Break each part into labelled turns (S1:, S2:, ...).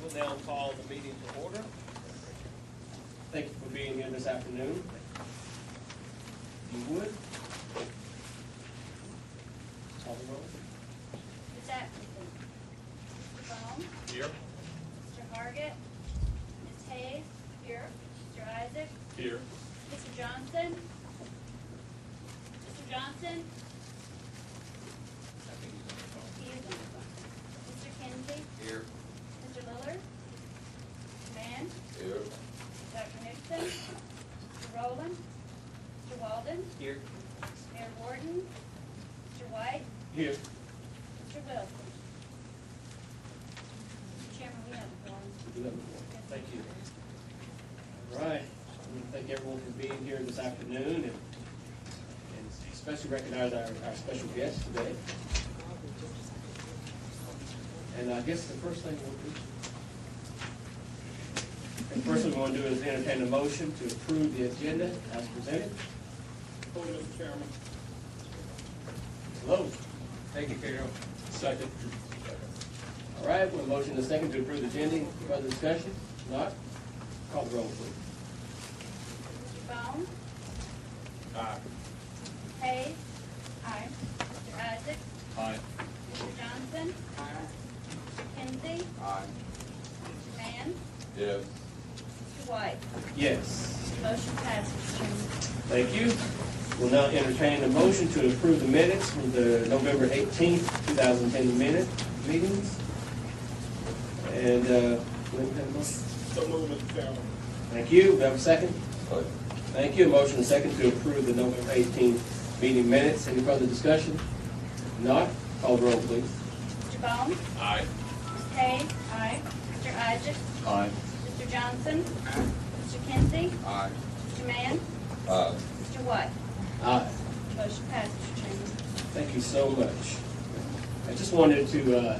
S1: We'll now call the meeting to order. Thank you for being here this afternoon. If you would. Call the roll.
S2: Ms. Atkinson. Mr. Bone.
S1: Here.
S2: Mr. Hargett. Ms. Hayes. Here. Mr. Isaac.
S1: Here.
S2: Mr. Johnson. Mr. Johnson. He is on the phone. Mr. Kinsey.
S3: Here.
S2: Mr. Lillard. Mr. Mann.
S3: Here.
S2: Dr. Nixon. Mr. Rowland. Mr. Walden.
S1: Here.
S2: Mayor Wharton. Mr. White.
S1: Here.
S2: Mr. Wilson. Mr. Chairman, we have a quorum.
S1: Thank you. All right. I want to thank everyone for being here this afternoon and especially recognize our special guest today. And I guess the first thing we want to do is entertain a motion to approve the agenda as presented.
S4: Mr. Chairman.
S1: Hello.
S3: Thank you, Carol.
S1: Second. All right, we have a motion and a second to approve the agenda. Further discussion? Not? Call the roll, please.
S2: Mr. Bone.
S3: Aye.
S2: Hayes. Aye. Mr. Isaac.
S3: Aye.
S2: Mr. Johnson. Mr. Kinsey.
S3: Aye.
S2: Mr. Mann.
S3: Yes.
S2: Mr. White.
S1: Yes.
S2: Motion passes, Chairman.
S1: Thank you. We'll now entertain a motion to approve the minutes from the November 18th, 2010 meetings. And, we have a motion.
S4: So move, Mr. Chairman.
S1: Thank you. Do we have a second?
S3: Aye.
S1: Thank you. A motion and a second to approve the November 18th meeting minutes. Any further discussion? Not? Call the roll, please.
S2: Mr. Bone.
S3: Aye.
S2: Ms. Hayes. Aye. Mr. Isaac.
S3: Aye.
S2: Mr. Johnson. Mr. Kinsey.
S3: Aye.
S2: Mr. Mann.
S3: Aye.
S2: Mr. White.
S1: Aye.
S2: Motion passes, Chairman.
S1: Thank you so much. I just wanted to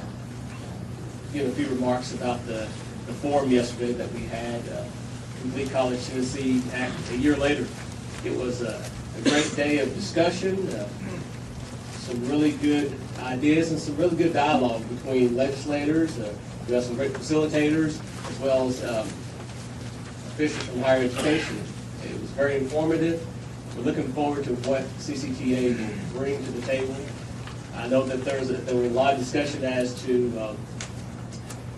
S1: give a few remarks about the forum yesterday that we had, Complete College Tennessee Act a year later. It was a great day of discussion, some really good ideas and some really good dialogue between legislators. We have some great facilitators as well as officials from higher education. It was very informative. We're looking forward to what CCTA will bring to the table. I know that there was a lot of discussion as to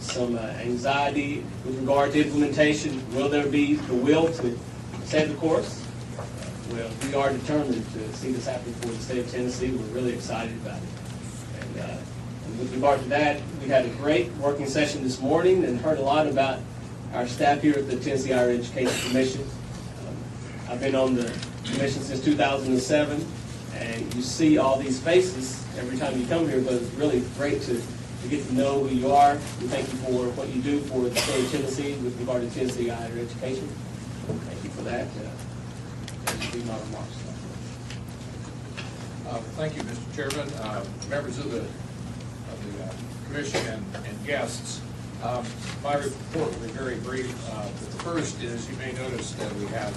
S1: some anxiety with regard to implementation. Will there be the will to save the course? Well, we are determined to see this happen for the state of Tennessee. We're really excited about it. And With regard to that, we had a great working session this morning and heard a lot about our staff here at the Tennessee Higher Education Commission. I've been on the commission since 2007, and you see all these faces every time you come here, but it's really great to get to know who you are. We thank you for what you do for the state of Tennessee with regard to Tennessee higher education. Thank you for that. That would be my remarks.
S3: Thank you, Mr. Chairman, members of the commission and guests. My report will be very brief. The first is, you may notice that we have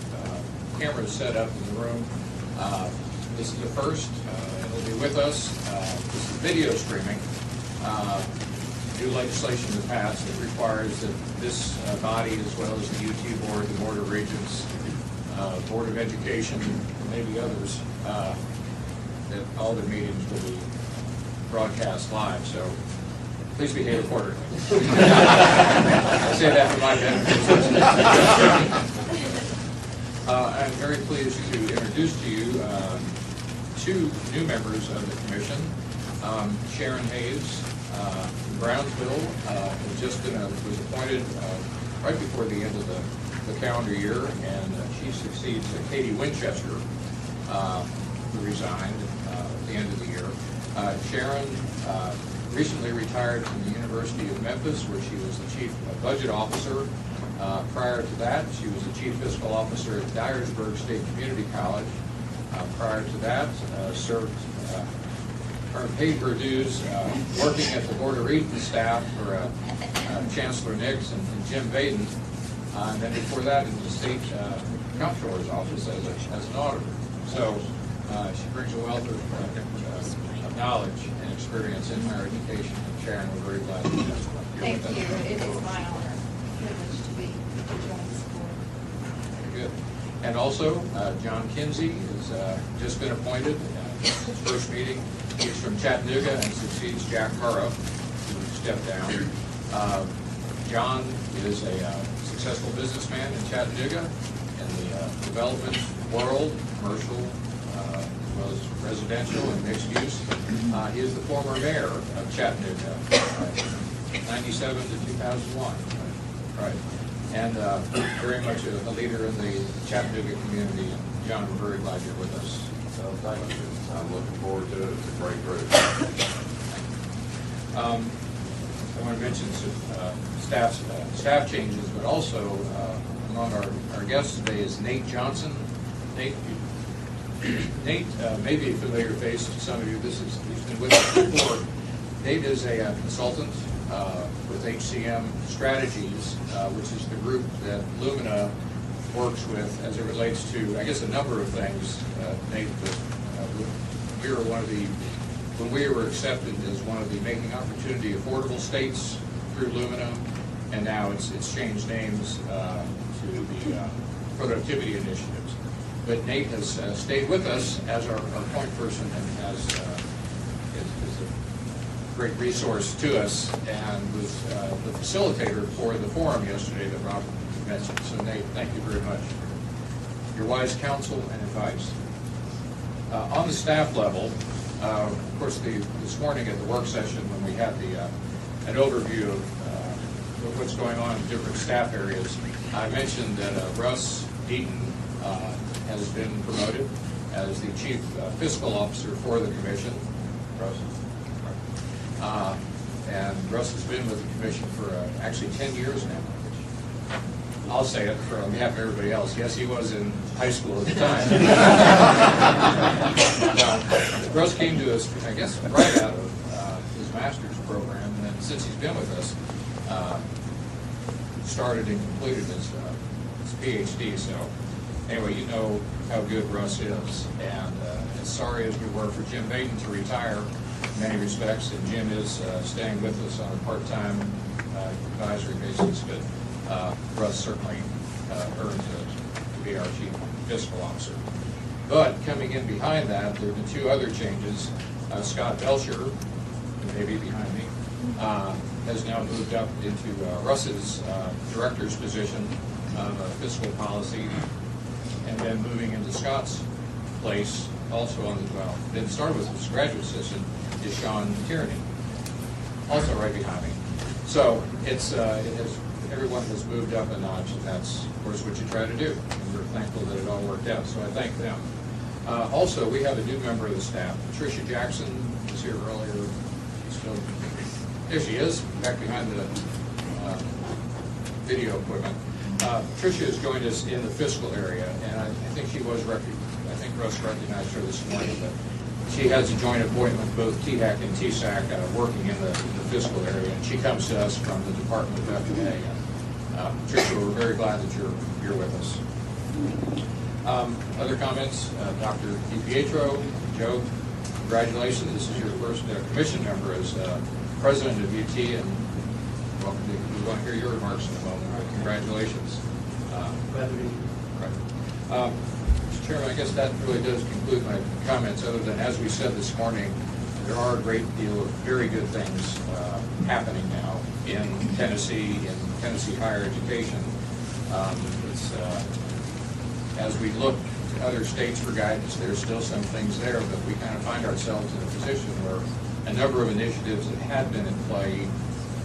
S3: cameras set up in the room. This is the first, and it'll be with us. This is video streaming. New legislation in the past that requires that this body, as well as the UT Board, the Board of Regents, Board of Education, and maybe others, that all their meetings will be broadcast live. So please behave accordingly. I say that for my benefit. I'm very pleased to introduce to you two new members of the commission. Sharon Hayes from Brownsville was appointed right before the end of the calendar year, and she succeeds Katie Winchester, who resigned at the end of the year. Sharon recently retired from the University of Memphis, where she was the chief budget officer. Prior to that, she was the chief fiscal officer at Dyersburg State Community College. Prior to that, paid her dues working at the Board of Regents staff for Chancellor Nix and Jim Baden, and then before that in the state comptroller's office as an auditor. So she brings a wealth of knowledge and experience in higher education. And Sharon, we're very glad to be here.
S5: Thank you. It is my honor, privilege to be joining this board.
S3: Very good. And also, John Kinsey has just been appointed. His first meeting. He's from Chattanooga and succeeds Jack Murrah, who stepped down. John is a successful businessman in Chattanooga in the development world, commercial, as well as residential and mixed use. He is the former mayor of Chattanooga, 97 to 2001. Right. And very much a leader in the Chattanooga community. John, we're very glad you're with us.
S6: So thank you. I'm looking forward to it. It's a great group.
S3: I want to mention some staff changes, but also among our guests today is Nate Johnson. Nate may be a familiar face to some of you. He's been with us before. Nate is a consultant with HCM Strategies, which is the group that Lumina works with as it relates to, I guess, a number of things, Nate, but we were when we were accepted as one of the Making Opportunity Affordable States through Lumina, and now it's changed names to the Productivity Initiatives. But Nate has stayed with us as our point person and is a great resource to us, and was the facilitator for the forum yesterday that Robert mentioned. So Nate, thank you very much for your wise counsel and advice. On the staff level, of course, this morning at the work session when we had an overview of what's going on in different staff areas, I mentioned that Russ Deaton has been promoted as the chief fiscal officer for the commission. Russ. And Russ has been with the commission for actually 10 years now. I'll say it on behalf of everybody else. Yes, he was in high school at the time. Russ came to us, I guess, right out of his master's program, and then since he's been with us, started and completed his PhD. So anyway, you know how good Russ is, and as sorry as we were for Jim Baden to retire in many respects, and Jim is staying with us on a part-time advisory basis, but Russ certainly earned to be our chief fiscal officer. But coming in behind that, there have been two other changes. Scott Belcher, who may be behind me, has now moved up into Russ's director's position of fiscal policy, and then moving into Scott's place, also on the, well, then started with his graduate assistant, is Sean Tierney. also right behind me. So everyone has moved up a notch, and that's, of course, what you try to do. And we're thankful that it all worked out, so I thank them. Also, we have a new member of the staff. Tricia Jackson was here earlier. There she is, back behind the video equipment. Tricia has joined us in the fiscal area, and I think she was I think Russ recognized her this morning, but she has a joint appointment, both THEC and THEC, working in the fiscal area, and she comes to us from the Department of F&A. Tricia, we're very glad that you're with us. Other comments? Dr. DiPietro, Joe, congratulations. This is your first commission member as president of UT, and welcome to, we want to hear your remarks in a moment. Congratulations.
S7: Glad to be here.
S3: Right. Mr. Chairman, I guess that really does conclude my comments, other than, as we said this morning, there are a great deal of very good things happening now in Tennessee higher education. As we look to other states for guidance, there's still some things there, but we kind of find ourselves in a position where a number of initiatives that had been in play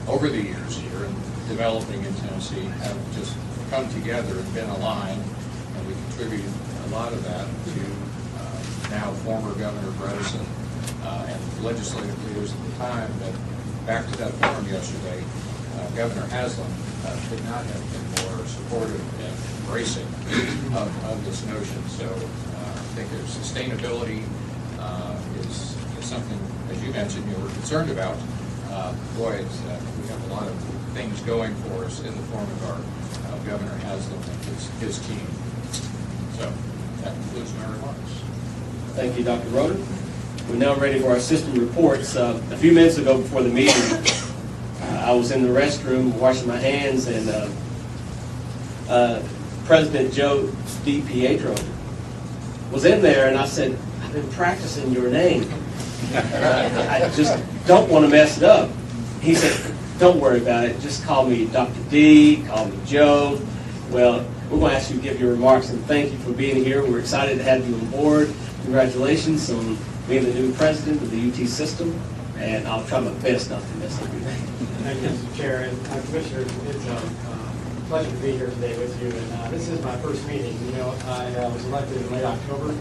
S3: over the years here and developing in Tennessee have just come together and been aligned, and we contribute a lot of that to now former Governor Bredesen and legislative leaders at the time. But back to that forum yesterday, Governor Haslam could not have been more supportive and embracing of this notion. So I think there's sustainability is something, as you mentioned, you were concerned about. Boy, we have a lot of things going for us in the form of our Governor Haslam and his team. So that concludes my remarks.
S1: Thank you, Dr. Roden. We're now ready for our system reports. A few minutes ago before the meeting, I was in the restroom washing my hands, and President Joe DiPietro was in there, and I said, I've been practicing your name. I just don't want to mess it up. He said, don't worry about it. Just call me Dr. D, call me Joe. Well, we're going to ask you to give your remarks, and thank you for being here. We're excited to have you on board. Congratulations on being the new president of the UT system, and I'll try my best not to mess up your name.
S7: Thank you, Mr. Chair, and Commissioners. It's a pleasure to be here today with you. And this is my first meeting. You know, I was elected in late October.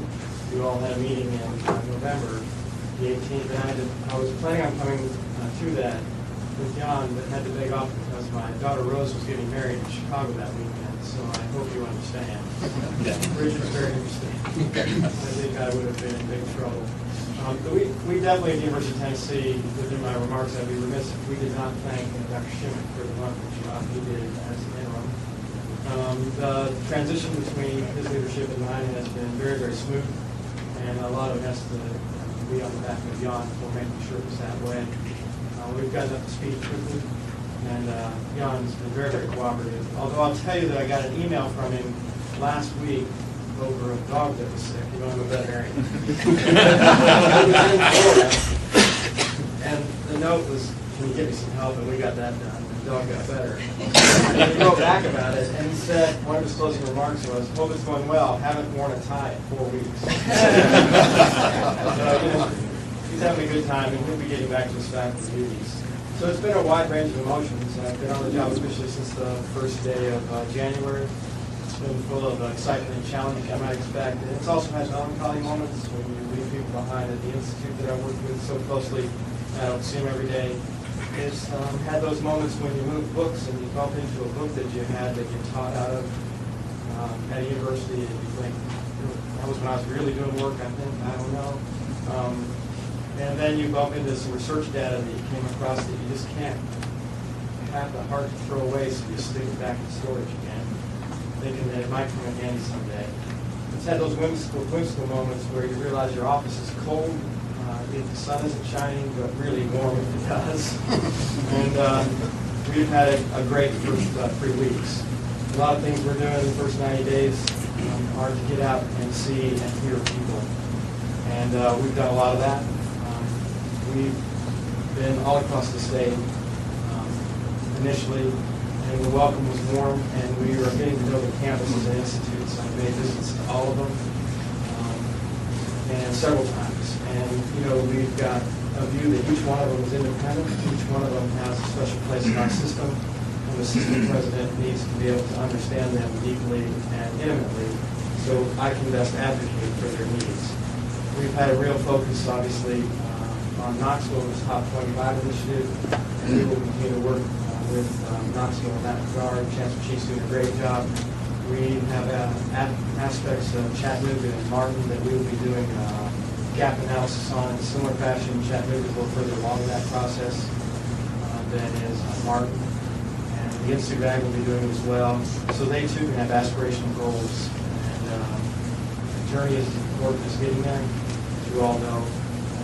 S7: You all had a meeting in November the 18th, and I was planning on coming to that with Jan, but had to beg off because my daughter Rose was getting married in Chicago that weekend. So I hope you understand. Bridge is very interesting. I think I would have been in big trouble. But we definitely at the University of Tennessee, within my remarks, I'd be remiss if we did not thank Dr. Schimmick for the wonderful job he did as an interim. The transition between his leadership and mine has been very, very smooth, and a lot of it has to be on the back of Jan for making sure it was that way. We've gotten up to speed quickly, and Jan's been very, very cooperative. Although I'll tell you that I got an email from him last week over a dog that was sick. You know, I'm a veterinarian. And the note was, can you give me some help? And we got that done. The dog got better. And he wrote back about it, and he said, one of his closing remarks was, hope it's going well. Haven't worn a tie in 4 weeks. So, you know, he's having a good time, and he'll be getting back to his faculty duties. So it's been a wide range of emotions. I've been on the job officially since the first day of January. It's been full of excitement and challenge, you might expect. And it's also had melancholy moments when you leave people behind at the institute that I work with so closely. I don't see them every day. It's had those moments when you move books and you bump into a book that you had that you taught out of at a university, and you think, that was when I was really doing work, I think, I don't know. And then you bump into some research data that you came across that you just can't have the heart to throw away, so you stick it back in storage again, thinking that it might come in handy someday. It's had those whimsical moments where you realize your office is cold, if the sun isn't shining, but really warm if it does. And we've had a great first 3 weeks. A lot of things we're doing in the first 90 days are to get out and see and hear people. And we've done a lot of that. We've been all across the state initially, and the welcome was warm, and we are getting to know the campuses and institutes. I've made visits to all of them, and several times. And, you know, we've got a a view that each one of them is independent, each one of them has a special place in our system, and the system president needs to be able to understand them deeply and intimately so I can best advocate for their needs. We've had a real focus, obviously, on Knoxville's Top 25 initiative, and we will continue to work with Knoxville in that regard. Chancellor Chief's doing a great job. We have aspects of Chattanooga and Martin that we will be doing gap analysis on in a similar fashion. Chattanooga is a little further along in that process than is Martin. And the Institute of Ag will be doing it as well. So they too can have aspirational goals. And the journey is important is getting there, as you all know.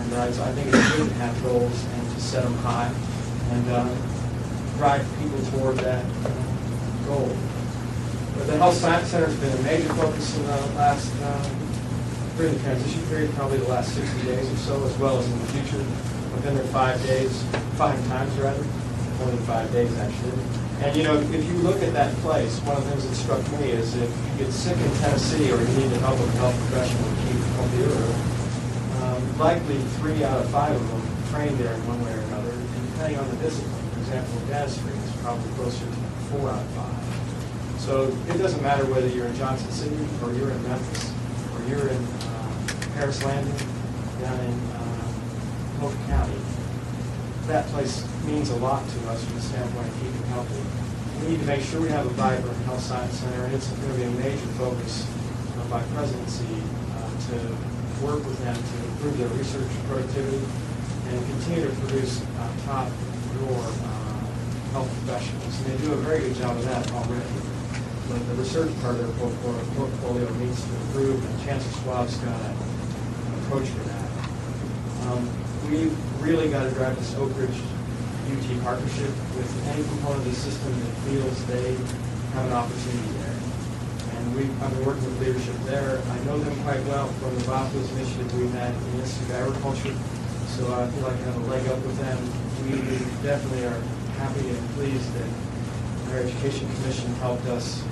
S7: And so I think it's good to have goals and to set them high and drive people toward that goal. But the Health Science Center has been a major focus in the last, during the transition period, probably the last 60 days or so, as well as in the future. I've been there 5 times rather, more than 5 days actually. And you know, if you look at that place, one of the things that struck me is if you get sick in Tennessee or you need to help with a health professional to keep healthier, likely 3 out of 5 of them trained there in one way or another, and depending on the discipline. For example, dentistry is probably closer to 4 out of 5. So it doesn't matter whether you're in Johnson City or you're in Memphis or you're in Paris Landing down in Polk County. That place means a lot to us from the standpoint of keeping healthy. We need to make sure we have a vibrant health science center, and it's going to be a major focus by presidency to work with them to improve their research productivity and continue to produce top-drawer health professionals. And they do a very good job of that already. But the research part of their portfolio needs to improve, and Chancellor Schwab's got an approach for that. We've really got to drive this Oak Ridge UT partnership with any component of the system that feels they have an opportunity there. And I've been working with leadership there. I know them quite well from the Boswell's initiative we had in the Institute of Agriculture, so I feel like I have a leg up with them. We definitely are happy and pleased that our Education Commission helped us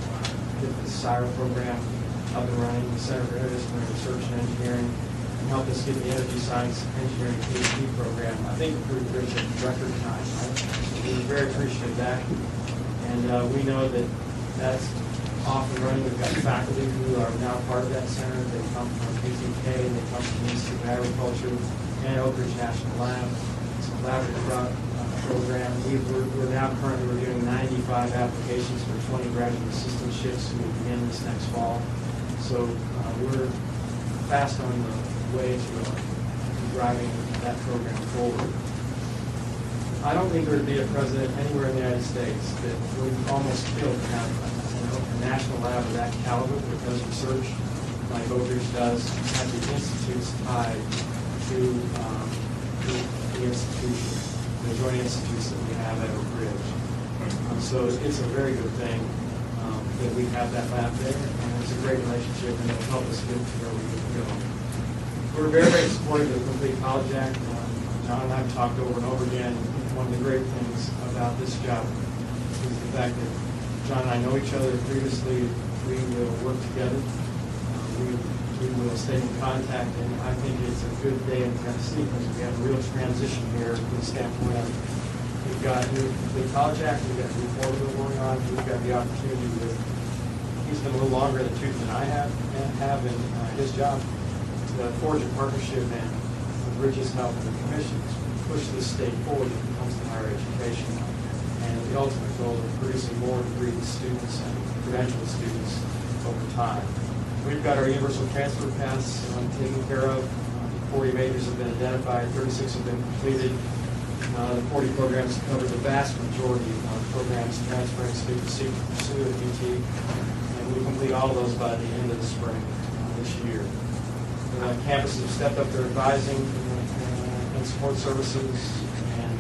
S7: get the SIRA program up and running, the Center for Interdisciplinary Research and Engineering, and helped us get the Energy Science Engineering PhD program, I think, approved in record time. Right? We're very appreciative of that. And we know that that's off and running. We've got faculty who are now part of that center. They come from THEC, and they come from the Institute of Agriculture and Oak Ridge National Lab. It's a collaborative program. We're now currently reviewing 95 applications for 20 graduate assistantships who will begin this next fall. So we're fast on the way to driving that program forward. I don't think there would be a president anywhere in the United States that would almost kill to have a national lab of that caliber that does research like Oak Ridge does, and have the institutes tied to the institution, the joint institutes that we have at Oak Ridge. So it's a very good thing that we have that lab there, and it's a great relationship, and it'll help us get to where we need to go. We're very, very supportive of the Complete College Act. John and I have talked over and over again. One of the great things about this job is the fact that John and I know each other previously. We will work together. We will stay in contact, and I think it's a good day in Tennessee because we have a real transition here from the standpoint of we've got the College Act, we've got the reform bill going on, we've got the opportunity with, he's been a little longer in the tooth than I have in his job, to forge a partnership and with Rich's help and the commission to push this state forward when it comes to higher education and the ultimate goal of producing more degreed students and credentialed students over time. We've got our universal transfer paths taken care of. 40 majors have been identified, 36 have been completed. The 40 programs cover the vast majority of programs transferring students to pursue at UT, and we complete all of those by the end of the spring this year. Campuses have stepped up their advising and support services and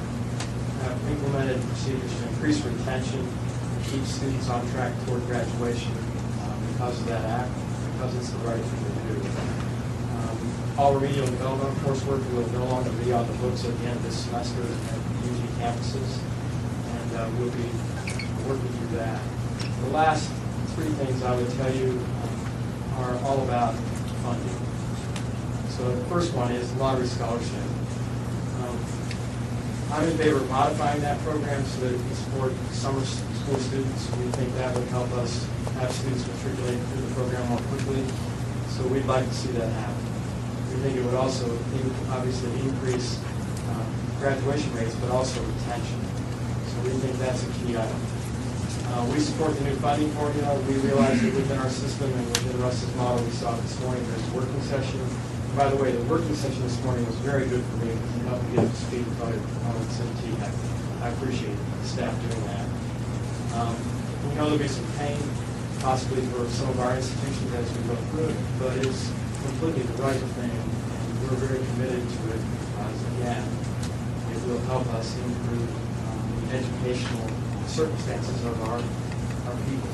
S7: have implemented procedures to increase retention and keep students on track toward graduation because of that act, because it's the right thing to do. All remedial development coursework will no longer be on the books at the end of this semester at UG campuses, and we'll be working through that. The last 3 things I would tell you are all about funding. So the first one is lottery scholarship. I'm in favor of modifying that program so that it can support summer school students. We think that would help us have students matriculate through the program more quickly. So we'd like to see that happen. We think it would also obviously increase graduation rates, but also retention. So we think that's a key item. We support the new funding formula. We realize that within our system and within Russ's model, we saw this morning there's a working session. And by the way, the working session this morning was very good for me because it helped me get up to speed with other components in THEC. I appreciate the staff doing that. We know there'll be some pain possibly for some of our institutions as we go through it, but it's completely the right thing, and we're very committed to it because, again, it will help us improve the educational circumstances of our people.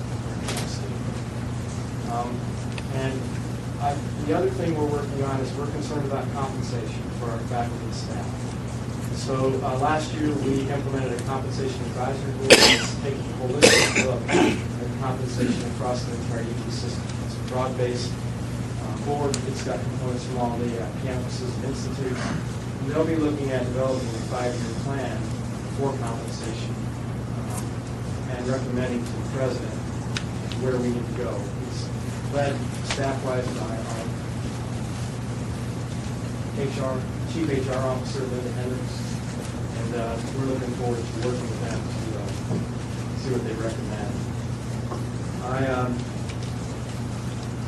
S7: The other thing we're working on is we're concerned about compensation for our faculty and staff. So last year we implemented a compensation advisory board that's taking a holistic look at compensation across the entire UT system. It's a broad-based board. It's got components from all the campuses and institutes. And they'll be looking at developing a 5-year plan for compensation and recommending to the president where we need to go. It's led staff-wise by our Chief HR Officer, Linda Hendricks, and we're looking forward to working with them to see what they recommend. I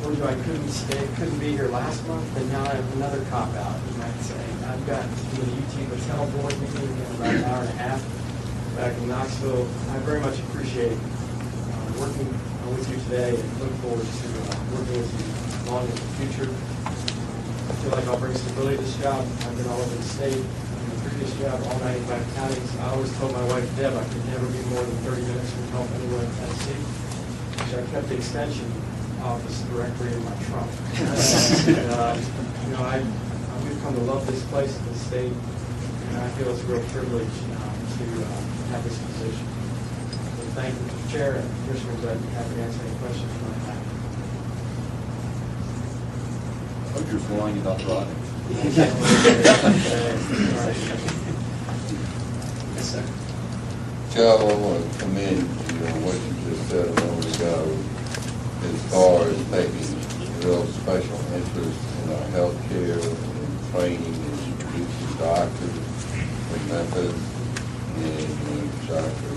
S7: told you I couldn't be here last month, but now I have another cop-out, you might say. I've got to do a UT Hotel board meeting in about an hour and a half back in Knoxville. I very much appreciate working with you today and look forward to working with you long in the future. I feel like I'll bring stability to this job. I've been all over the state. In the previous job, all 95 counties. I always told my wife, Deb, I could never be more than 30 minutes from home anywhere in Tennessee. So I kept the extension office directory in my trunk. We've come to love this place and this state, and I feel it's a real privilege to have this position. So thank you, Mr. Chair and Commissioners. I'd be happy to answer any questions you might have.
S6: I hope you're flying about Rodney.
S1: Yes, sir.
S8: Joe, I want to commend you on what you just said a moment ago as far as taking real special interest in our health care and training and introducing doctors and methods. And Dr.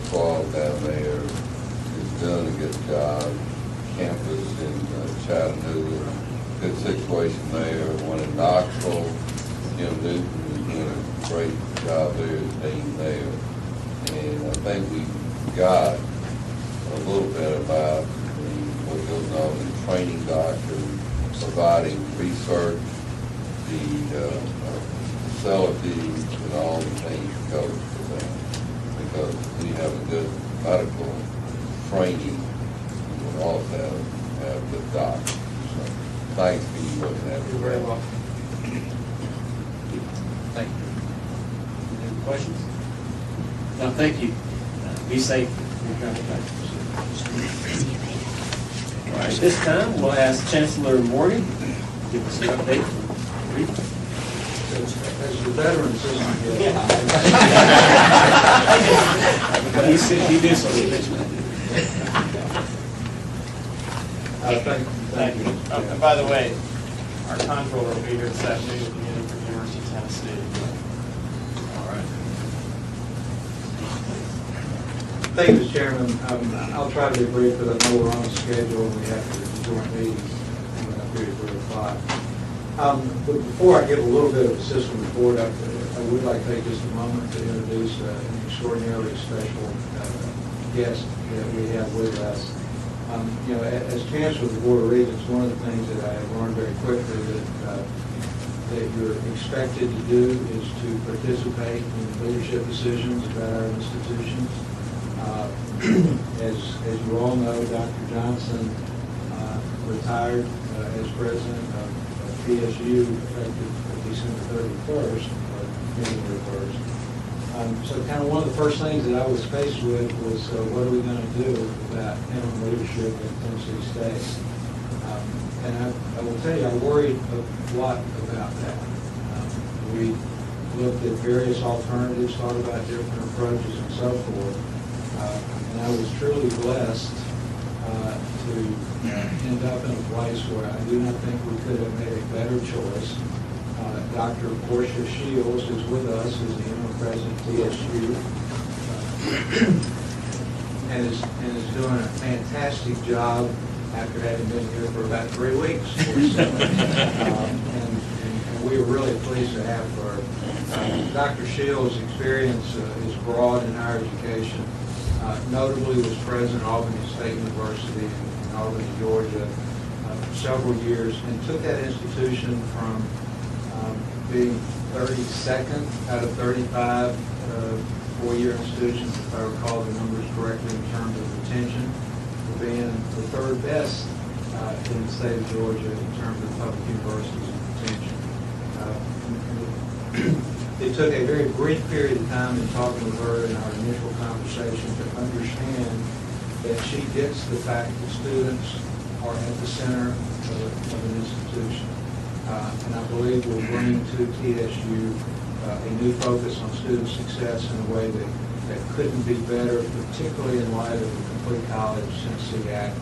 S8: Claude down there is doing a good job. Campus in Chattanooga, good situation there. One in Knoxville, Jim Newton is doing a great job there as dean there. And I think we got a little bit about what goes on in training doctors, providing research, the facilities, and all the things that go with that. Because we have a good medical training, we would also have good doctors. So thanks for you looking at it.
S7: You're very welcome.
S1: Thank you. Any questions? No, thank you. Be safe. All right, this time we'll ask Chancellor Morgan to give us an update.
S9: As the veteran system
S1: He did something.
S7: Thank you. And by the way, our comptroller will be here this afternoon at the meeting from the University of Tennessee.
S1: All right.
S9: Thank you, Mr. Chairman. I'll try to be brief, but I know we're on a schedule and we have to join meetings coming up here at 3 o'clock. But before I give a little bit of a system report, I would like to take just a moment to introduce an extraordinarily special guest that we have with us. As Chancellor of the Board of Regents, one of the things that I have learned very quickly that you're expected to do is to participate in leadership decisions about our institutions. As you all know, Dr. Johnson retired as president of PSU effective December 31st, or January 1st. So kind of one of the first things that I was faced with was what are we going to do about interim leadership in Tennessee State? And I will tell you, I worried a lot about that. We looked at various alternatives, thought about different approaches and so forth. And I was truly blessed to end up in a place where I do not think we could have made a better choice. Dr. Portia Shields is with us as the interim president of TSU, and is doing a fantastic job after having been here for about 3 weeks. And we are really pleased to have her. Dr. Shields' experience is broad in higher education. Notably was president of Albany State University in Albany, Georgia, for several years, and took that institution from being 32nd out of 35 four-year institutions, if I recall the numbers correctly in terms of retention, to being the third best in the state of Georgia in terms of public universities and retention. It took a very brief period of time in talking with her in our initial conversation to understand that she gets the fact that students are at the center of an institution. And I believe will bring to TSU a new focus on student success in a way that couldn't be better, particularly in light of the Complete College Tennessee Act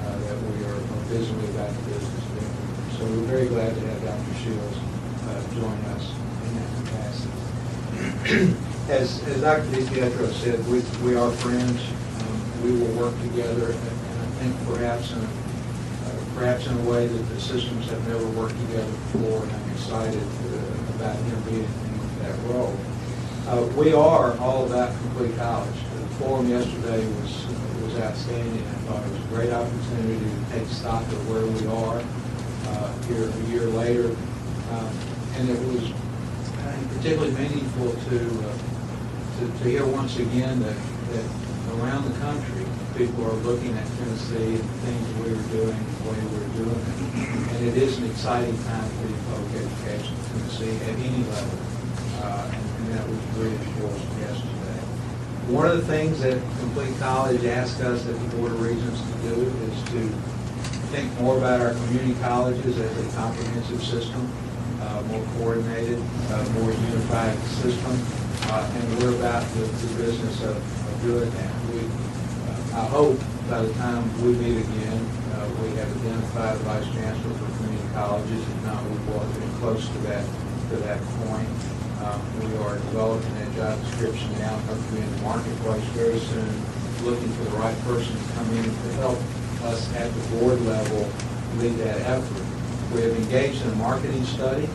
S9: that we are busily about the business of implementing. So we're very glad to have Dr. Shields join us in that capacity. As Dr. DiPietro said, we are friends. We will work together, and I think perhaps in a way that the systems have never worked together before, and I'm excited about him being in that role. We are all about Complete College. The forum yesterday was outstanding. I thought it was a great opportunity to take stock of where we are here a year later, and it was particularly meaningful to hear once again that around the country people are looking at Tennessee and the things we were doing, the way we're doing it. And it is an exciting time for the public education in Tennessee at any level. And that was reinforced yesterday. One of the things that Complete College asked us at the Board of Regents to do is to think more about our community colleges as a comprehensive system, more coordinated, more unified system. And we're about the business of doing that. I hope by the time we meet again, we have identified a vice chancellor for community colleges. If not, we will have been close to that point. We are developing that job description now, hope to be in the marketplace very soon, looking for the right person to come in to help us at the board level lead that effort. We have engaged in a marketing study,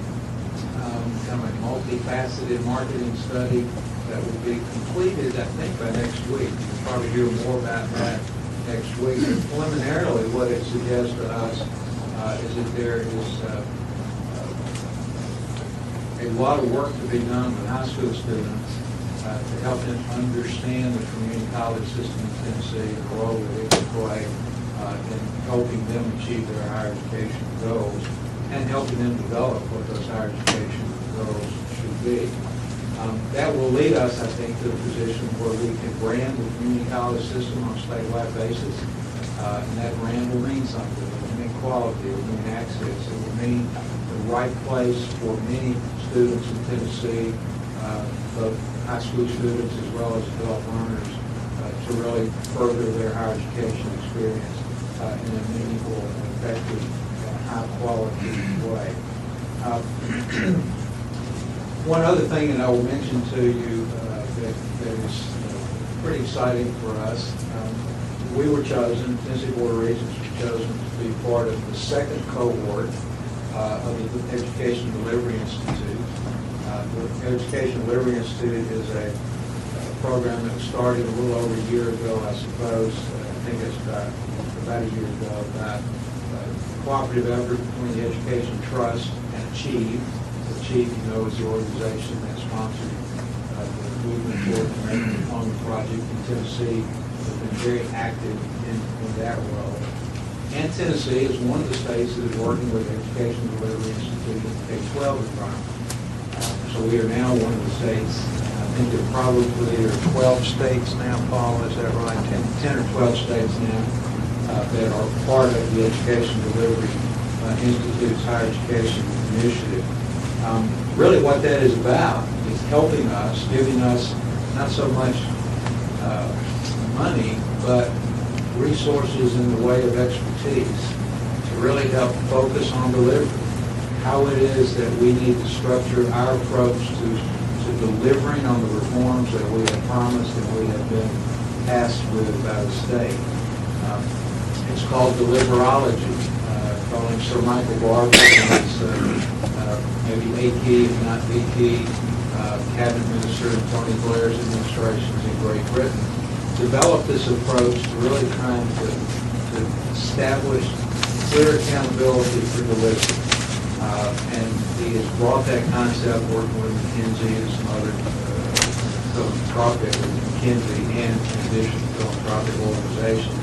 S9: kind of a multifaceted marketing study that will be completed, I think, by next week. We'll probably hear more about that next week. And preliminarily, what it suggests to us is that there is a lot of work to be done with high school students to help them understand the community college system in Tennessee and the role that it can play in helping them achieve their higher education goals and helping them develop what those higher education goals should be. That will lead us, I think, to a position where we can brand the community college system on a statewide basis. And that brand will mean something. It will mean quality. It will mean access. It will mean the right place for many students in Tennessee, both high school students as well as adult learners, to really further their higher education experience in a meaningful, effective, high-quality way. One other thing that I will mention to you that is pretty exciting for us, we were chosen, Tennessee Board of Regents was chosen to be part of the second cohort of the Education Delivery Institute. The Education Delivery Institute is a program that was started a little over a year ago, I suppose. I think it's about a year ago, about a cooperative effort between the Education Trust and Achieve. Achieve, you know, is the organization that sponsored the movement toward the American Diploma Project in Tennessee. Has been very active in that role. And Tennessee is one of the states that is working with Education Delivery Institute in K-12 environment. So we are now one of the states, I think there probably are 12 states now, Paul, is that right? 10 or 12 states now that are part of the Education Delivery Institute's Higher Education Initiative. Really what that is about is helping us, giving us not so much money, but resources in the way of expertise to really help focus on delivery. How it is that we need to structure our approach to delivering on the reforms that we have promised and we have been tasked with by the state. It's called deliverology. Calling Sir Michael Barber, maybe AT, if not VP, Cabinet Minister in Tony Blair's administrations in Great Britain, developed this approach to really trying to establish clear accountability for delivery. And he has brought that concept, working with McKinsey and some other philanthropic, McKinsey and in addition philanthropic organizations,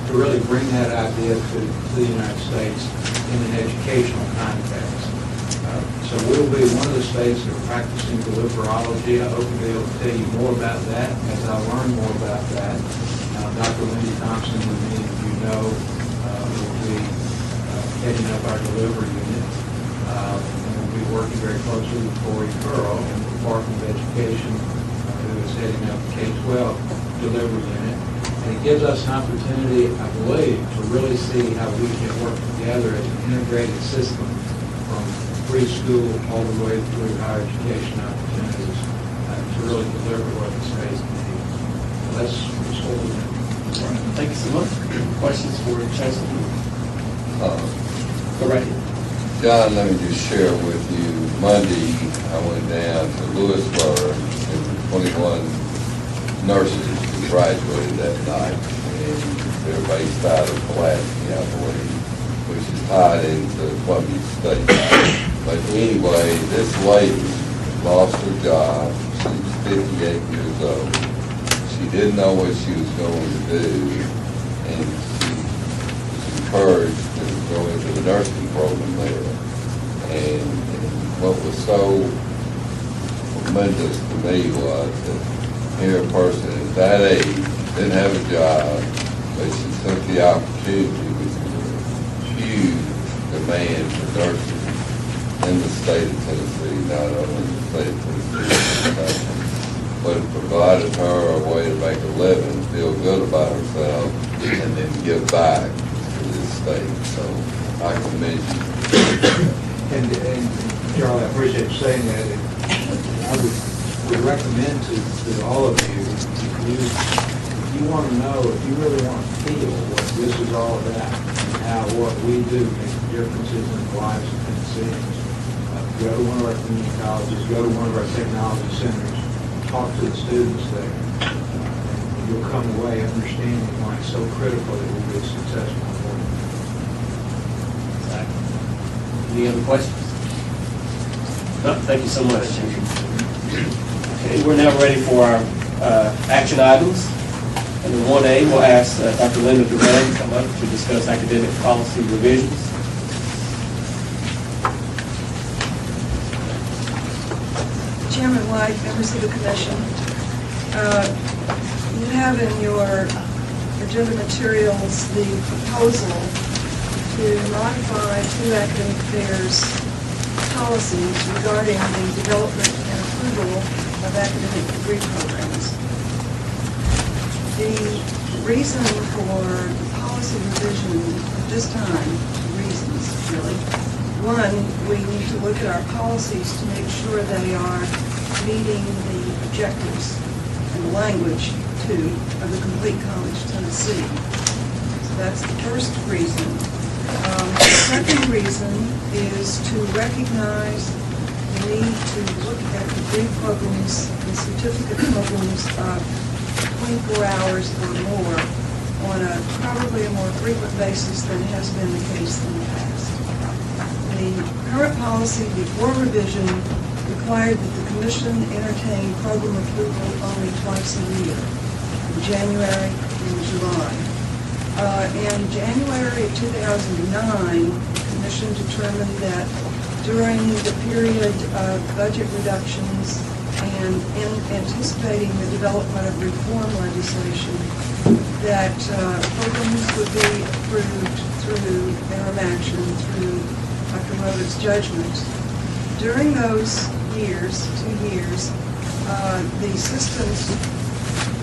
S9: to really bring that idea to the United States in an educational context. So we'll be one of the states that are practicing deliverology. I hope to be able to tell you more about that as I learn more about that. Dr. Lindy Thompson, who many of you know, will be heading up our delivery unit. And we'll be working very closely with Corey Curl in the Department of Education, who is heading up the K-12 delivery unit. And it gives us an opportunity, I believe, to really see how we can work together as an integrated system from preschool all the way through higher education opportunities to really deliver what the state needs. That's what we're doing.
S1: Thank you so much. Questions for Chancellor? Go right ahead.
S8: John, let me just share with you, Monday, I went down to Lewisburg, and 21 nurses graduated that night, and they're based out of Pulaski, I believe, which is tied into Columbia State. But anyway, this lady lost her job. She was 58 years old. She didn't know what she was going to do, and she was encouraged to go into the nursing program there. And what was so tremendous to me was that here a person at that age didn't have a job, but she took the opportunity with a huge demand for nurses in the state of Tennessee, not only the state of Tennessee, but it provided her a way to make a living, feel good about herself, and then give back to this state. So I commend you.
S9: And Charlie, I appreciate you saying that. And I would recommend to all of you, if you want to know, if you really want to feel what this is all about, and how what we do makes differences in the lives of Tennesseans, go to one of our community colleges, go to one of our technology centers, talk to the students there, and you'll come away understanding why it's so critical that we be successful.
S1: Any other questions? No, thank you so much. Okay, we're now ready for our action items. And in 1A, we'll ask Dr. Linda Durant to come up to discuss academic policy revisions.
S10: Chairman White, members of the commission, you have in your agenda materials the proposal to modify two academic affairs policies regarding the development and approval of academic degree programs. The reason for the policy revision at this time, reasons really. One, we need to look at our policies to make sure they are meeting the objectives and the language, too, of the Complete College Tennessee. So that's the first reason. The second reason is to recognize the need to look at degree programs and certificate programs of 24 hours or more on probably a more frequent basis than has been the case in the past. The current policy before revision required that the Commission entertain program approval only twice a year, in January and July. In January of 2009, the Commission determined that during the period of budget reductions and in anticipating the development of reform legislation, that programs would be approved through interim action, through Dr. Rota's judgment, During those years, 2 years, the systems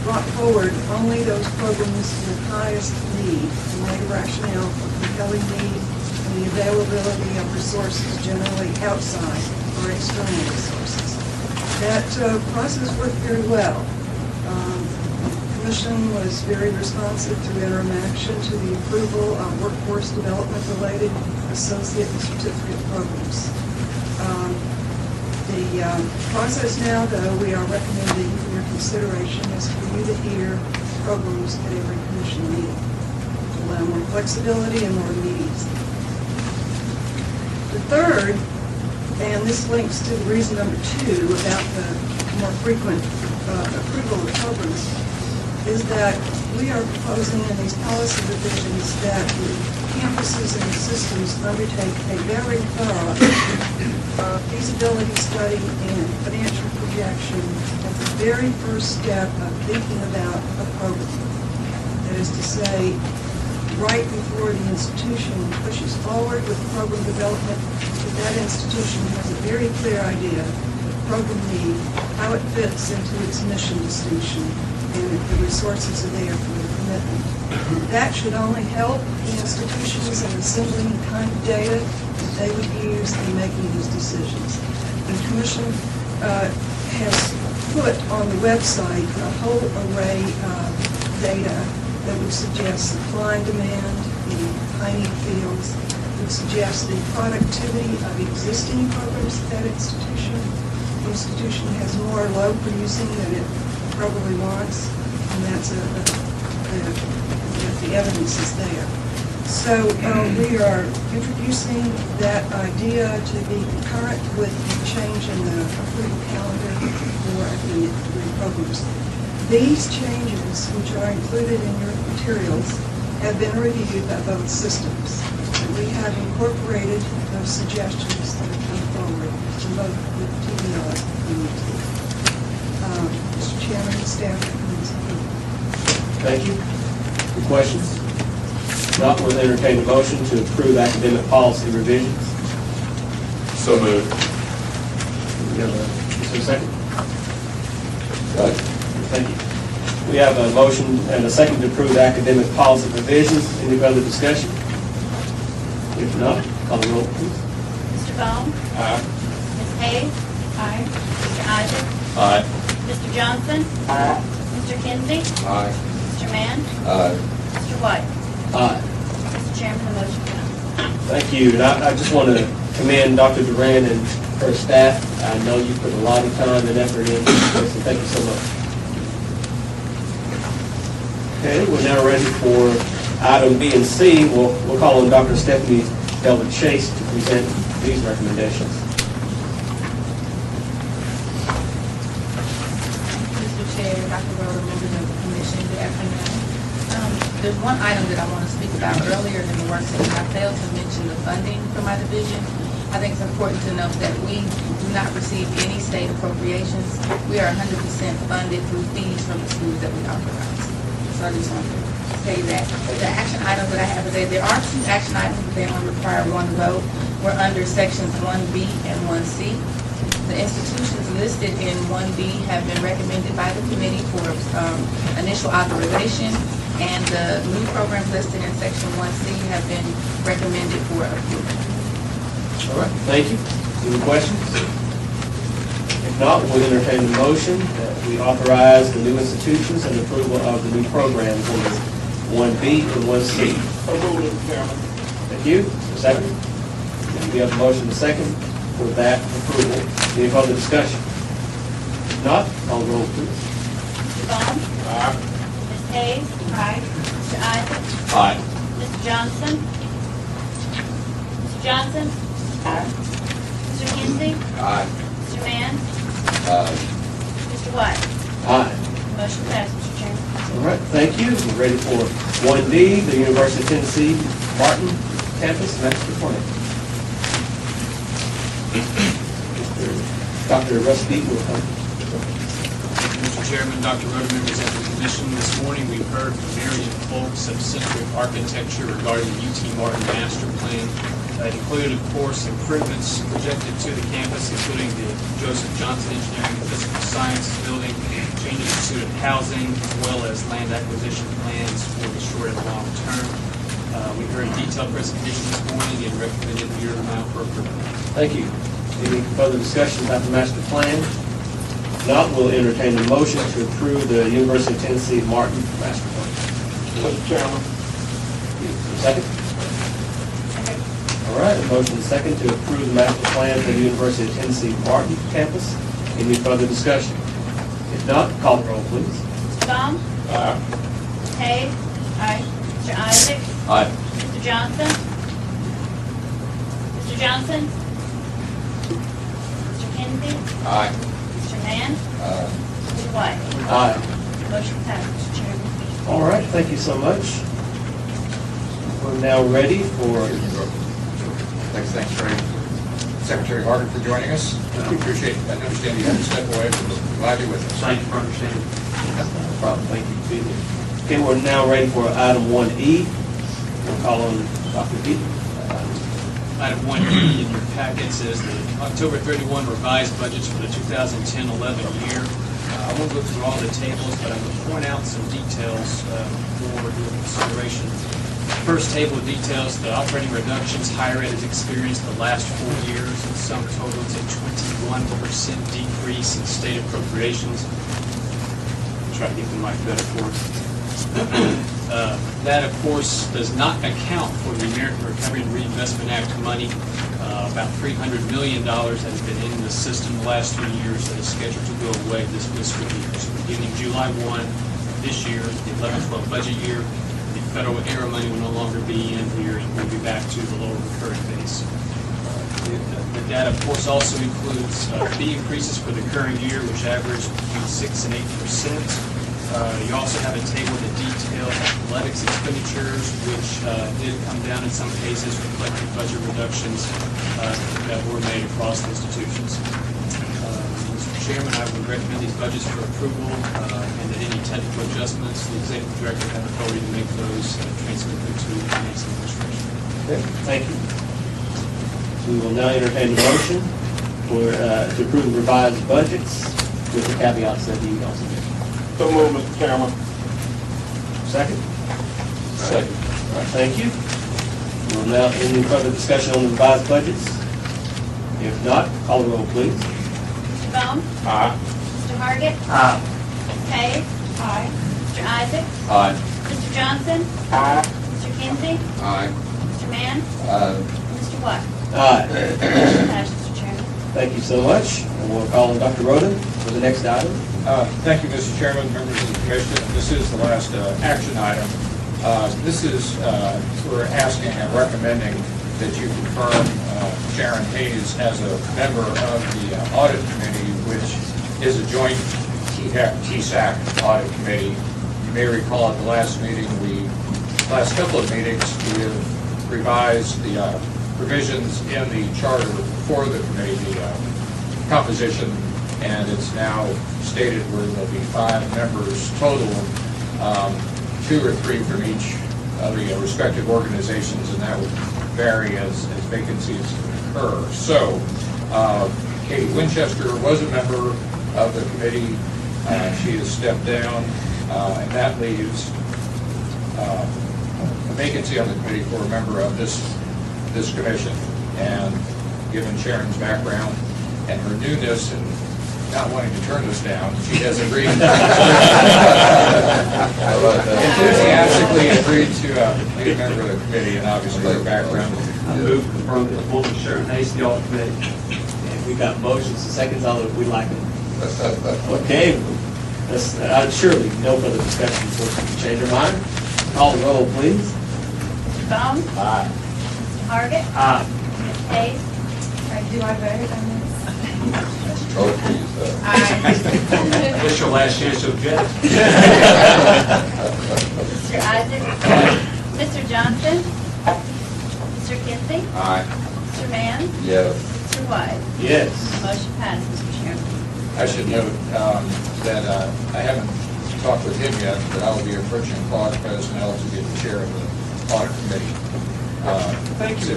S10: brought forward only those programs with highest need, and laid a rationale for compelling need and the availability of resources generally outside or external resources. That process worked very well. The Commission was very responsive to interim action to the approval of workforce development-related associate and certificate programs. The process now, though, we are recommending for your consideration is for you to hear programs at every commission meeting to allow more flexibility and more immediacy. The third, and this links to reason number 2 about the more frequent approval of programs, is that we are proposing in these policy revisions that the campuses and systems undertake a very thorough feasibility study and financial projection at the very first step of thinking about a program. That is to say, right before the institution pushes forward with program development, that institution has a very clear idea of program need, how it fits into its mission distinction, and if the resources are there for the commitment. That should only help the institutions in assembling the kind of data that they would use in making these decisions. The Commission has put on the website a whole array of data that would suggest supply and demand in high-need fields, would suggest the productivity of existing programs at that institution. The institution has more load producing than it probably wants, and that's the evidence is there. So we are introducing that idea to be concurrent with the change in the approval calendar for academic degree programs. These changes, which are included in your materials, have been reviewed by both systems. And we have incorporated those suggestions that have come forward from both the TBL and UT. Mr. Chairman, staff recommends approval.
S1: Thank you. Any questions? Not, we'll entertain a motion to approve academic policy revisions.
S6: So moved.
S1: We have is there a second?
S8: Second.
S1: Thank you. We have a motion and a second to approve academic policy revisions. Any further discussion? If not, call the roll, please.
S2: Mr. Baum?
S3: Aye.
S2: Ms. Hayes? Aye. Mr. Isaac?
S6: Aye.
S2: Mr. Johnson? Aye. Mr. Kinsey?
S6: Aye.
S2: Mr. Mann?
S8: Aye.
S2: Mr. White?
S1: Aye.
S2: Mr. Chairman, the motion passes.
S1: Thank you. And I just want to commend Dr. Duran and her staff. I know you put a lot of time and effort in, so thank you so much. Okay, we're now ready for item B and C. We'll call on Dr. Stephanie Delvin Chase to present these recommendations.
S11: Mr. Chair, Dr. Rhoda, members of the commission, good afternoon. There's one item that I want to speak about earlier in the work session. I failed to mention the funding for my division. I think it's important to note that we do not receive any state appropriations. We are 100% funded through fees from the schools that we authorize. So I just want to say that. The action items that I have today, there are 2 action items, but they only require 1 vote. We're under sections 1B and 1C. The institutions listed in 1B have been recommended by the committee for initial authorization, and the new programs listed in section 1C have been recommended for approval.
S1: All right, thank you. Any questions? If not, we'll entertain the motion that we authorize the new institutions and approval of the new programs under 1B and 1C.
S4: So moved, Mr. Chairman.
S1: Thank you. Second. And we have a motion to second for that approval. Any further discussion? If not, call the roll, please.
S2: Mr. Baum?
S3: Aye.
S2: Ms. Hayes? Aye. Mr. Isaac?
S6: Aye.
S2: Mr. Johnson? Mr. Johnson? Aye. Mr. Kinsey?
S6: Aye.
S2: Mr. Mann?
S8: Aye.
S2: Mr. White?
S1: Aye.
S2: Motion passed, Mr. Chairman.
S1: All right, thank you. We're ready for 1D, the University of Tennessee Martin Campus Master Plan. Dr. Russ Beat will come.
S12: Mr. Chairman, Dr. Rhoda, members of the commission, this morning we've heard from Marion Folks of Centric Architecture regarding the UT Martin Master Plan. It included, of course, improvements projected to the campus, including the Joseph Johnson Engineering and Physical Sciences building, changes to student housing, as well as land acquisition plans for the short and long term. We heard a detailed presentation this morning and recommended your amount for approval.
S1: Thank you. Any further discussion about the master plan? If not, we'll entertain a motion to approve the University of Tennessee Martin master plan.
S4: Mr. Chairman.
S1: Second? All right, a motion and a second to approve the master plan for the University of Tennessee Martin campus. Any further discussion? If not, call the roll, please.
S2: Mr. Baum?
S4: Aye.
S2: Ms. Hayes? Aye. Mr. Isaac?
S8: Aye.
S2: Mr. Johnson? Mr. Johnson? Mr. Kinsey?
S6: Aye.
S2: Mr. Mann? Mr. White?
S1: Aye.
S2: Motion passed, Mr. Chairman.
S1: All right, thank you so much. We're now ready for,
S3: Thanks, Ray. Secretary Harden for joining us. We appreciate it. I understand you had to step away, but we're glad you're with us.
S12: Thank you for understanding.
S1: no problem, thank you for being here. Okay, we're now ready for item 1E. We'll call on Dr. Pete.
S12: Item 1E in your packets is the October 31 revised budgets for the 2010-11 year. I won't go through all the tables, but I'm going to point out some details for your consideration. First table details the operating reductions higher ed has experienced the last 4 years. In sum total, it's a 21% decrease in state appropriations. Try to get the mic better for us. That, of course, does not account for the American Recovery and Reinvestment Act money. About $300 million has been in the system the last 3 years that is scheduled to go away this fiscal year. So beginning July 1 this year, the 11-12 budget year, the federal ERA money will no longer be in here and we'll be back to the lower recurring base. The data, of course, also includes fee increases for the current year, which average between 6 and 8%. You also have a table that details athletics expenditures, which did come down in some cases, reflecting budget reductions that were made across institutions. Mr. Chairman, I would recommend these budgets for approval, and that any technical adjustments, the executive director have authority to make those transmitted to the finance administration.
S1: Okay, thank you. We will now entertain the motion for, to approve the revised budgets with the caveats that he also made.
S4: So move, Mr. Chairman.
S1: Second? Second. All right, thank you. We'll now, any further discussion on the revised budgets? If not, call the roll, please.
S2: Mr. Baum?
S4: Aye.
S2: Mr. Hargit?
S1: Aye.
S2: Ms. Hayes?
S5: Aye.
S2: Mr. Isaac?
S8: Aye.
S2: Mr. Johnson?
S4: Aye.
S2: Mr. Kinsey?
S6: Aye.
S2: Mr. Mann?
S8: Aye.
S2: Mr. White?
S1: Aye.
S2: Motion passed, Mr. Chairman.
S1: Thank you so much. And we'll call on Dr. Roden for the next item.
S3: Thank you, Mr. Chairman, members of the commission. This is the last action item. This is, we're asking and recommending that you confirm Sharon Hayes as a member of the audit committee, which is a joint THEC audit committee. You may recall at the last meeting, last couple of meetings, we have revised the provisions in the charter for the committee, the composition, and it's now stated where there'll be 5 members total, 2 or 3 from each of the respective organizations, and that would vary as vacancies occur. So, Katie Winchester was a member of the committee. She has stepped down, and that leaves a vacancy on the committee for a member of this commission. And given Sharon's background and her newness and not wanting to turn this down, she has agreed, enthusiastically agreed to be a member of the committee, and obviously her background.
S1: I move to confirm the appointment of Sharon Hayes to the audit committee. And we've got motions and seconds, although we like it. Okay, surely no further discussion before we change our mind. Call the roll, please.
S2: Mr. Baum?
S1: Aye.
S2: Mr. Hargit?
S1: Aye.
S2: Ms. Hayes?
S5: Do I vote on this?
S8: Oh, please.
S2: Aye.
S12: This your last chance to object.
S2: Mr. Isaac? Mr. Johnson? Mr. Kinsey?
S6: Aye.
S2: Mr. Mann?
S8: Yes.
S2: Mr. White?
S1: Yes.
S2: Motion passed, Mr. Chairman.
S3: I should note that I haven't talked with him yet, but I will be approaching Claude Personnel to be the chair of the audit committee.
S12: Thank you.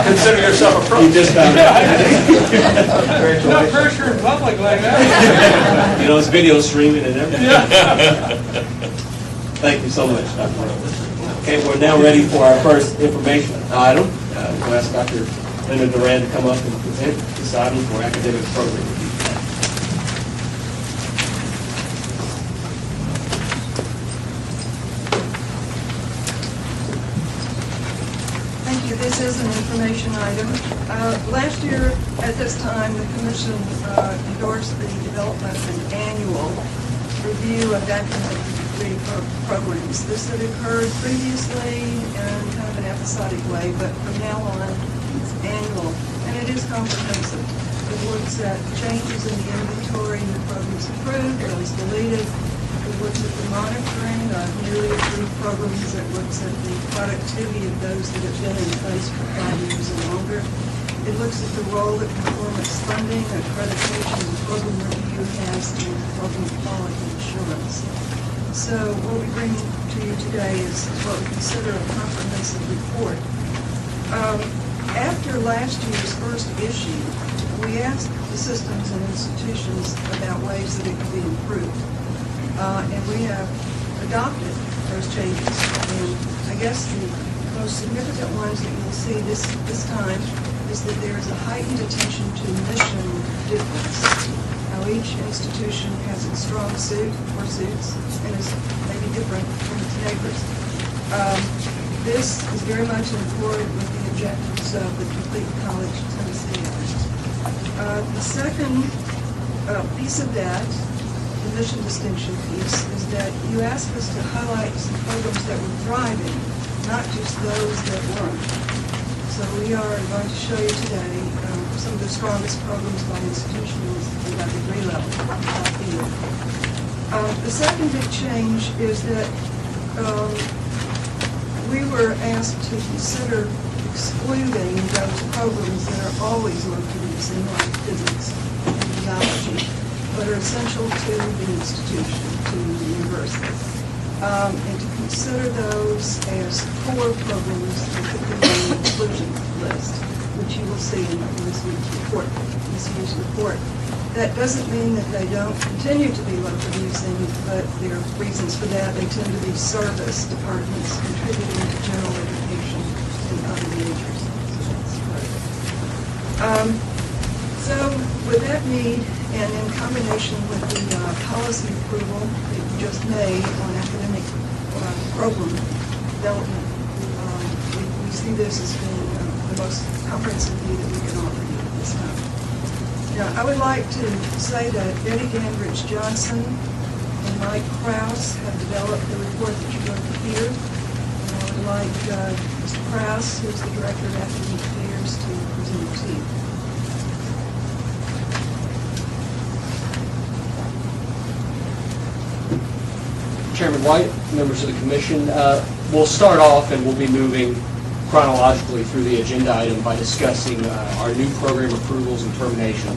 S4: Consider yourself a pro.
S1: You just found
S12: No pressure in public like that.
S1: You know, it's video streaming and everything. Thank you so much, Dr. Rowe. Okay, we're now ready for our first information item. We'll ask Dr. Linda Duran to come up and present this item for academic program review.
S10: Thank you. This is an information item. Last year, at this time, the Commission endorsed the development of an annual review of academic degree programs. This had occurred previously in kind of an episodic way, but from now on, it's annual, and it is comprehensive. It looks at changes in the inventory, new programs approved, those deleted. It looks at the monitoring of newly approved programs. It looks at the productivity of those that have been in place for 5 years or longer. It looks at the role that performance funding, accreditation, and program review has in program quality assurance. So what we bring to you today is what we consider a comprehensive report. After last year's first issue, we asked the systems and institutions about ways that it could be improved. And we have adopted those changes. And I guess the most significant ones that you'll see this time is that there is a heightened attention to mission difference. Now, each institution has its strong suit or suits and is maybe different from its neighbors. This is very much in accord with the objectives of the Complete College Tennessee Act. The second piece of that, the mission distinction piece, is that you ask us to highlight some programs that were thriving, not just those that weren't. So we are going to show you today some of the strongest programs by institutions and by degree level. The second big change is that we were asked to consider excluding those programs that are always low produce in like physics and biology, but are essential to the institution, to the university, and to consider those as core programs that could be on the inclusion list, which you will see in this year's report. That doesn't mean that they don't continue to be low producing, but there are reasons for that. They tend to be service departments contributing to general education and other majors. So with that need, and in combination with the policy approval that you just made on academic program development, we see this as being the most comprehensive view that we can offer you at this time. Now, I would like to say that Betty Dandridge Johnson and Mike Krause have developed the report that you're going to hear. And I would like Mr. Krause, who's the Director of Academic Affairs, to present it to you.
S13: Chairman White, members of the Commission, we'll start off and we'll be moving chronologically through the agenda item by discussing our new program approvals and termination.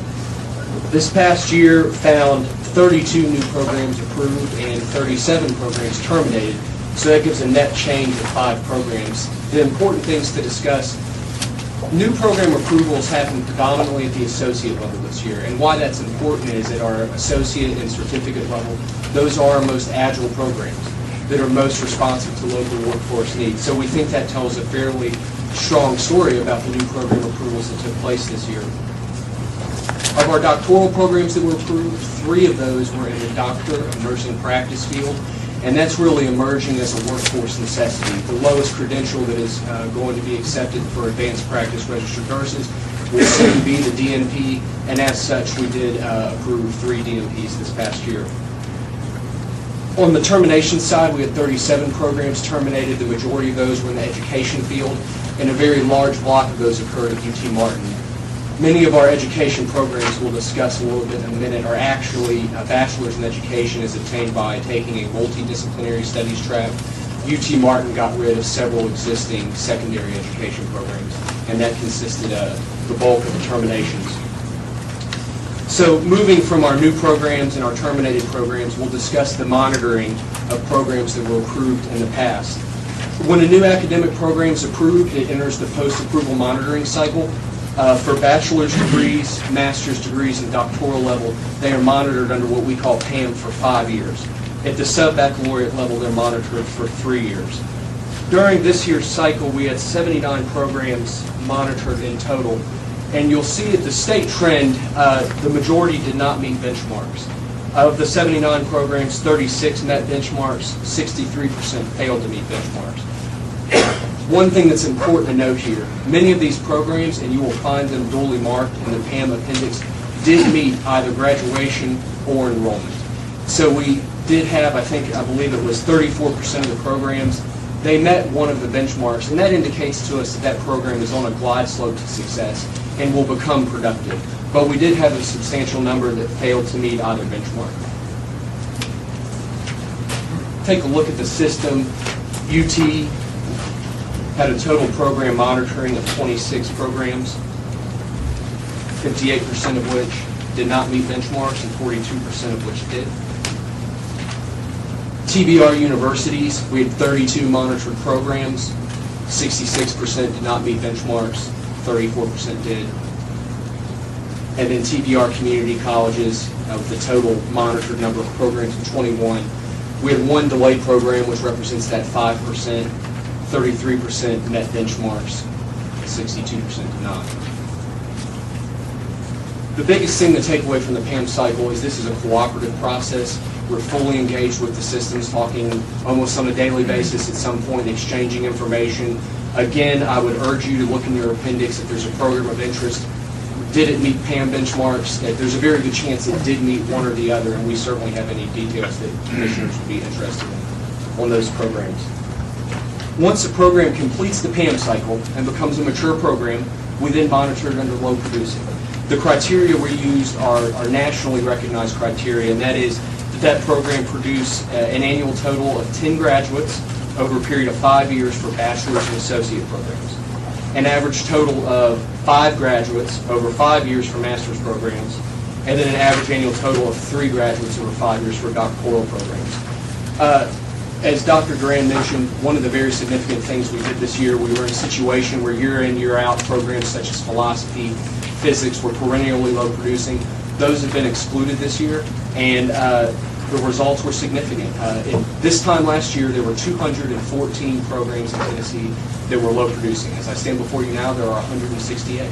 S13: This past year found 32 new programs approved and 37 programs terminated, so that gives a net change of 5 programs. The important things to discuss: new program approvals happen predominantly at the associate level this year, and why that's important is at our associate and certificate level, those are our most agile programs that are most responsive to local workforce needs. So we think that tells a fairly strong story about the new program approvals that took place this year. Of our doctoral programs that were approved, 3 of those were in the doctor of nursing practice field, and that's really emerging as a workforce necessity. The lowest credential that is going to be accepted for advanced practice registered nurses will soon be the DNP, and as such, we did approve 3 DNPs this past year. On the termination side, we had 37 programs terminated. The majority of those were in the education field, and a very large block of those occurred at UT Martin. Many of our education programs we'll discuss a little bit in a minute are actually a bachelor's in education is obtained by taking a multidisciplinary studies track. UT Martin got rid of several existing secondary education programs, and that consisted of the bulk of the terminations. So moving from our new programs and our terminated programs, we'll discuss the monitoring of programs that were approved in the past. When a new academic program is approved, it enters the post-approval monitoring cycle. For bachelor's degrees, master's degrees, and doctoral level, they are monitored under what we call PAM for 5 years. At the sub-baccalaureate level, they're monitored for 3 years. During this year's cycle, we had 79 programs monitored in total. And you'll see at the state trend, the majority did not meet benchmarks. Of the 79 programs, 36 met benchmarks, 63% failed to meet benchmarks. One thing that's important to note here, many of these programs, and you will find them duly marked in the PAM appendix, did meet either graduation or enrollment. So we did have, I believe it was 34% of the programs, they met one of the benchmarks, and that indicates to us that that program is on a glide slope to success and will become productive. But we did have a substantial number that failed to meet either benchmark. Take a look at the system. UT had a total program monitoring of 26 programs, 58% of which did not meet benchmarks and 42% of which did. TBR universities, we had 32 monitored programs, 66% did not meet benchmarks, 34% did. And then TBR community colleges, with the total monitored number of programs of 21, we had one delayed program, which represents that 5%, 33% met benchmarks, 62% did not. The biggest thing to take away from the PAM cycle is this is a cooperative process. We're fully engaged with the systems, talking almost on a daily basis at some point, exchanging information. Again, I would urge you to look in your appendix if there's a program of interest. Did it meet PAM benchmarks? There's a very good chance it did meet one or the other, and we certainly have any details that commissioners would be interested in on those programs. Once a program completes the PAM cycle and becomes a mature program, we then monitor it under low producing. The criteria we used are nationally recognized criteria, and that is that program produce an annual total of 10 graduates over a period of 5 years for bachelor's and associate programs, an average total of 5 graduates over 5 years for master's programs, and then an average annual total of 3 graduates over 5 years for doctoral programs. As Dr. Duran mentioned, one of the very significant things we did this year, we were in a situation where year in, year out programs such as philosophy, physics were perennially low producing. Those have been excluded this year, and the results were significant. This time last year, there were 214 programs in Tennessee that were low producing. As I stand before you now, there are 168.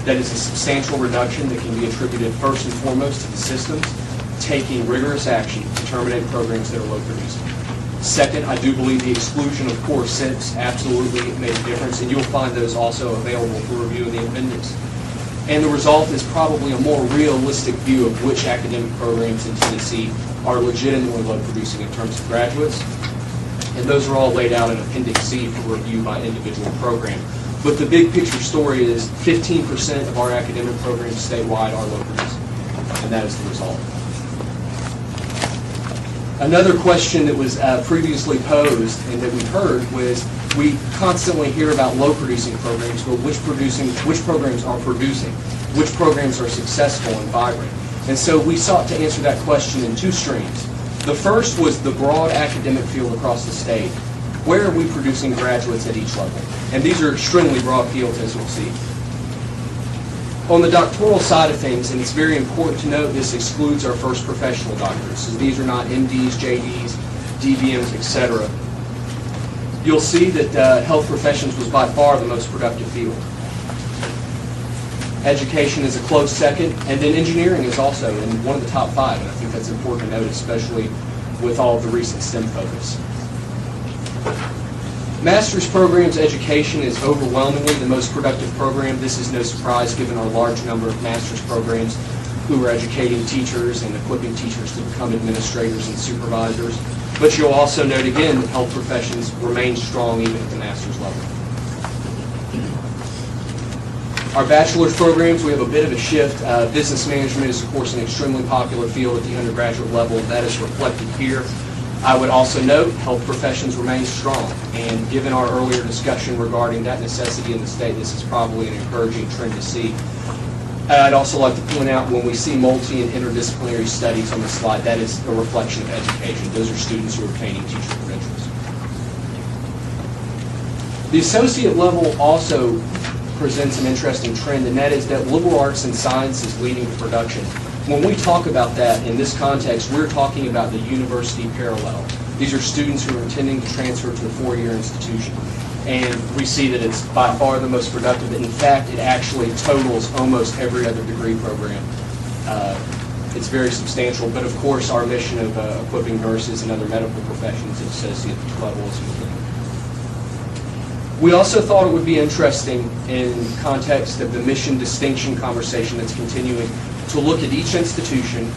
S13: That is a substantial reduction that can be attributed first and foremost to the systems taking rigorous action to terminate programs that are low producing. Second, I do believe the exclusion of core 6 absolutely made a difference, and you'll find those also available for review in the appendix. And the result is probably a more realistic view of which academic programs in Tennessee are legitimately low producing in terms of graduates. And those are all laid out in Appendix C for review by individual program. But the big picture story is 15% of our academic programs statewide are low producing, and that is the result. Another question that was previously posed and that we heard was, we constantly hear about low producing programs, but which programs are producing, which programs are successful and vibrant. And so we sought to answer that question in 2 streams. The first was the broad academic field across the state. Where are we producing graduates at each level? And these are extremely broad fields, as we'll see. On the doctoral side of things, and it's very important to note, this excludes our first professional doctorates. So these are not MDs, JDs, DBMs, etc. You'll see that health professions was by far the most productive field. Education is a close second, and then engineering is also in one of the top 5, and I think that's important to note, especially with all of the recent STEM focus. Master's programs education is overwhelmingly the most productive program. This is no surprise given our large number of master's programs who are educating teachers and equipping teachers to become administrators and supervisors. But you'll also note again that health professions remain strong even at the master's level. Our bachelor's programs, we have a bit of a shift. Business management is, of course, an extremely popular field at the undergraduate level. That is reflected here. I would also note health professions remain strong, and given our earlier discussion regarding that necessity in the state, this is probably an encouraging trend to see. I'd also like to point out when we see multi and interdisciplinary studies on the slide, that is a reflection of education. Those are students who are obtaining teacher credentials. The associate level also presents an interesting trend, and that is that liberal arts and science is leading to production. When we talk about that in this context, we're talking about the university parallel. These are students who are intending to transfer to a four-year institution. And we see that it's by far the most productive. In fact, it actually totals almost every other degree program. It's very substantial, but of course our mission of equipping nurses and other medical professions at associate level is important. We also thought it would be interesting in context of the mission distinction conversation that's continuing to look at each institution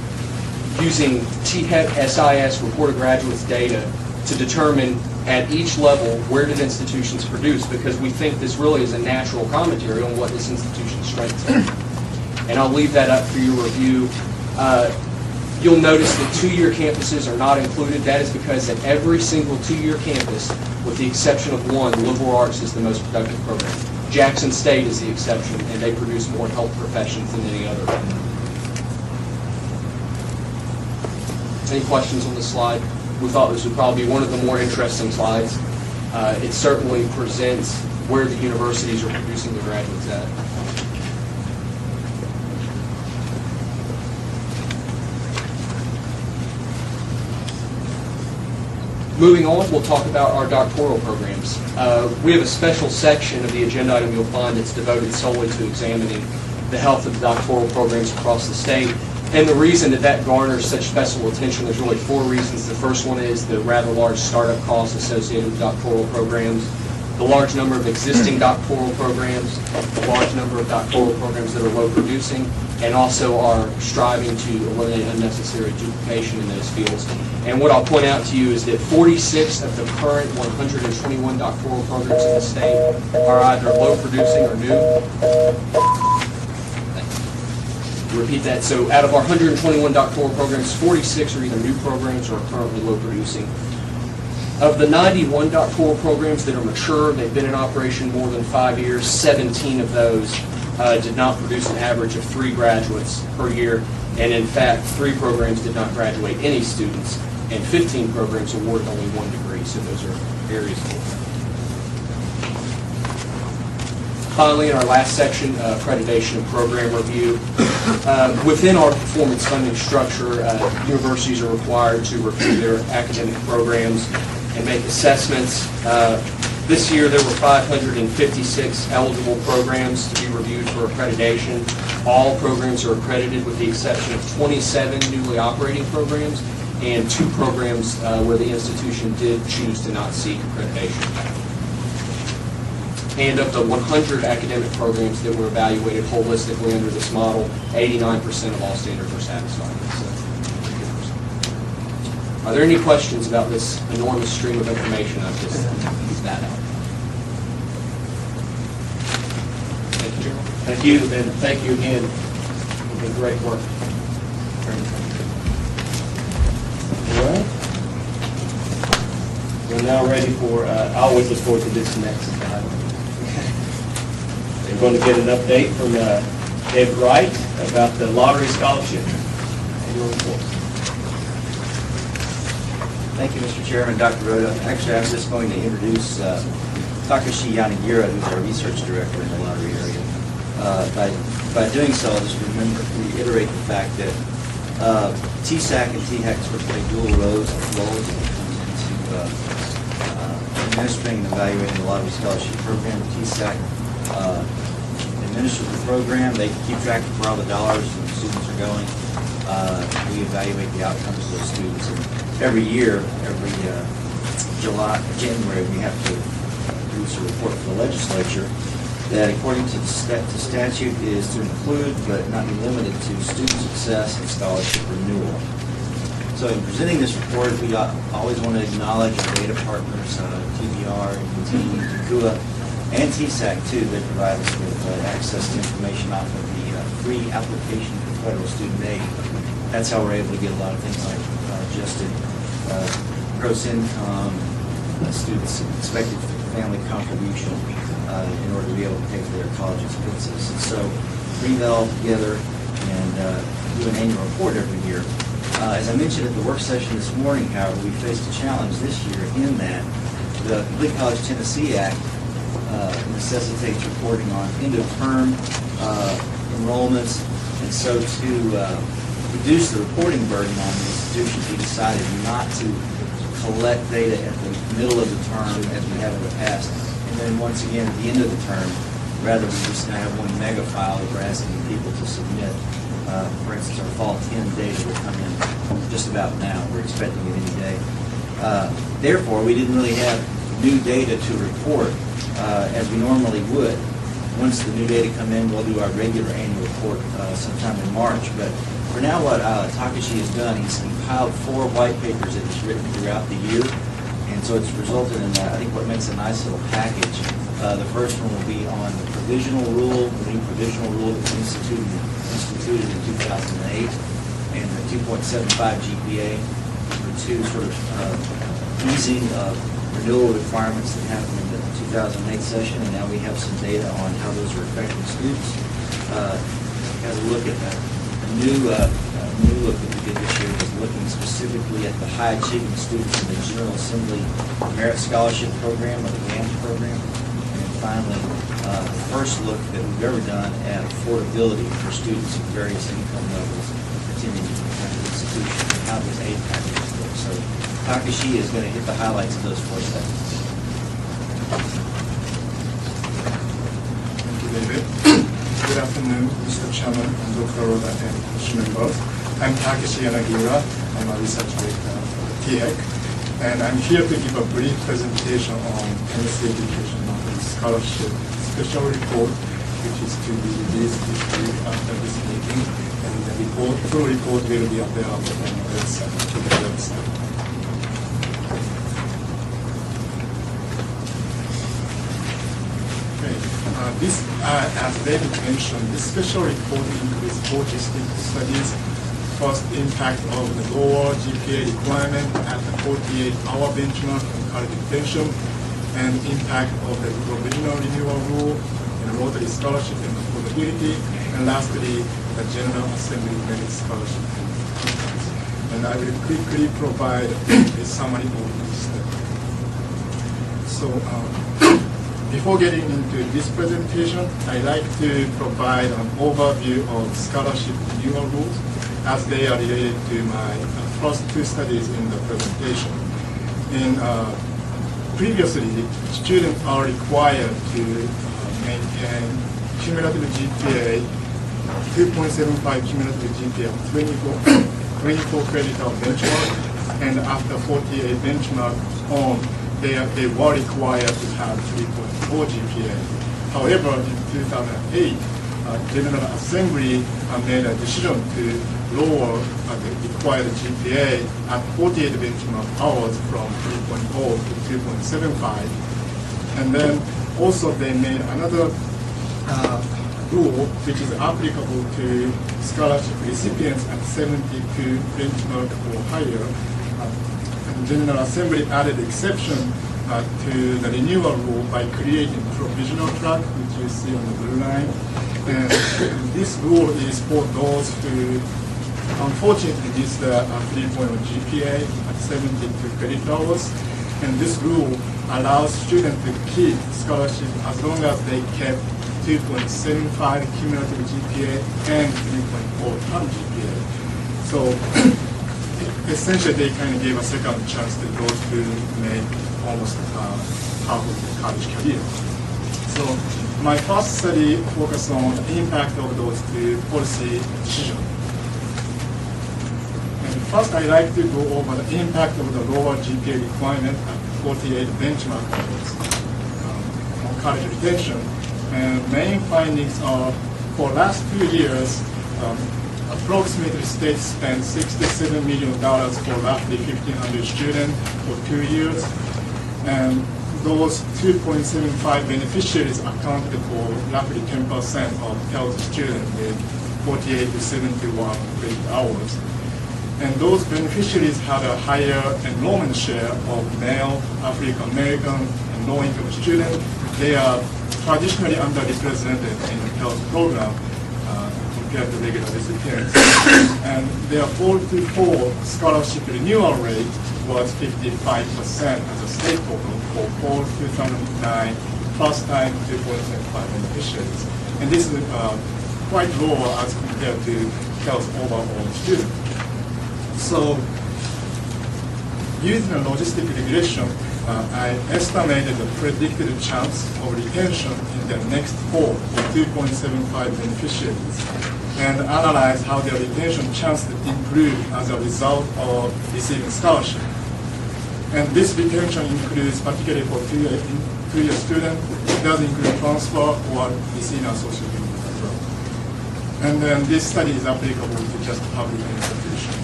S13: using THEC SIS reported graduates data to determine at each level where did institutions produce, because we think this really is a natural commentary on what this institution's strengths are. And I'll leave that up for your review. You'll notice that two-year campuses are not included. That is because at every single two-year campus, with the exception of one, liberal arts is the most productive program. Jackson State is the exception, and they produce more health professions than any other. Any questions on this slide? We thought this would probably be one of the more interesting slides. It certainly presents where the universities are producing their graduates at. Moving on, we'll talk about our doctoral programs. We have a special section of the agenda item you'll find that's devoted solely to examining the health of the doctoral programs across the state. And the reason that that garners such special attention, there's really four reasons. The first one is the rather large startup costs associated with doctoral programs, the large number of existing doctoral programs, the large number of doctoral programs that are low producing, and also our striving to eliminate unnecessary duplication in those fields. And what I'll point out to you is that 46 of the current 121 doctoral programs in the state are either low producing or new. Repeat that. So out of our 121 doctoral programs, 46 are either new programs or are currently low producing. Of the 91 doctoral programs that are mature, they've been in operation more than 5 years, 17 of those did not produce an average of 3 graduates per year. And in fact, 3 programs did not graduate any students, and 15 programs awarded only 1 degree. So those are areas of work. Finally, in our last section, accreditation and program review. Within our performance funding structure, universities are required to review their academic programs and make assessments. This year, there were 556 eligible programs to be reviewed for accreditation. All programs are accredited with the exception of 27 newly operating programs and 2 programs where the institution did choose to not seek accreditation. And of the 100 academic programs that were evaluated holistically under this model, 89% of all standards are satisfied. So, are there any questions about this enormous stream of information I've just spat out? Thank you, Chairman.
S1: Thank you, and thank you again for the great work. All right. We're now ready for, I always look forward to this next item. We're going to get an update from David Wright about the lottery scholarship. Annual report.
S14: Thank you, Mr. Chairman, Dr. Rhoda. Actually, I'm just going to introduce Takashi Yanagira, who's our research director in the lottery area. By doing so, I'll just reiterate the fact that TSAC and THEC sort of play dual roles when it comes into administering and evaluating the lottery scholarship program. TSAC administers the program. They keep track of where all the dollars and students are going. We evaluate the outcomes of those students. And every year, every January, we have to produce a report for the legislature that, according to statute, is to include but not be limited to student success and scholarship renewal. So in presenting this report, we always want to acknowledge our data partners, TBR, TCUA, and TSAC, too, that provide us with access to information off of the free application for federal student aid. That's how we're able to get a lot of things like adjusted gross income, students' expected family contribution in order to be able to pay for their college expenses. And so bring that all together and do an annual report every year. As I mentioned at the work session this morning, however, we faced a challenge this year in that the Complete College Tennessee Act necessitates reporting on end-of-term enrollments. And so to reduce the reporting burden on the institutions, we decided not to collect data at the middle of the term as we have in the past. And then once again at the end of the term, rather we're just going to have one mega file that we're asking people to submit. For instance, our fall 10 data will come in just about now. We're expecting it any day. Therefore, we didn't really have new data to report as we normally would. Once the new data come in, we'll do our regular annual report sometime in March. But for now, what Takashi has done, he's compiled 4 white papers that he's written throughout the year. And so it's resulted in, I think, what makes a nice little package. The first one will be on the provisional rule, the new provisional rule that was instituted in 2008, and the 2.75 GPA for 2 sort of easing of renewal requirements that happened in the 2008 session, and now we have some data on how those are affecting students. As a look at the new look that we did this year was looking specifically at the high achieving students in the General Assembly Merit Scholarship Program or the GAMS program. And finally, the first look that we've ever done at affordability for students of various income levels attending the institution and how those aid packages look. So Takashi is going to hit the highlights of those 4 segments.
S15: Thank you, David. Good afternoon, Mr. Chairman and Dr. Roda and commission members. I'm Takeshi Yanagiura. I'm a research director for the THEC, and I'm here to give a brief presentation on Tennessee Education Scholarship Special Report, which is to be released this week after this meeting, and the full report will be available on the website. This, as David mentioned, this special report includes 4 distinct studies. First, impact of the lower GPA requirement at the 48-hour benchmark on college retention, and impact of the provisional renewal rule, and rotary scholarship and affordability, and lastly, the General Assembly merit scholarship. And I will quickly provide a summary of this study. So, before getting into this presentation, I'd like to provide an overview of scholarship renewal rules as they are related to my first 2 studies in the presentation. Previously, students are required to maintain cumulative GPA, 2.75 cumulative GPA of 24 credit hour benchmark, and after 48 benchmark on they were required to have 3.4 GPA. However, in 2008, General Assembly made a decision to lower the required GPA at 48 benchmark hours from 3.0 to 2.75. And then also they made another rule which is applicable to scholarship recipients at 72 benchmark or higher. General Assembly added exception to the renewal rule by creating provisional track, which you see on the blue line. And this rule is for those who unfortunately missed the 3.0 GPA at 72 credit hours. And this rule allows students to keep scholarship as long as they kept 2.75 cumulative GPA and 3.4 term GPA. So essentially, they kind of gave a second chance to those who made almost half of the college career. So my first study focused on the impact of those 2 policy decisions. And first, I'd like to go over the impact of the lower GPA requirement at 48 benchmark levels on college retention. And main findings are, for last 2 years, approximately states spent $67 million for roughly 1,500 students for 2 years. And those 2.75 beneficiaries accounted for roughly 10% of health students with 48 to 71 credit hours. And those beneficiaries had a higher enrollment share of male, African American, and low-income students. They are traditionally underrepresented in the health program compared to regular recipients. And their 4-4 scholarship renewal rate was 55% as a state total for fall 2009 first-time 2.75 beneficiaries. And this is quite low as compared to health overall student. So using a logistic regression, I estimated the predicted chance of retention in the next cohort of 2.75 beneficiaries and analyzed how their retention chance improved as a result of receiving scholarship. And this retention includes, particularly for two-year students, it doesn't include transfer or receiving associate degree as well. And then this study is applicable to just public institutions.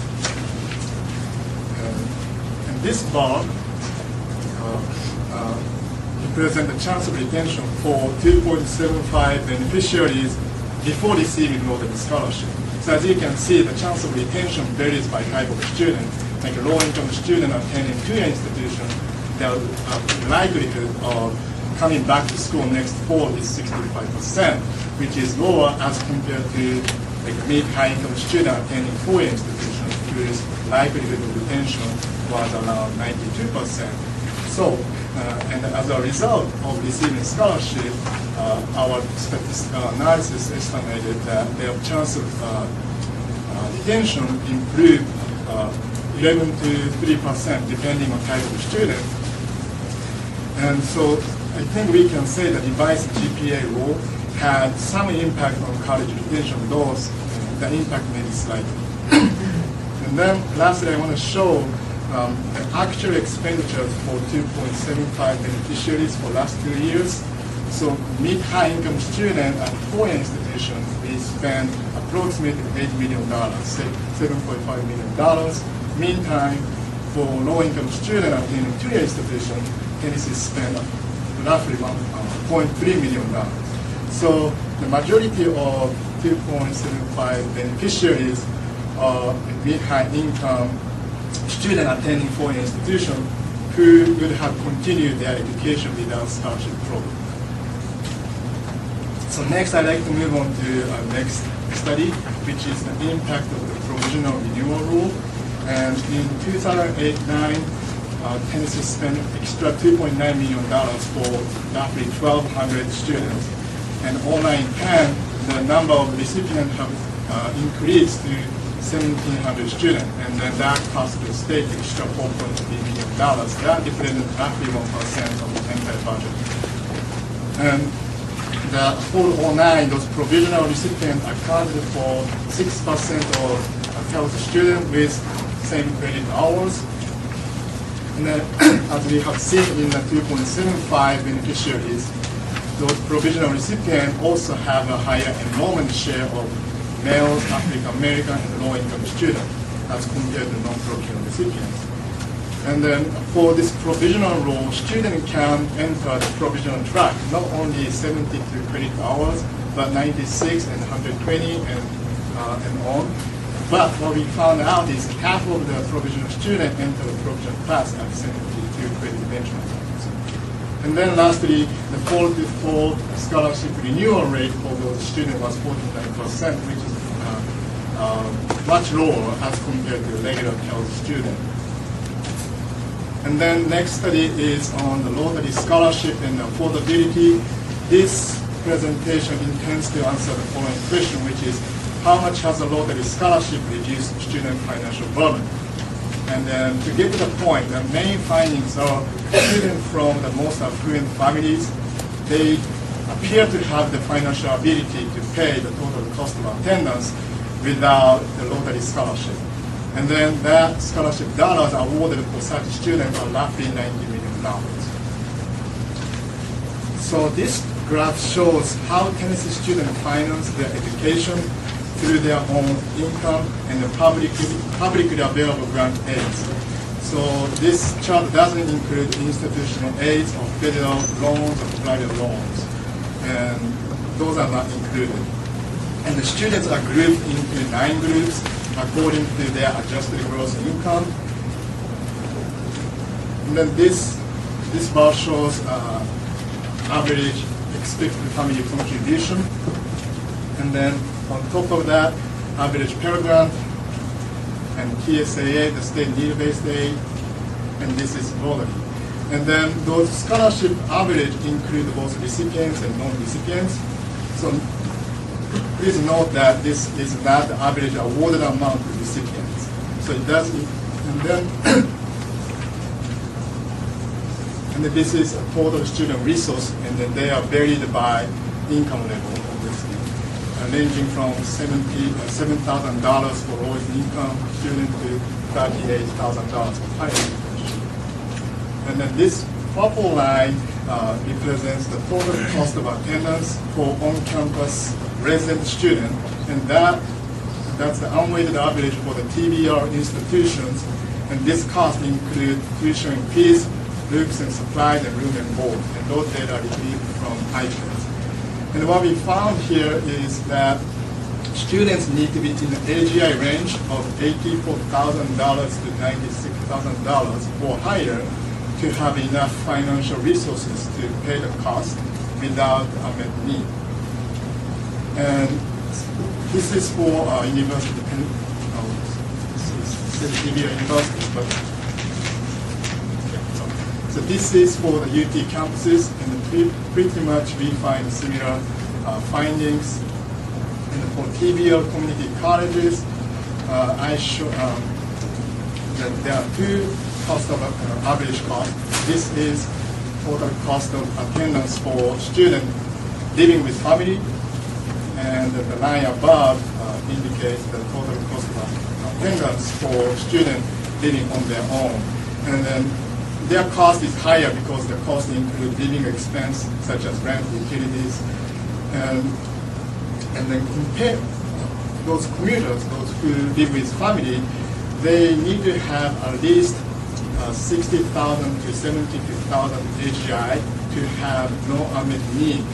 S15: And this bar represents the chance of retention for 2.75 beneficiaries before receiving lottery scholarship. So as you can see, the chance of retention varies by type of student. Like a low-income student attending two-year institution, the likelihood of coming back to school next fall is 65%, which is lower as compared to like a mid-high-income student attending four-year institution, whose likelihood of retention was around 92%. So, and as a result of receiving scholarship, our statistical analysis estimated that their chance of retention improved 11 to 3% depending on type of student. And so I think we can say that revised GPA rule had some impact on college retention, though the impact may be slight. And then lastly, I want to show the actual expenditures for 2.75 beneficiaries for last 2 years. So mid-high income student at four-year institutions, we spend approximately $8 million, $7.5 million. Meantime, for low-income student attending two-year institution, Tennessee spent roughly $1.3 million. So the majority of 2.75 beneficiaries are mid-high income student attending foreign institution who would have continued their education without scholarship program. So next, I'd like to move on to our next study, which is the impact of the provisional renewal rule. And in 2008-9, Tennessee spent extra $2.9 million for roughly 1,200 students. And 09-10, the number of recipients have increased to 1,700 students, and then that cost the state extra $4.3 million. That represented roughly 1% of the entire budget. And the 409, those provisional recipients accounted for 6% of health students with same credit hours. And then, as we have seen in the 2.75 beneficiaries, those provisional recipients also have a higher enrollment share of males, African American, and low-income students as compared to non-provisional recipients. And then for this provisional rule, students can enter the provisional track, not only 72 credit hours, but 96 and 120 and on. But what we found out is half of the provisional students enter the provisional class at 72 credit benchmark. And then lastly, the 4-4 scholarship renewal rate for those students was 49%, which is much lower as compared to regular health students. And then next study is on the lottery scholarship and affordability. This presentation intends to answer the following question, which is, how much has a lottery scholarship reduced student financial burden? And then to get to the point, the main findings are students from the most affluent families, they appear to have the financial ability to pay the total cost of attendance without the lottery scholarship. And then that scholarship dollars awarded for such students are roughly $90 million. So this graph shows how Tennessee students finance their education through their own income and the publicly available grant aids. So this chart doesn't include institutional aids or federal loans or private loans, and those are not included. And the students are grouped into 9 groups according to their adjusted gross income. And then this bar shows average expected family contribution. And then on top of that, average Pell Grant and TSAA, the state need-based aid, and this is lottery. And then those scholarship average include both recipients and non-recipients. So please note that this is not the average awarded amount to recipients. So it does, and then and then this is a total student resource, and then they are varied by income level, obviously, ranging from $7,000 for lowest income student to $38,000 for higher income student. And then this purple line represents the total cost of attendance for on-campus resident student, and that's the unweighted average for the TBR institutions. And this cost includes tuition fees, books and supplies, and room and board. And those data are retrieved from iPads. And what we found here is that students need to be in the AGI range of $84,000 to $96,000 or higher to have enough financial resources to pay the cost without unmet need. And this is for university, this is TBR universities, but so this is for the UT campuses, and pretty much we find similar findings. And for TBR community colleges, I show that there are two cost of average cost. This is total cost of attendance for student living with family, and the line above indicates the total cost of attendance for student living on their own. And then their cost is higher because the cost include living expense such as rent, utilities, and then compare those commuters, those who live with family, they need to have at least 60,000 to 72,000 AGI to have no unmet need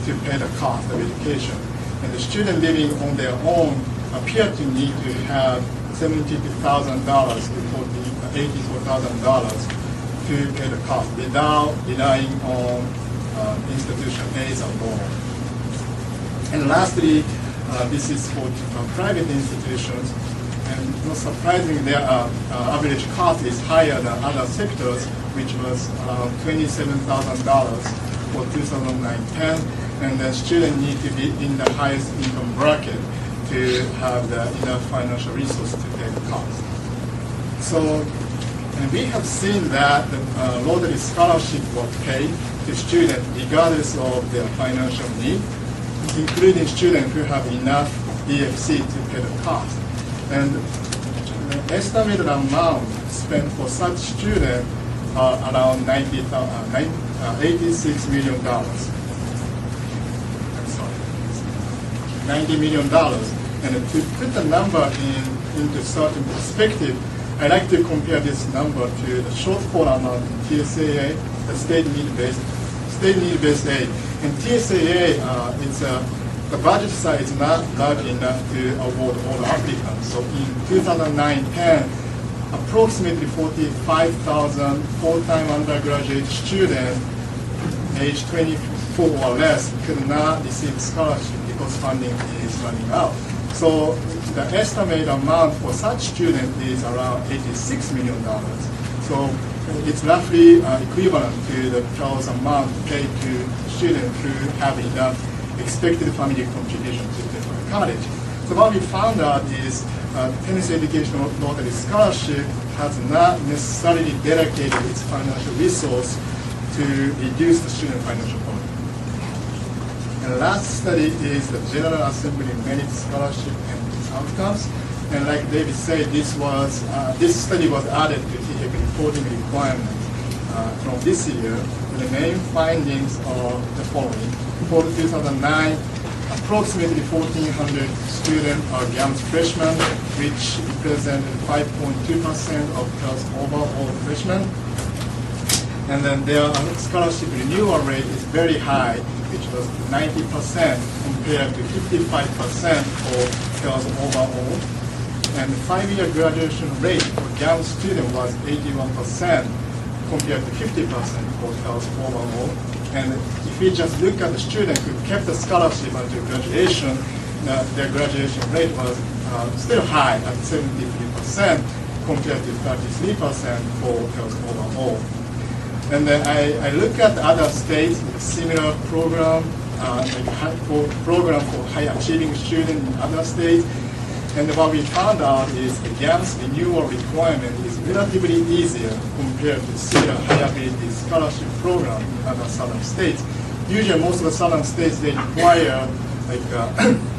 S15: to pay the cost of education. And the student living on their own appear to need to have $72,000 to $84,000 to pay the cost without relying on institution aids alone. And lastly, this is for private institutions, and not surprisingly, their average cost is higher than other sectors, which was around $27,000 for 2009-10, and the students need to be in the highest income bracket to have the enough financial resources to pay the cost. So, and we have seen that the lottery scholarship will pay to students regardless of their financial need, including students who have enough EFC to pay the cost. And the estimated amount spent for such students are around $86 million. I'm sorry, $90 million. And to put the number into certain perspective, I like to compare this number to the shortfall amount in TSAA, the state need-based aid. In TSAA, the budget size is not large enough to award all applicants. So in 2009-10, approximately 45,000 full-time undergraduate students aged 24 or less could not receive scholarship because funding is running out. So the estimated amount for such students is around $86 million. So it's roughly equivalent to the total amount paid to students who have enough expected family contribution to pay for college. So what we found out is Tennessee Educational Lottery Scholarship has not necessarily dedicated its financial resource to reduce the student financial burden. And the last study is the General Assembly Merit Scholarship and its outcomes. And like David said, this study was added to THEC reporting requirements from this year. The main findings are the following. For 2009, approximately 1,400 students are young freshmen, which represented 5.2% of class overall freshmen. And then their scholarship renewal rate is very high, which was 90% compared to 55% for class overall. And the 5-year graduation rate for young students was 81% compared to 50% for class overall. And if we just look at the students who kept the scholarship until graduation, their graduation rate was still high at 73% compared to 33% for class overall. And then I look at other states with similar program, program for high achieving students in other states. And what we found out is the GAMS renewal requirement is relatively easier compared to similar high ability scholarship program in other southern states. Usually most of the southern states, they require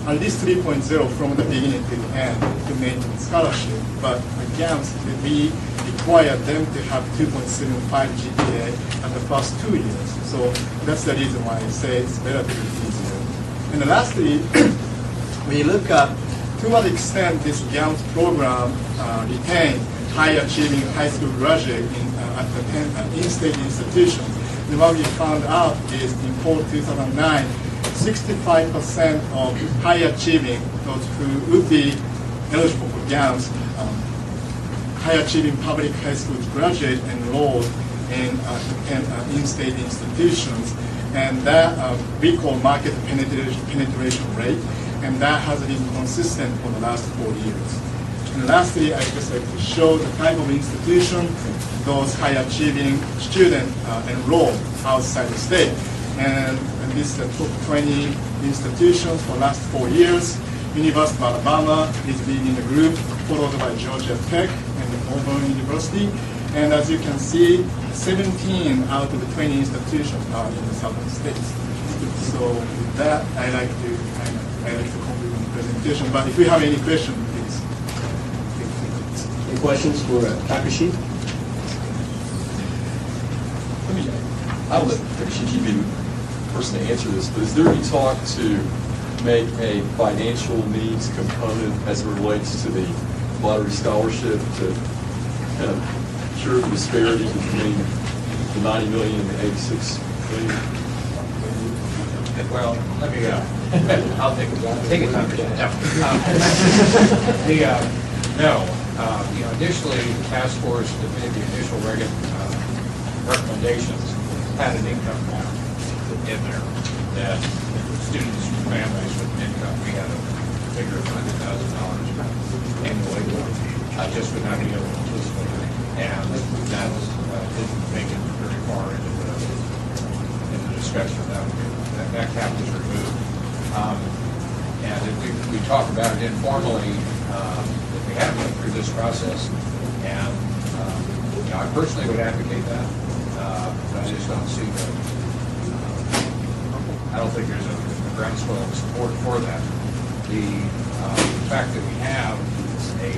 S15: at least 3.0 from the beginning to the end to maintain scholarship. But at GAMS, we require them to have 2.75 GPA at the first 2 years. So that's the reason why I say it's relatively easier. And lastly, we look at to what extent this GAMS program retain high achieving high school graduate at the in-state institutions. And what we found out is in fall 2009, 65% of high achieving, those who would be eligible for GAMS, high achieving public high school graduate enrolled in in-state institutions, and that we call market penetration rate, and that has been consistent for the last 4 years. And lastly, I just like to show the type of institution those high achieving students enroll outside the state. And this is the top 20 institutions for the last 4 years. University of Alabama is leading the group, followed by Georgia Tech and Auburn University. And as you can see, 17 out of the 20 institutions are in the southern states. So with that, I like to complete the presentation. But if you have any questions, please.
S13: Any questions for Dr. Shi?
S16: I'll let Dr. Shi be the person to answer this, but is there any talk to make a financial needs component as it relates to the lottery scholarship to kind of cure the disparity between the 90 million and the 86 million?
S3: Well, let me, I'll take it. Take it, Dr. No, initially, the task force that made the initial recommendations had an income cap in there that students and families with income, we had a figure of $100,000 annually, just would not be able to participate. And that didn't make it very far into the discussion. That cap was removed. And if we talk about it informally, if we have went through this process, and I personally would advocate that, but I just don't see the, I don't think there's a groundswell of support for that. The fact that we have a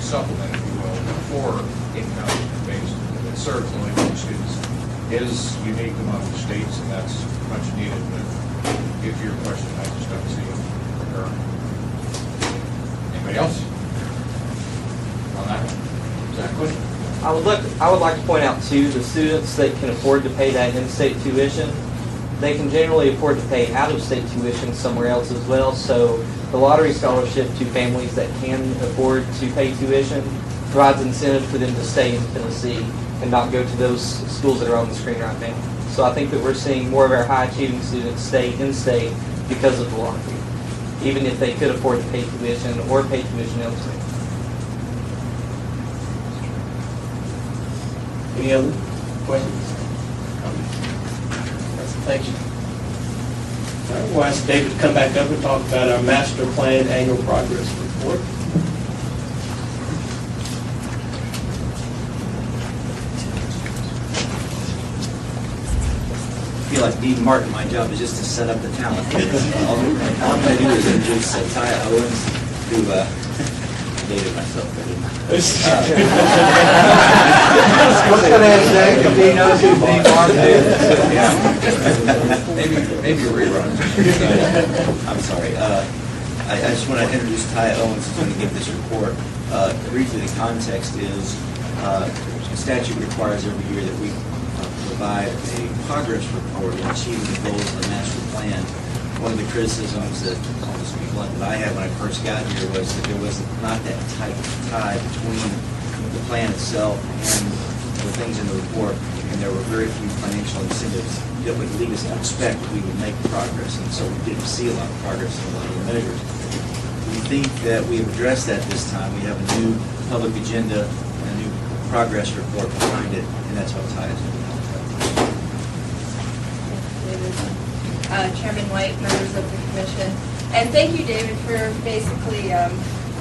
S3: supplement, if you will, for income-based that serves low-income students is unique among the states, and that's much needed. But if your question, I just don't see it occurring. Anybody else on that one? Exactly.
S17: I would like to point out too, the students that can afford to pay that in-state tuition, they can generally afford to pay out-of-state tuition somewhere else as well. So the lottery scholarship to families that can afford to pay tuition provides incentive for them to stay in Tennessee and not go to those schools that are on the screen right now. So I think that we're seeing more of our high-achieving students stay in-state because of the lottery, even if they could afford to pay tuition or pay tuition elsewhere.
S13: Any other questions? Thank you. All right, we'll ask David to come back up and talk about our master plan annual progress report.
S14: I feel like Dean Martin. My job is just to set up the talent. All I'm going to do is introduce Ty Owens, who dated myself. What's going to say? He knows who Dean Martin is. Maybe a rerun. I'm sorry. I just want to introduce Ty Owens, who's going to give this report. Briefly, the context is the statute requires every year that we provide a progress report in achieving the goals of the master plan. One of the criticisms that, I'll just be blunt, that I had when I first got here was that there was not that tight tie between the plan itself and the things in the report, and there were very few financial incentives that would lead us to expect that we would make progress, and so we didn't see a lot of progress in a lot of the measures. We think that we have addressed that this time. We have a new public agenda, a new progress report behind it, and and that's what ties into the
S11: Chairman White, members of the commission. And thank you, David, for basically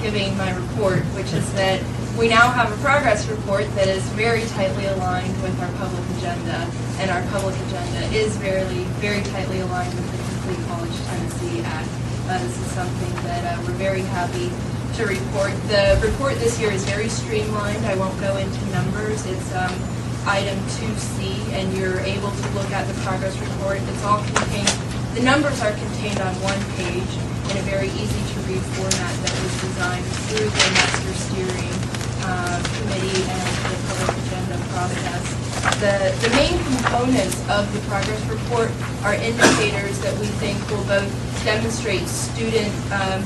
S11: giving my report, which is that we now have a progress report that is very tightly aligned with our public agenda, and our public agenda is very tightly aligned with the Complete College Tennessee Act. This is something that we're very happy to report. The report this year is very streamlined. I won't go into numbers. It's item 2C, and you're able to look at the progress report. It's all contained, the numbers are contained on one page in a very easy-to-read format that was designed through the master steering committee and the public agenda process. The main components of the progress report are indicators that we think will both demonstrate student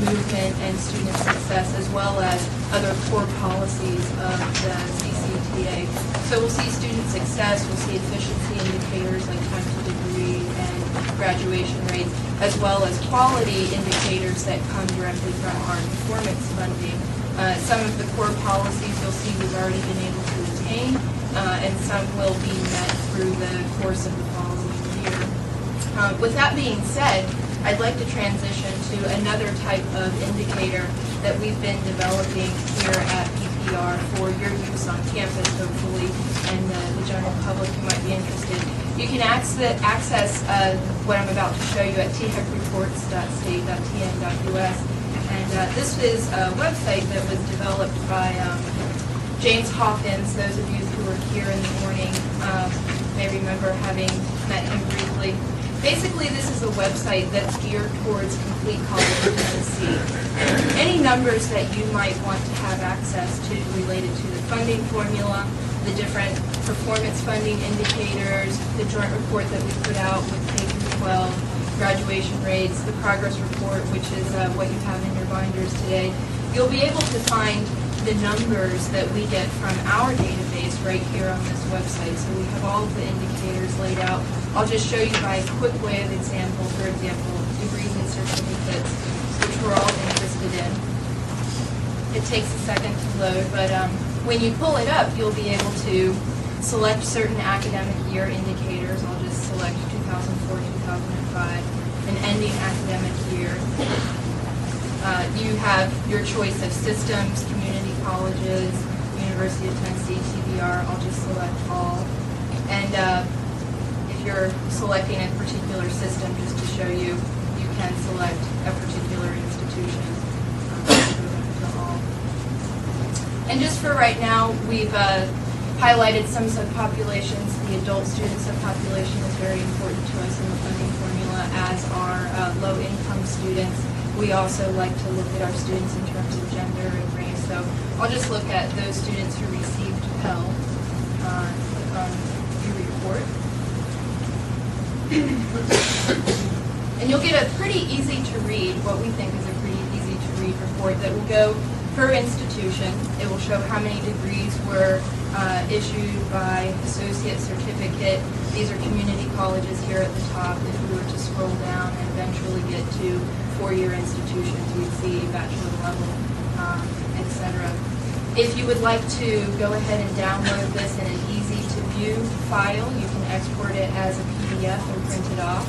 S11: movement and student success, as well as other core policies of the CCTA. So we'll see student success, we'll see efficiency indicators like time to degree and graduation rates, as well as quality indicators that come directly from our performance funding. Some of the core policies you'll see we've already been able to attain, and some will be met through the course of the following year. With that being said, I'd like to transition to another type of indicator that we've been developing here at PPR for your use on campus, hopefully, and the general public who might be interested. You can access what I'm about to show you at thecreports.state.tn.us. And this is a website that was developed by James Hawkins. Those of you who were here in the morning may remember having met him briefly. Basically, this is a website that's geared towards Complete College Tennessee. Any numbers that you might want to have access to related to the funding formula, the different performance funding indicators, the joint report that we put out with K-12, graduation rates, the progress report, which is what you have in your binders today. You'll be able to find the numbers that we get from our database right here on this website. So we have all of the indicators laid out. I'll just show you by a quick way of example, for example, degrees and certificates, which we're all interested in. It takes a second to load, but when you pull it up, you'll be able to select certain academic year indicators. I'll just select 2004, 2005, an ending academic year. You have your choice of systems, community colleges, University of Tennessee, TBR. I'll just select all. And if you're selecting a particular system, just to show you, you can select a particular institution. And just for right now, we've highlighted some subpopulations. The adult student subpopulation is very important to us in the funding formula, as are low-income students. We also like to look at our students in terms of gender and race. So I'll just look at those students who received Pell. Click on View Report. And you'll get a pretty easy to read, what we think is a pretty easy to read report that will go per institution. It will show how many degrees were issued by associate certificate. These are community colleges here at the top. If we were to scroll down and eventually get to four-year institutions, we'd see bachelor level, etc. If you would like to go ahead and download this in an easy-to-view file, you can export it as a PDF and print it off.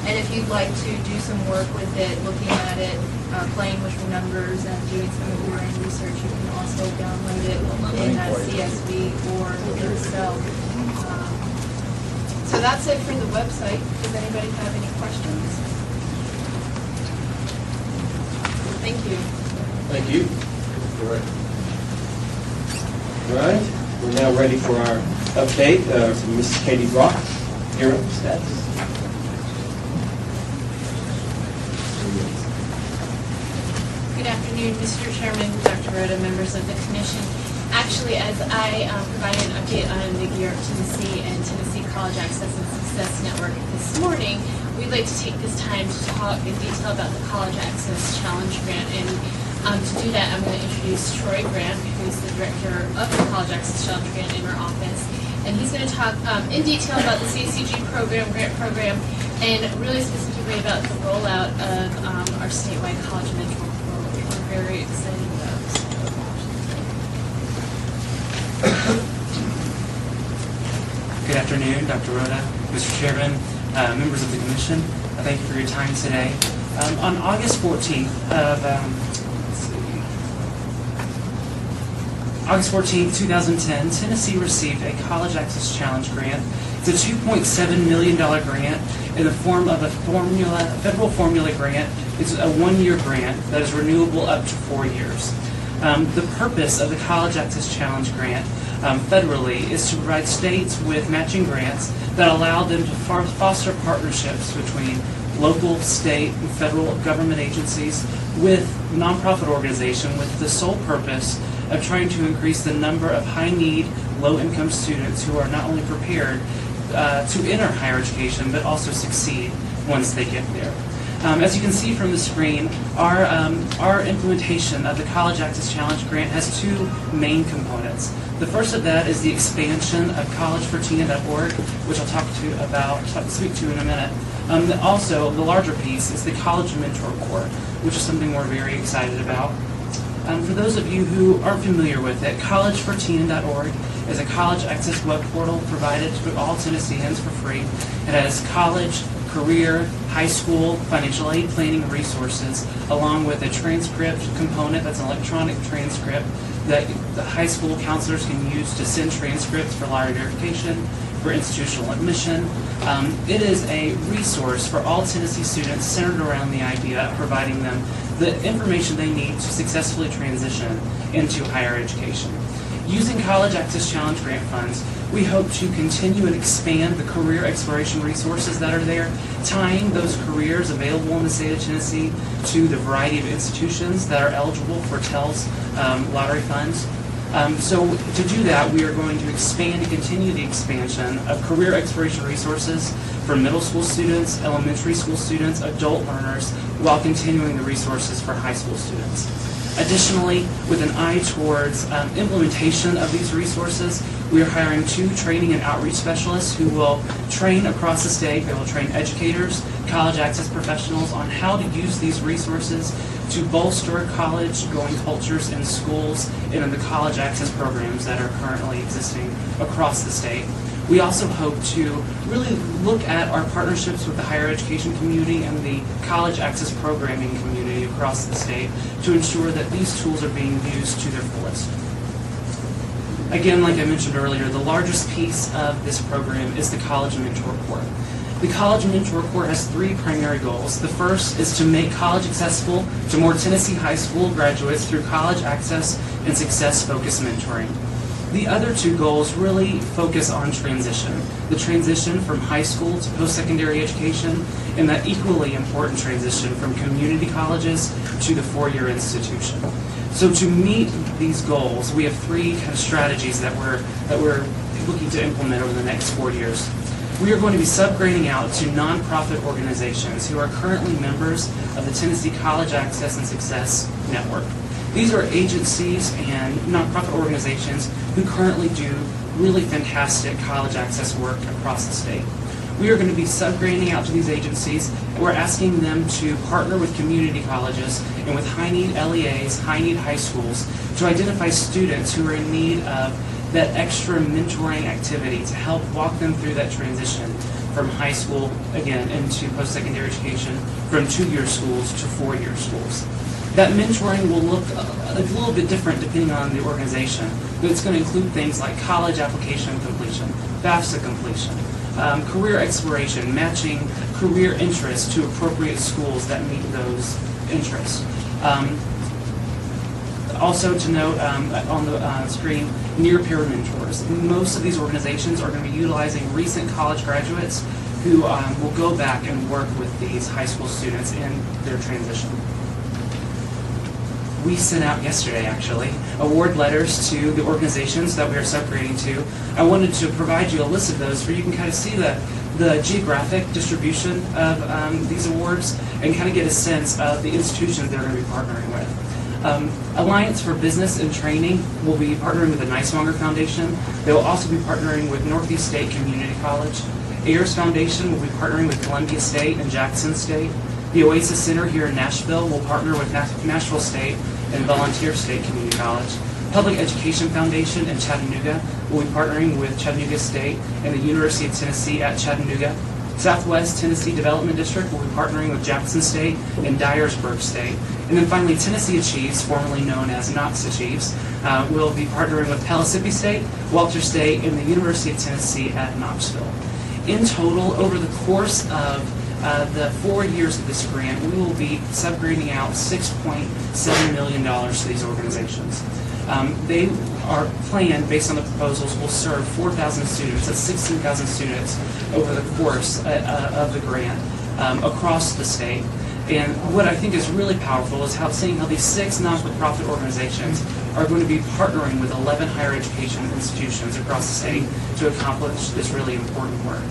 S11: And if you'd like to do some work with it, looking at it, playing with the numbers and doing some of your own research, you can also download it in CSV or Excel. So that's it for the website. Does anybody have any questions? Thank you.
S1: Thank you. All right. We're now ready for our update from Mrs. Katie Brock, Hero Status.
S18: Good afternoon, Mr. Chairman, Dr. Rhoda, members of the Commission. Actually, as I provided an update on the Gear Up Tennessee and Tennessee College Access and Success Network this morning, we'd like to take this time to talk in detail about the College Access Challenge Grant. And to do that, I'm going to introduce Troy Grant, who's the director of the College Access Challenge Grant in our office. And he's going to talk in detail about the CACG program, grant program, and really specifically about the rollout of our statewide college mentor program, which we're very excited about.
S19: Good afternoon, Dr. Rhoda, Mr. Chairman, members of the Commission. Thank you for your time today. On August 14th of, August 14th, 2010, Tennessee received a College Access Challenge grant. It's a $2.7 million grant in the form of a federal formula grant. It's a one-year grant that is renewable up to 4 years. The purpose of the College Access Challenge grant federally is to provide states with matching grants that allow them to foster partnerships between local, state, and federal government agencies with nonprofit organizations with the sole purpose of trying to increase the number of high-need, low-income students who are not only prepared to enter higher education, but also succeed once they get there. As you can see from the screen, our implementation of the College Access Challenge grant has two main components. The first of that is the expansion of collegefortina.org, which I'll speak to in a minute. Also, the larger piece is the College Mentor Corps, which is something we're very excited about. For those of you who aren't familiar with it, collegefortina.org is a college access web portal provided to all Tennesseans for free. It has college, career, high school, financial aid planning resources, along with a transcript component that's an electronic transcript that the high school counselors can use to send transcripts for lottery verification, for institutional admission. It is a resource for all Tennessee students centered around the idea of providing them the information they need to successfully transition into higher education. Using College Access Challenge grant funds, we hope to continue and expand the career exploration resources that are there, tying those careers available in the state of Tennessee to the variety of institutions that are eligible for TEL's lottery funds. So to do that, we are going to expand and continue the expansion of career exploration resources for middle school students, elementary school students, adult learners, while continuing the resources for high school students. Additionally, with an eye towards implementation of these resources, we are hiring 2 training and outreach specialists who will train across the state. They will train educators, college access professionals on how to use these resources to bolster college-going cultures in schools and in the college access programs that are currently existing across the state. We also hope to really look at our partnerships with the higher education community and the college access programming community across the state to ensure that these tools are being used to their fullest. Again, like I mentioned earlier, the largest piece of this program is the College Mentor Corps. The College Mentor Corps has 3 primary goals. The first is to make college accessible to more Tennessee high school graduates through college access and success-focused mentoring. The other 2 goals really focus on transition, the transition from high school to post-secondary education, and that equally important transition from community colleges to the 4-year institution. So to meet these goals, we have 3 kind of strategies that we're looking to implement over the next 4 years. We are going to be subgrading out to nonprofit organizations who are currently members of the Tennessee College Access and Success Network. These are agencies and nonprofit organizations who currently do really fantastic college access work across the state. We are going to be subgrading out to these agencies. We're asking them to partner with community colleges and with high-need LEAs, high-need high schools, to identify students who are in need of that extra mentoring activity to help walk them through that transition from high school, again, into post-secondary education, from 2-year schools to 4-year schools. That mentoring will look a little bit different depending on the organization, but it's going to include things like college application completion, FAFSA completion, career exploration, matching career interests to appropriate schools that meet those interests. Also to note on the screen, near-peer mentors. Most of these organizations are going to be utilizing recent college graduates who will go back and work with these high school students in their transition. We sent out yesterday, actually, award letters to the organizations that we are subgrading to. I wanted to provide you a list of those where you can kind of see the geographic distribution of these awards and kind of get a sense of the institutions they're going to be partnering with. Alliance for Business and Training will be partnering with the Niswonger Foundation. They will also be partnering with Northeast State Community College. Ayers Foundation will be partnering with Columbia State and Jackson State. The Oasis Center here in Nashville will partner with Nashville State and Volunteer State Community College. Public Education Foundation in Chattanooga will be partnering with Chattanooga State and the University of Tennessee at Chattanooga. Southwest Tennessee Development District will be partnering with Jackson State and Dyersburg State. And then finally, Tennessee Achieves, formerly known as Knox Achieves, will be partnering with Pellissippi State, Walter State, and the University of Tennessee at Knoxville. In total, over the course of the 4 years of this grant, we will be subgrading out $6.7 million to these organizations. They are planned, based on the proposals, will serve 4,000 students, that's 16,000 students, over the course of the grant across the state. And what I think is really powerful is seeing how these 6 non-for-profit organizations are going to be partnering with 11 higher education institutions across the state to accomplish this really important work.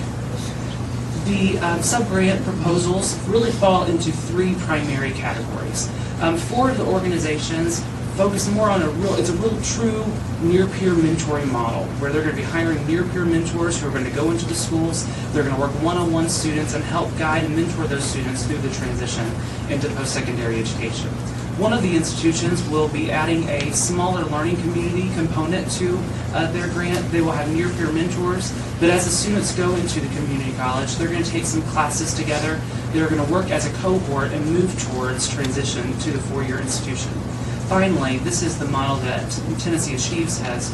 S19: The sub-grant proposals really fall into 3 primary categories. 4 of the organizations focus more on it's a real true near-peer mentoring model where they're going to be hiring near-peer mentors who are going to go into the schools, they're going to work one-on-one students and help guide and mentor those students through the transition into post-secondary education. One of the institutions will be adding a smaller learning community component to their grant. They will have near-peer mentors, but as the students go into the community college, they're going to take some classes together, they're going to work as a cohort and move towards transition to the 4-year institution. Finally, this is the model that Tennessee Achieves has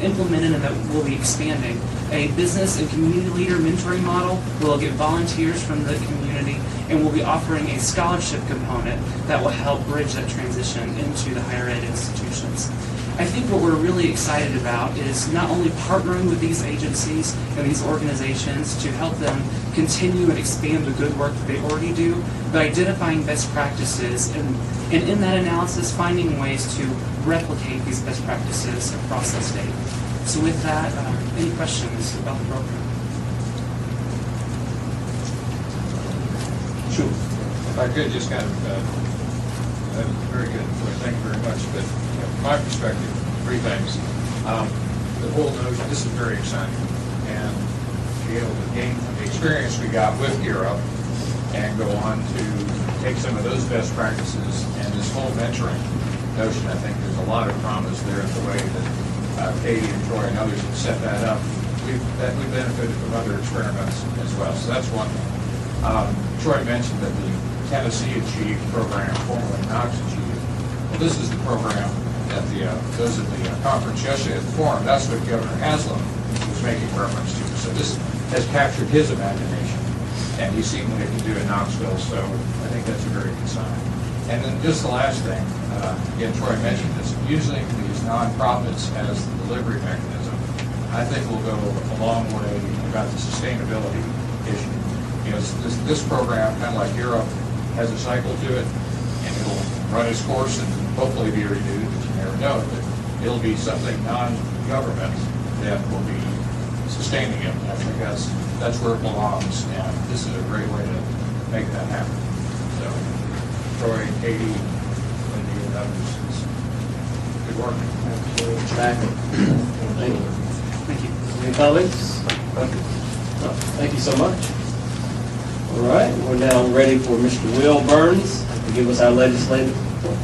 S19: implemented and that we'll be expanding. A business and community leader mentoring model where we'll get volunteers from the community and we'll be offering a scholarship component that will help bridge that transition into the higher ed institutions. I think what we're really excited about is not only partnering with these agencies and these organizations to help them continue and expand the good work that they already do, but identifying best practices and in that analysis finding ways to replicate these best practices across the state. So with that, any questions about the program?
S3: Sure. If I could just kind of, that was very good, thank you very much. But from my perspective, 3 things. The whole notion, this is very exciting. And to be able to gain the experience we got with Gear Up and go on to take some of those best practices and this whole mentoring notion, I think there's a lot of promise there in the way that Katie and Troy and others have set that up. We've benefited from other experiments as well. So that's one thing. Troy mentioned that the Tennessee Achieve program, formerly Knox Achieve, well, this is the program that those at the conference yesterday at the forum, that's what Governor Haslam was making reference to. So this has captured his imagination, and he's seen what it can do in Knoxville, so I think that's a very good sign. And then just the last thing, again, Troy mentioned this, using these nonprofits as the delivery mechanism, I think will go a long way about the sustainability issue. You know, this program, kind of like Europe, has a cycle to it, and it'll run its course and hopefully be renewed, but you never know. But it'll be something non-government that will be sustaining it. I think that's where it belongs, and this is a great way to make that happen. So, Troy, Katie, Wendy, and others, good work.
S1: Exactly. Thank you. Thank you. Any colleagues? Thank you so much. All right, we're now ready for Mr. Will Burns to give us our legislative report.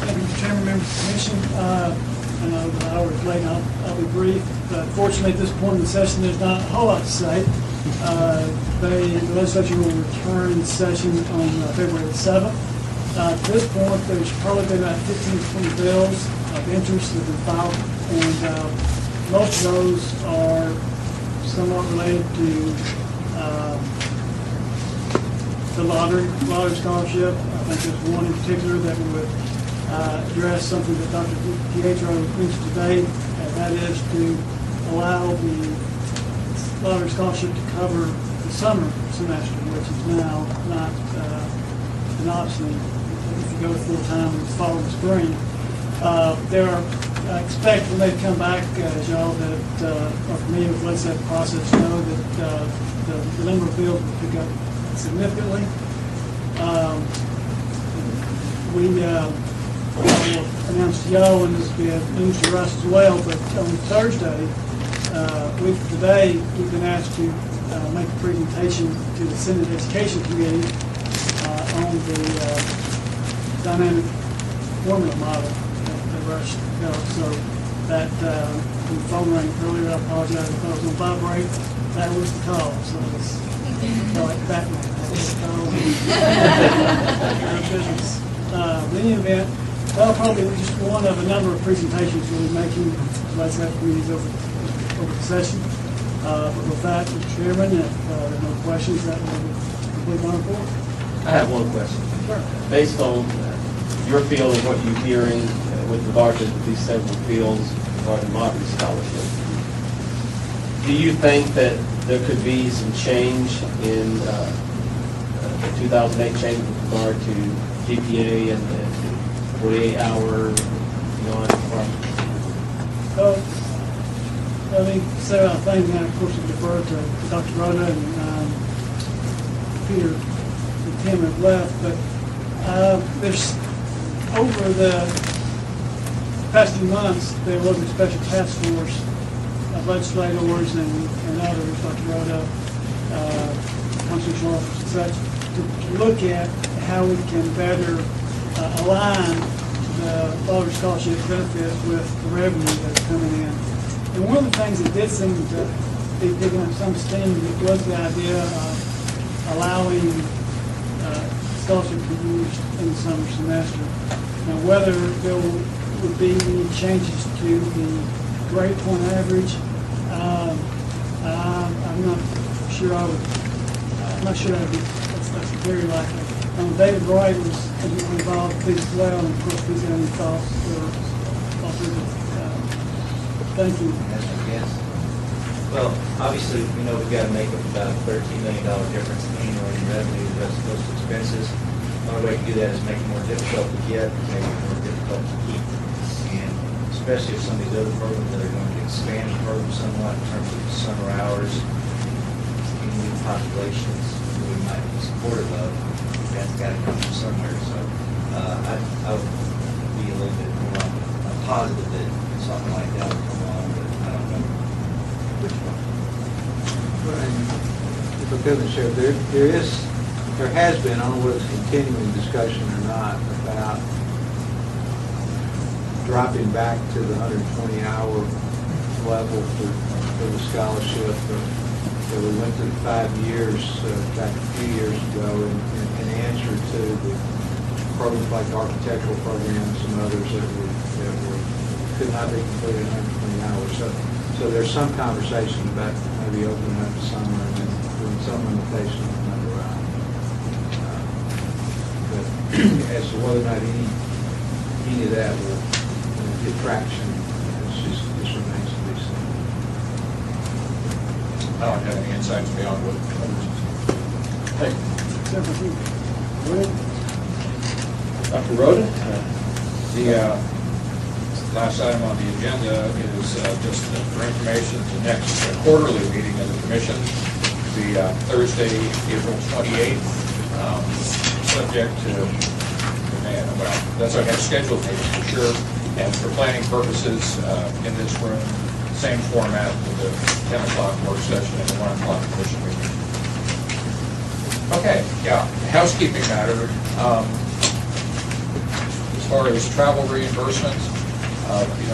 S20: Thank you, Mr. Chairman, members of the commission. I know the hour is late, I'll be brief. But fortunately, at this point in the session, there's not a whole lot to say. The legislature will return to session on February the 7th. At this point, there's probably been about 15 to 20 bills of interest that have been filed, and most of those are somewhat related to the lottery scholarship. I think there's one in particular that would address something that Dr. Pietro mentioned today, and that is to allow the lottery scholarship to cover the summer semester, which is now not an option if you go full-time in the fall and spring. There are, I expect when they come back, as y'all that are familiar with the legislative process know that the number of bills will pick up significantly. We will announce to y'all, and this will be news to us as well, but on Thursday, week from today, we've been asked to make a presentation to the Senate Education Committee on the dynamic formula model that Rush developed. So that, when the phone rang earlier, I apologize, I thought it was on vibrate. That was the call, so it's like Batman. That was the call. In any event, that'll probably be just one of a number of presentations we'll be making to legislative committees over the session. But with that, Mr. Chairman, if there are no questions, that will complete my report.
S1: I have one question.
S20: Sure.
S1: Based on your feel and what you're hearing with regard to these several fields regarding lottery scholarship, do you think that there could be some change in the 2008 change with regard to GPA and the 48-hour requirement?
S20: Let me say a thing, and of course, we defer to Dr. Rhoda and Peter and Tim have left, but there's, over the past few months, there was a special task force of legislators and others, Dr. Rhoda, constitutional officers and such, to look at how we can better align the lottery scholarship benefits with the revenue that's coming in. And one of the things that did seem to be picking up some steam was the idea of allowing scholarship to be used in the summer semester. Now, whether there would be any changes to the grade point average, I'm not sure I would. I'm not sure I'd be. That's very likely. David Wright was involved with these as well, and of course, he's got any thoughts or thank you.
S14: Yes. Well, obviously, we know we've got to make up about a $13 million difference annually in revenue versus those expenses. One way to do that is make it more difficult to get, make it more difficult to keep. And especially if some of these other programs that are going to expand the program somewhat in terms of summer hours, new populations who we might be supportive of, that's got to come from somewhere. So I would be a little bit more positive that something like that would come along, but I don't know which one.
S9: Well, and if I could, Sheriff, there has been, I don't know whether it's continuing discussion or not, about dropping back to the 120-hour level for the scholarship. So we went to 5 years back a few years ago in answer to the programs like architectural programs and others that could not be completed in 120 hours. So there's some conversation about maybe opening up the summer and then doing some limitation on the number of hours. But as to whether or not any of that will get traction, this remains to be seen.
S3: I don't have any insights beyond what others.
S1: Dr. Rhoda?
S3: The last item on the agenda is just for information, the next quarterly meeting of the commission will be Thursday, April 28th, subject to, well, that's our next scheduled meeting for sure. And for planning purposes, in this room, same format with the 10 o'clock work session and the 1 o'clock commission meeting. Okay, yeah, housekeeping matter. As far as travel reimbursements,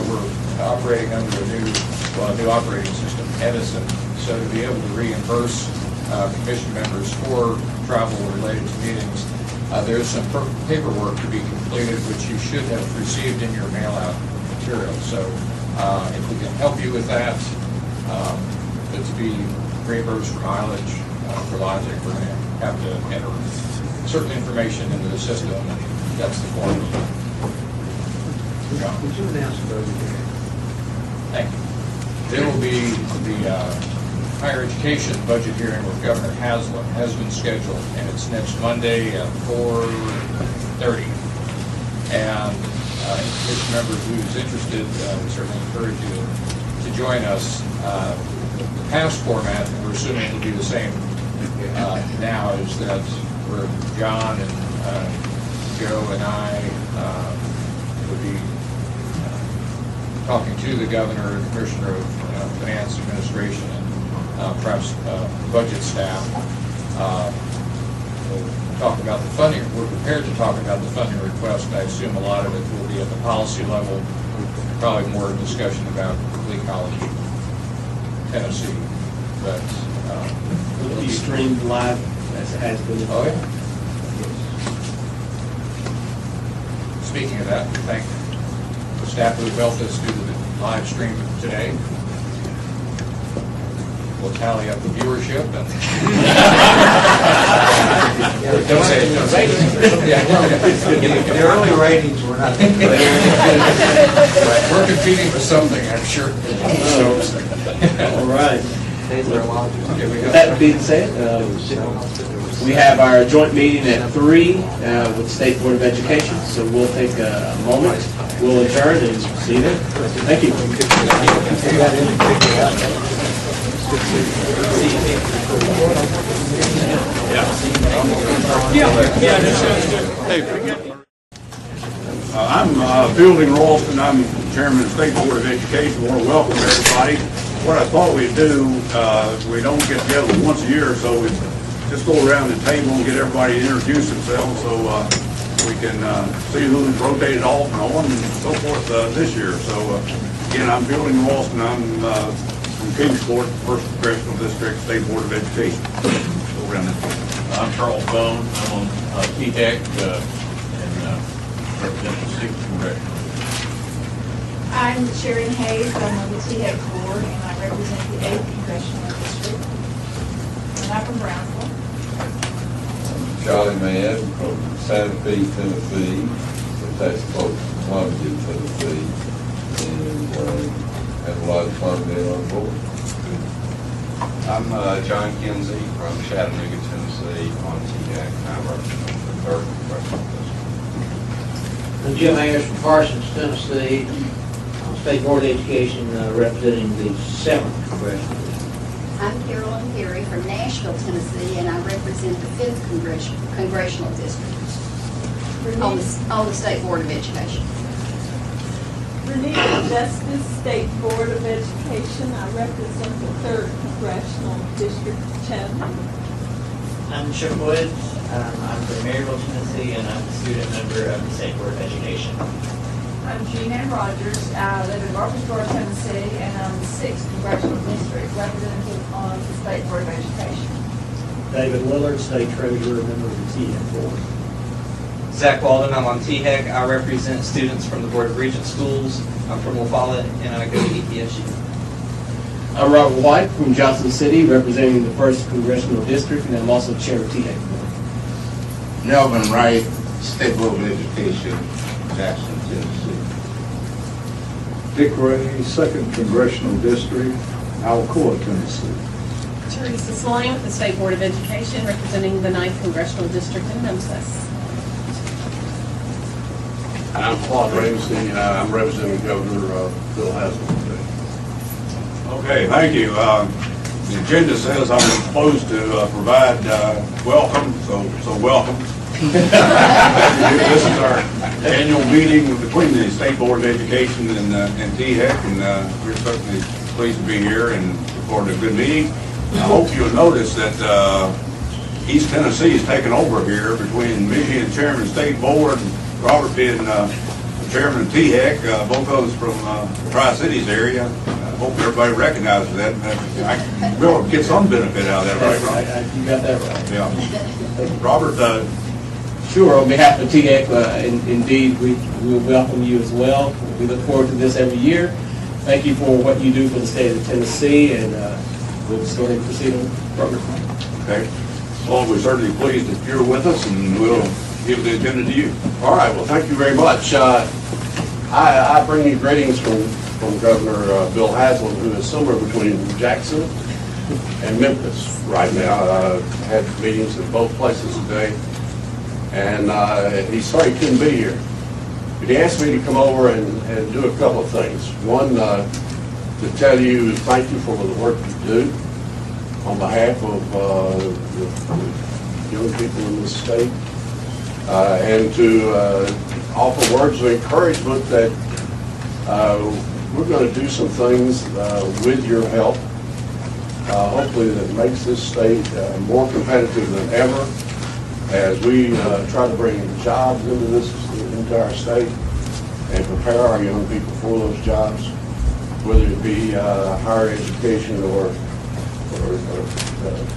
S3: we're operating under a new operating system, Edison. So to be able to reimburse commission members for travel related to meetings, there's some paperwork to be completed, which you should have received in your mail-out material. So if we can help you with that, to be reimbursed for mileage, for logic, we're going to have to enter certain information into the system, and that's the form.
S9: Would you announce the vote again?
S3: Thank you. There will be the higher education budget hearing with Governor Haslam has been scheduled, and it's next Monday at 4:30. And commission member who's interested, we certainly encourage you to join us. The past format, and we're assuming it'll be the same now, is that where John and Joe and I would be talking to the governor and commissioner of finance administration and perhaps budget staff. We'll talk about the funding. We're prepared to talk about the funding request. I assume a lot of it will be at the policy level, probably more discussion about Complete College, Tennessee. But
S1: will it be streamed live as it has been?
S3: Oh, yeah. Speaking of that, we thank the staff who helped us do the live stream today. We'll tally up the viewership and don't say it. Don't say it.
S9: The early ratings were not that great.
S3: Right. We're competing for something, I'm sure.
S1: All right.
S3: Okay,
S1: With that being said, we have our joint meeting at 3 with the State Board of Education, so we'll take a moment. We'll adjourn and see you then. Thank you.
S4: I'm Bill Ralston. I'm Chairman of the State Board of Education. I want to welcome everybody. What I thought we'd do, we don't get together once a year, so we just go around the table and get everybody to introduce themselves so we can see who's rotated off and on and so forth this year. So again, I'm Bill Ralston. I'm from Kingsport, 1st Congressional District, State Board of Education. Go around the table.
S21: I'm Charles Bone. I'm on THEC and represent the 6th Congressional.
S5: I'm Sharon Hayes, I'm on the THEC board, and I represent the 8th Congressional District. And I'm from Brownsville.
S8: Charlie Mann from Santa Fe, Tennessee, that's close to Columbia, Tennessee, and had a lot of fun being on board.
S6: I'm John Kinsey from Chattanooga, Tennessee, on THEC, and I represent the 3rd Congressional District.
S22: I'm Jim Ayers from Parsons, Tennessee, on State Board of Education, representing the 7th Congressional District.
S23: I'm Carolyn Perry from Nashville, Tennessee, and I represent the 5th Congressional District on the State Board of Education.
S24: Renita Justice, State Board of Education. I represent the 3rd Congressional District, Chattanooga.
S22: I'm Chip Woods. I'm from Maryville, Tennessee, and I'm a student member of the State Board of Education.
S5: I'm Jean Ann Rogers. I live in Murfreesboro, Tennessee, and I'm the 6th Congressional District representative on the State Board of Education.
S22: David Willard, State Treasurer, member of the THEC Board.
S17: Zach Walden, I'm on THEC. I represent students from the Board of Regent Schools. I'm from Wauwalla, and I go to EPSU.
S1: I'm Robert White from Johnson City, representing the 1st Congressional District, and I'm also chair of THEC Board.
S25: Melvin Wright, State Board of Education, Jackson, Tennessee.
S26: Dick Ray, 2nd Congressional District, Alcoa, Tennessee.
S27: Teresa Sloan with the State Board of Education, representing the 9th Congressional District in Memphis.
S28: I'm Claude Ramsey, and I'm representing Governor Bill Haslam today.
S4: Okay, thank you. The agenda says I'm supposed to provide welcome, so welcome. This is our annual meeting between the State Board of Education and THEC, and we're certainly pleased to be here and look forward to a good meeting. I hope you'll notice that East Tennessee is taking over here between me and Chairman of the State Board, and Robert being Chairman of THEC, both of us from the Tri-Cities area. I hope everybody recognizes that. I will get some benefit out of that, right, Robert?
S1: You got that right.
S4: Yeah. Robert,
S1: sure, on behalf of THEC, indeed, we will welcome you as well. We look forward to this every year. Thank you for what you do for the state of Tennessee, and we'll just go ahead and proceed on the program.
S4: Okay. Well, we're certainly pleased that you're with us, and we'll give the agenda to you.
S28: All right, well, thank you very much. I bring you greetings from Governor Bill Haslam, who is somewhere between Jackson and Memphis right now. I've had meetings in both places today, and he's sorry he couldn't be here. But he asked me to come over and do a couple of things. One, to tell you thank you for the work you do on behalf of the young people in this state, and to offer words of encouragement that we're going to do some things with your help, hopefully that makes this state more competitive than ever, as we try to bring jobs into our state and prepare our young people for those jobs, whether it be higher education or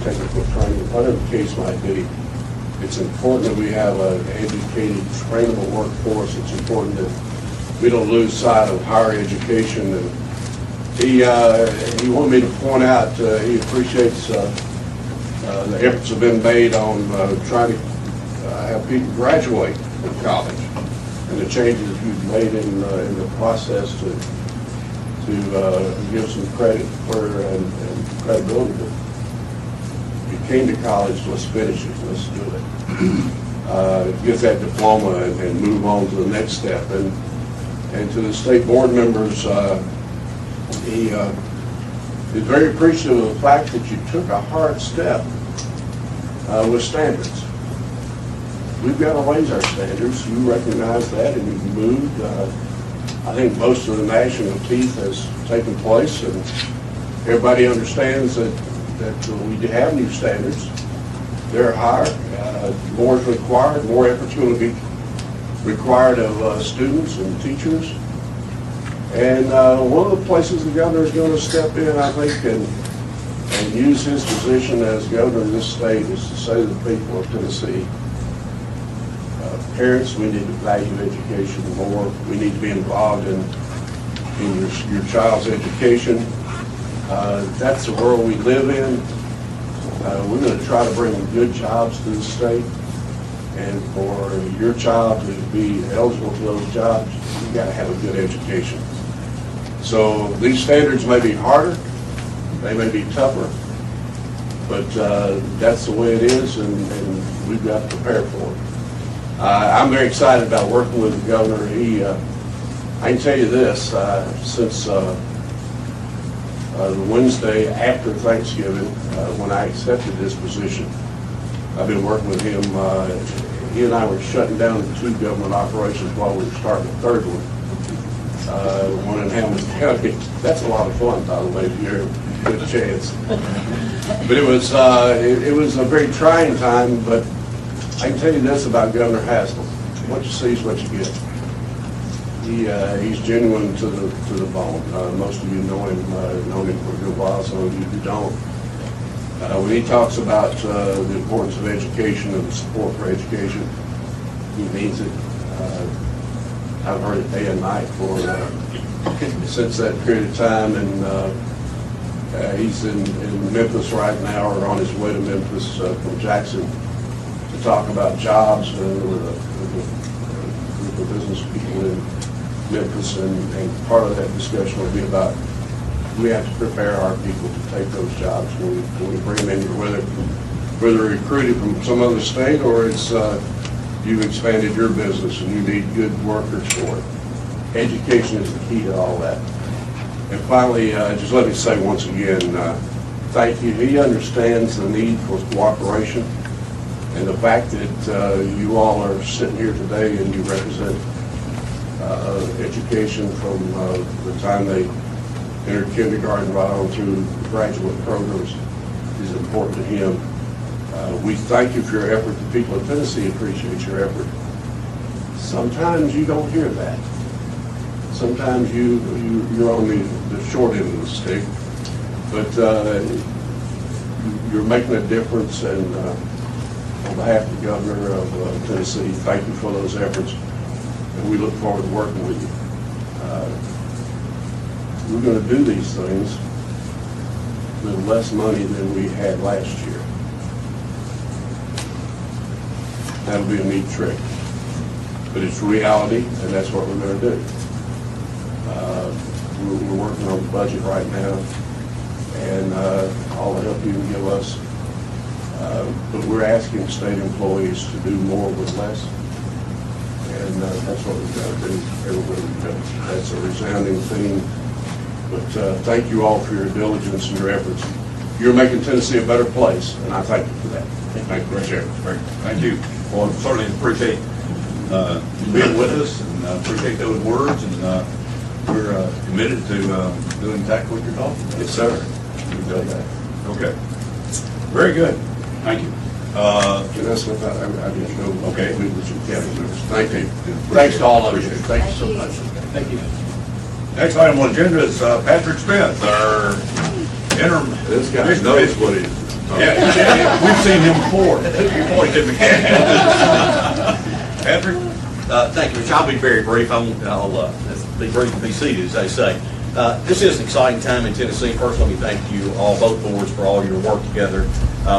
S28: technical training, whatever the case might be. It's important that we have an educated, trainable workforce. It's important that we don't lose sight of higher education. And he wanted me to point out he appreciates the efforts have been made on trying to have people graduate from college, and the changes you've made in the process to give some credit for and credibility. You came to college, let's finish it, let's do it. Get that diploma and move on to the next step. And to the state board members, he is very appreciative of the fact that you took a hard step with standards. We've got to raise our standards. You recognize that, and you've moved. I think most of the gnashing of teeth has taken place, and everybody understands that we have new standards. They're higher. More is required. More effort's going to be required of students and teachers. And one of the places the governor is going to step in, I think, and use his position as governor of this state is to say to the people of Tennessee, parents, we need to value education more. We need to be involved in your child's education. That's the world we live in. We're going to try to bring good jobs to the state. And for your child to be eligible for those jobs, you've got to have a good education. So these standards may be harder, they may be tougher, but that's the way it is, and we've got to prepare for it. I'm very excited about working with the governor. I can tell you this, since the Wednesday after Thanksgiving, when I accepted this position, I've been working with him. He and I were shutting down 2 government operations while we were starting the 3rd one. One in Hamilton County. That's a lot of fun, by the way, if you ever get a chance. But it was a very trying time, but I can tell you this about Governor Haslett. What you see is what you get. He's genuine to the bone. Most of you know him for a good while, some of you who don't. When he talks about the importance of education and the support for education, he means it. I've heard it day and night since that period of time, and he's in Memphis right now, or on his way to Memphis from Jackson to talk about jobs with a group of business people in Memphis, and part of that discussion will be about we have to prepare our people to take those jobs when we bring them in, whether recruited from some other state or it's you've expanded your business and you need good workers for it. Education is the key to all that. And finally, just let me say once again, thank you. He understands the need for cooperation, and the fact that you all are sitting here today and you represent education from the time they entered kindergarten right on through graduate programs is important to him. We thank you for your effort. The people of Tennessee appreciate your effort. Sometimes you don't hear that. Sometimes you're on the short end of the stick, but you're making a difference, and on behalf of the governor of Tennessee, thank you for those efforts, and we look forward to working with you. We're going to do these things with less money than we had last year. That'll be a neat trick. But it's reality, and that's what we're going to do. We're working on the budget right now, and all the help you can give us. But we're asking state employees to do more with less, and that's what we've got to do everywhere we go. That's a resounding theme. But thank you all for your diligence and your efforts. You're making Tennessee a better place, and I thank you for that. Thank you, Chair.
S4: Thank you. Well, certainly appreciate you being with us, and appreciate those words, and we're committed to doing exactly what you're talking about.
S28: Yes, sir.
S4: We've done that. Okay. Very good. Thank you.
S28: Can I slip out? I didn't know.
S4: Okay.
S28: We were some county members. Thank you. Thanks to all of you. Thank you so much.
S1: Thank you.
S4: Next item on the agenda is Patrick Smith, our interim.
S28: This guy knows what he is.
S4: Yeah, we've seen him before. Before he did mechanical. Patrick?
S2: Thank you, Rich. I'll be very brief. I'll be brief and be seated, as they say. This is an exciting time in Tennessee. First, let me thank you all, both boards, for all your work together.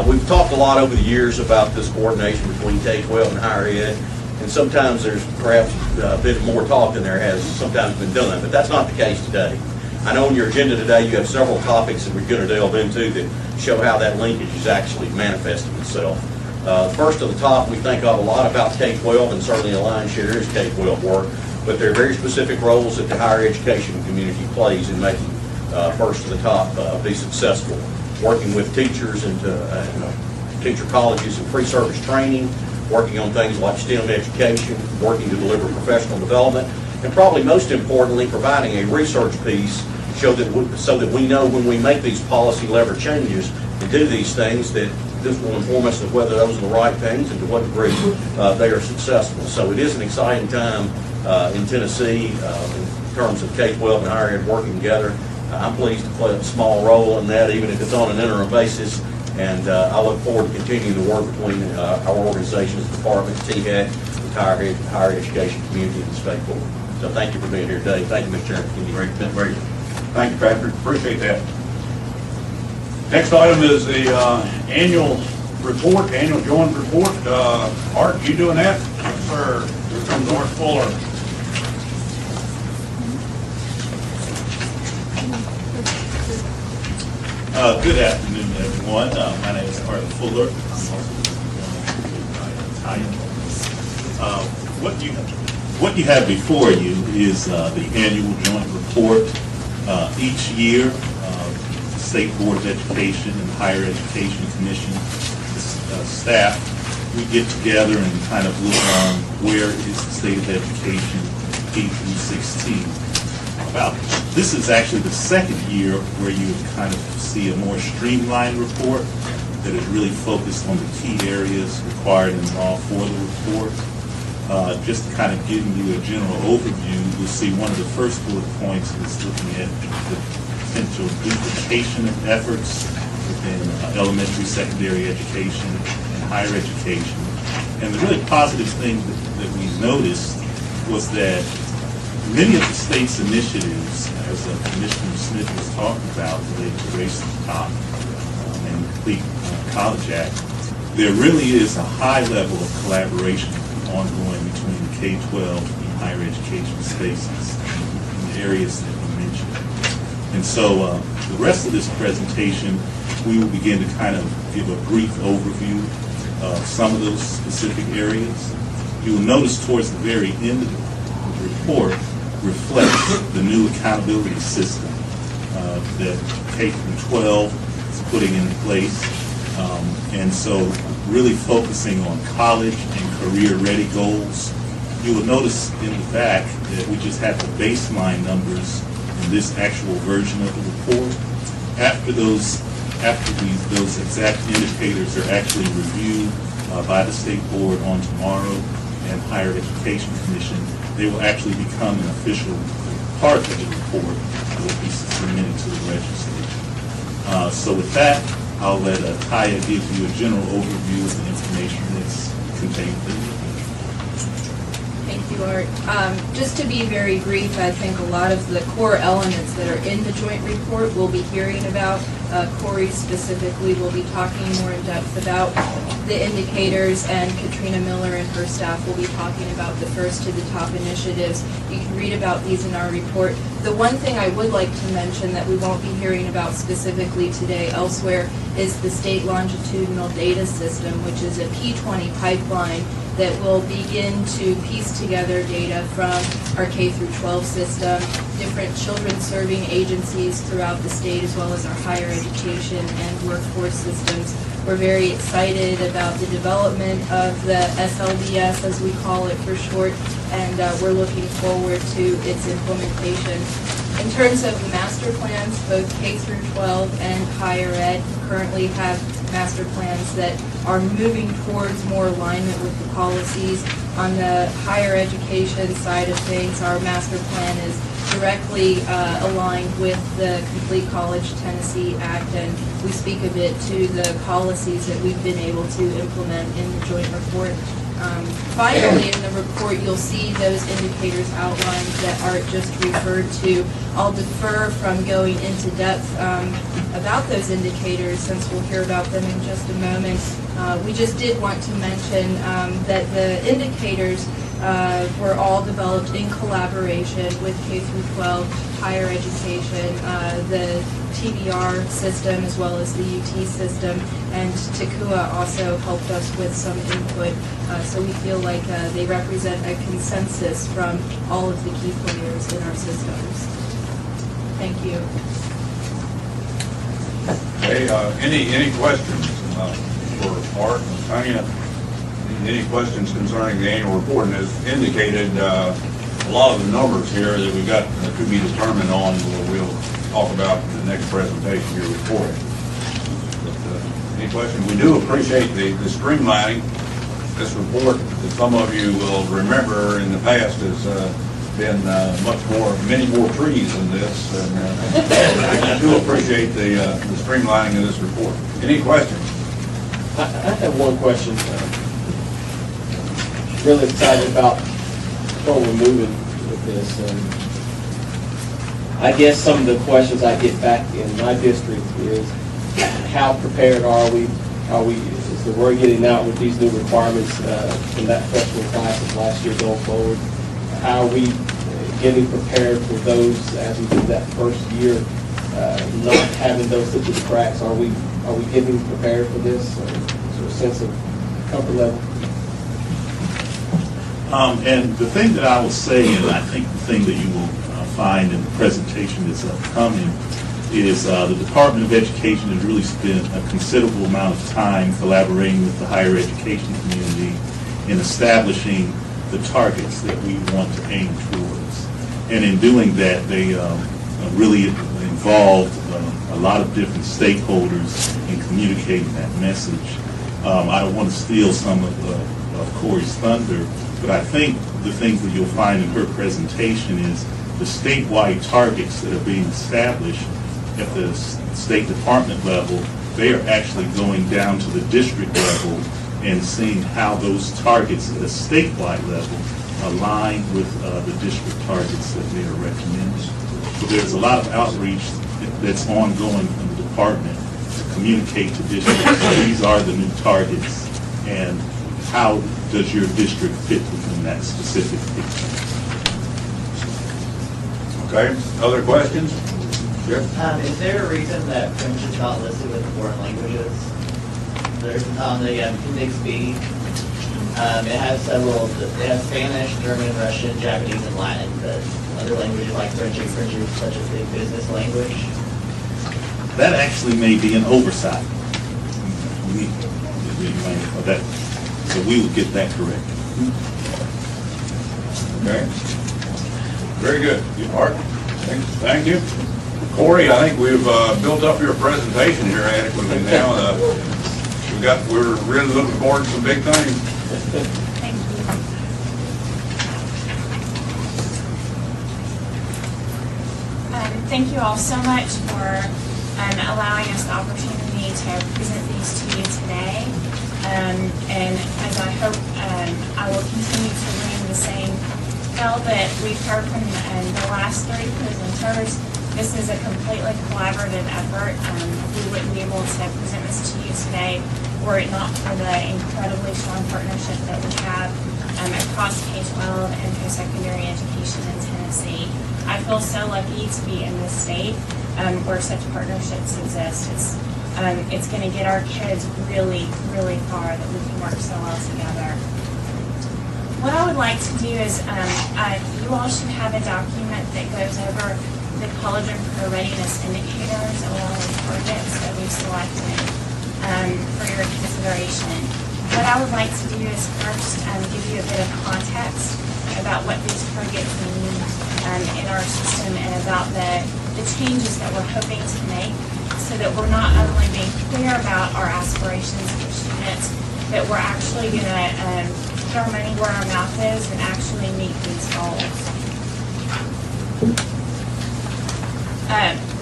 S2: We've talked a lot over the years about this coordination between K-12 and higher ed, and sometimes there's perhaps a bit more talk than there has sometimes been done, but that's not the case today. I know on your agenda today you have several topics that we're going to delve into that show how that linkage is actually manifesting itself. First to the top, we think of a lot about K-12, and certainly a lion's share is K-12 work, but there are very specific roles that the higher education community plays in making first to the top be successful. Working with teachers and teacher colleges and pre-service training, working on things like STEM education, working to deliver professional development, and probably most importantly, providing a research piece so that we know when we make these policy lever changes and do these things that this will inform us of whether those are the right things and to what degree they are successful. So it is an exciting time in Tennessee in terms of K-12 and higher ed working together. I'm pleased to play a small role in that, even if it's on an interim basis. And I look forward to continuing the work between our organizations, departments, THEC, the higher education community, and the state board. So thank you for being here today. Thank you, Mr. Chairman.
S4: Great. Thank you, Patrick. Appreciate that. Next item is the annual report, annual joint report. Art, you doing that? Yes, sir. Here comes Art Fuller.
S7: Good afternoon, everyone. My name is Art Fuller. I'm also What you have before you is the annual joint report. Each year, the State Board of Education and Higher Education Commission staff, we get together and kind of look on where is the state of education K through 16. This is actually the second year where you kind of see a more streamlined report that is really focused on the key areas required and involved for the report. Just to kind of give you a general overview, you'll see one of the first bullet points is looking at the potential duplication of efforts within elementary, secondary education, and higher education. And the really positive thing that we noticed was that many of the state's initiatives, as Commissioner Smith was talking about, related to Race to the Top and the Complete College Act, there really is a high level of collaboration ongoing between the K-12 and higher education spaces in the areas that we mentioned. And so the rest of this presentation, we will begin to kind of give a brief overview of some of those specific areas. You will notice towards the very end of the report reflects the new accountability system that K through 12 is putting in place. And so really focusing on college and career-ready goals. You will notice in the back that we just have the baseline numbers in this actual version of the report. After those exact indicators are actually reviewed by the State Board on tomorrow and Higher Education Commission, they will actually become an official part of the report that will be submitted to the legislature. So with that, I'll let Taya give you a general overview of the information that's contained in the report.
S10: Thank you, Art. Just to be very brief, I think a lot of the core elements that are in the joint report we'll be hearing about. Corey specifically will be talking more in depth about the indicators, and Katrina Miller and her staff will be talking about the first to the top initiatives. You can read about these in our report. The one thing I would like to mention that we won't be hearing about specifically today elsewhere is the state longitudinal data system, which is a P20 pipeline that will begin to piece together data from our K through 12 system, different children serving agencies throughout the state, as well as our higher education and workforce systems. We're very excited about the development of the SLDS, as we call it for short, and we're looking forward to its implementation. In terms of master plans, both K through 12 and higher ed currently have master plans that are moving towards more alignment with the policies. On the higher education side of things, our master plan is directly aligned with the Complete College Tennessee Act, and we speak of it to the policies that we've been able to implement in the joint report. Finally, in the report, you'll see those indicators outlined that Art just referred to. I'll defer from going into depth about those indicators, since we'll hear about them in just a moment. We just did want to mention that the indicators were all developed in collaboration with K through 12 higher education, the TBR system as well as the UT system, and TECUA also helped us with some input. So we feel like they represent a consensus from all of the key players in our systems. Thank you.
S4: Hey, any questions for Art and Tanya? Any questions concerning the annual report? And as indicated, a lot of the numbers here that we got could be determined on, we'll talk about in the next presentation you're reporting. But, any questions? We do appreciate the streamlining. This report that some of you will remember in the past has been many more trees than this. And I do appreciate the streamlining of this report. Any questions?
S1: I have one question. Really excited about where we're moving with this. I guess some of the questions I get back in my district is, how prepared are we? Is the word getting out with these new requirements from that freshman class of last year going forward? How are we getting prepared for those as we do that first year, not having those slip through the cracks? Are we getting prepared for this? Is there a sense of comfort level?
S7: And the thing that I will say, and I think the thing that you will find in the presentation that's upcoming, is the Department of Education has really spent a considerable amount of time collaborating with the higher education community in establishing the targets that we want to aim towards. And in doing that, they really involved a lot of different stakeholders in communicating that message. I don't want to steal some of Corey's thunder, but I think the things that you'll find in her presentation is the statewide targets that are being established at the State Department level. They are actually going down to the district level and seeing how those targets at a statewide level align with the district targets that they are recommending. So there's a lot of outreach that's ongoing in the department to communicate to districts, these are the new targets, and how does your district fit within that specific picture?
S4: Okay, other questions? Yes.
S11: Is there a reason that French is not listed with foreign languages? There's on the Index B. It has Spanish, German, Russian, Japanese, and Latin, but other languages like French are such a big business language.
S7: That actually may be an oversight. So we will get that correct.
S4: Okay. Very good. Art, thank you. Corey, I think we've built up your presentation here adequately now. We're really looking forward to some big things.
S12: Thank you. Thank you all so much for allowing us the opportunity to present these to you today. And as I hope I will continue to ring the same bell that we've heard from the last three presenters, this is a completely collaborative effort. We wouldn't be able to present this to you today were it not for the incredibly strong partnership that we have across K-12 and post-secondary education in Tennessee. I feel so lucky to be in this state where such partnerships exist. It's going to get our kids really, really far that we can work so well together. What I would like to do is, you all should have a document that goes over the college and career readiness indicators along with targets that we've selected for your consideration. What I would like to do is first give you a bit of context about what these targets mean in our system and about the changes that we're hoping to make so that we're not only being clear about our aspirations for students, but we're actually going to put our money where our mouth is and actually meet these goals.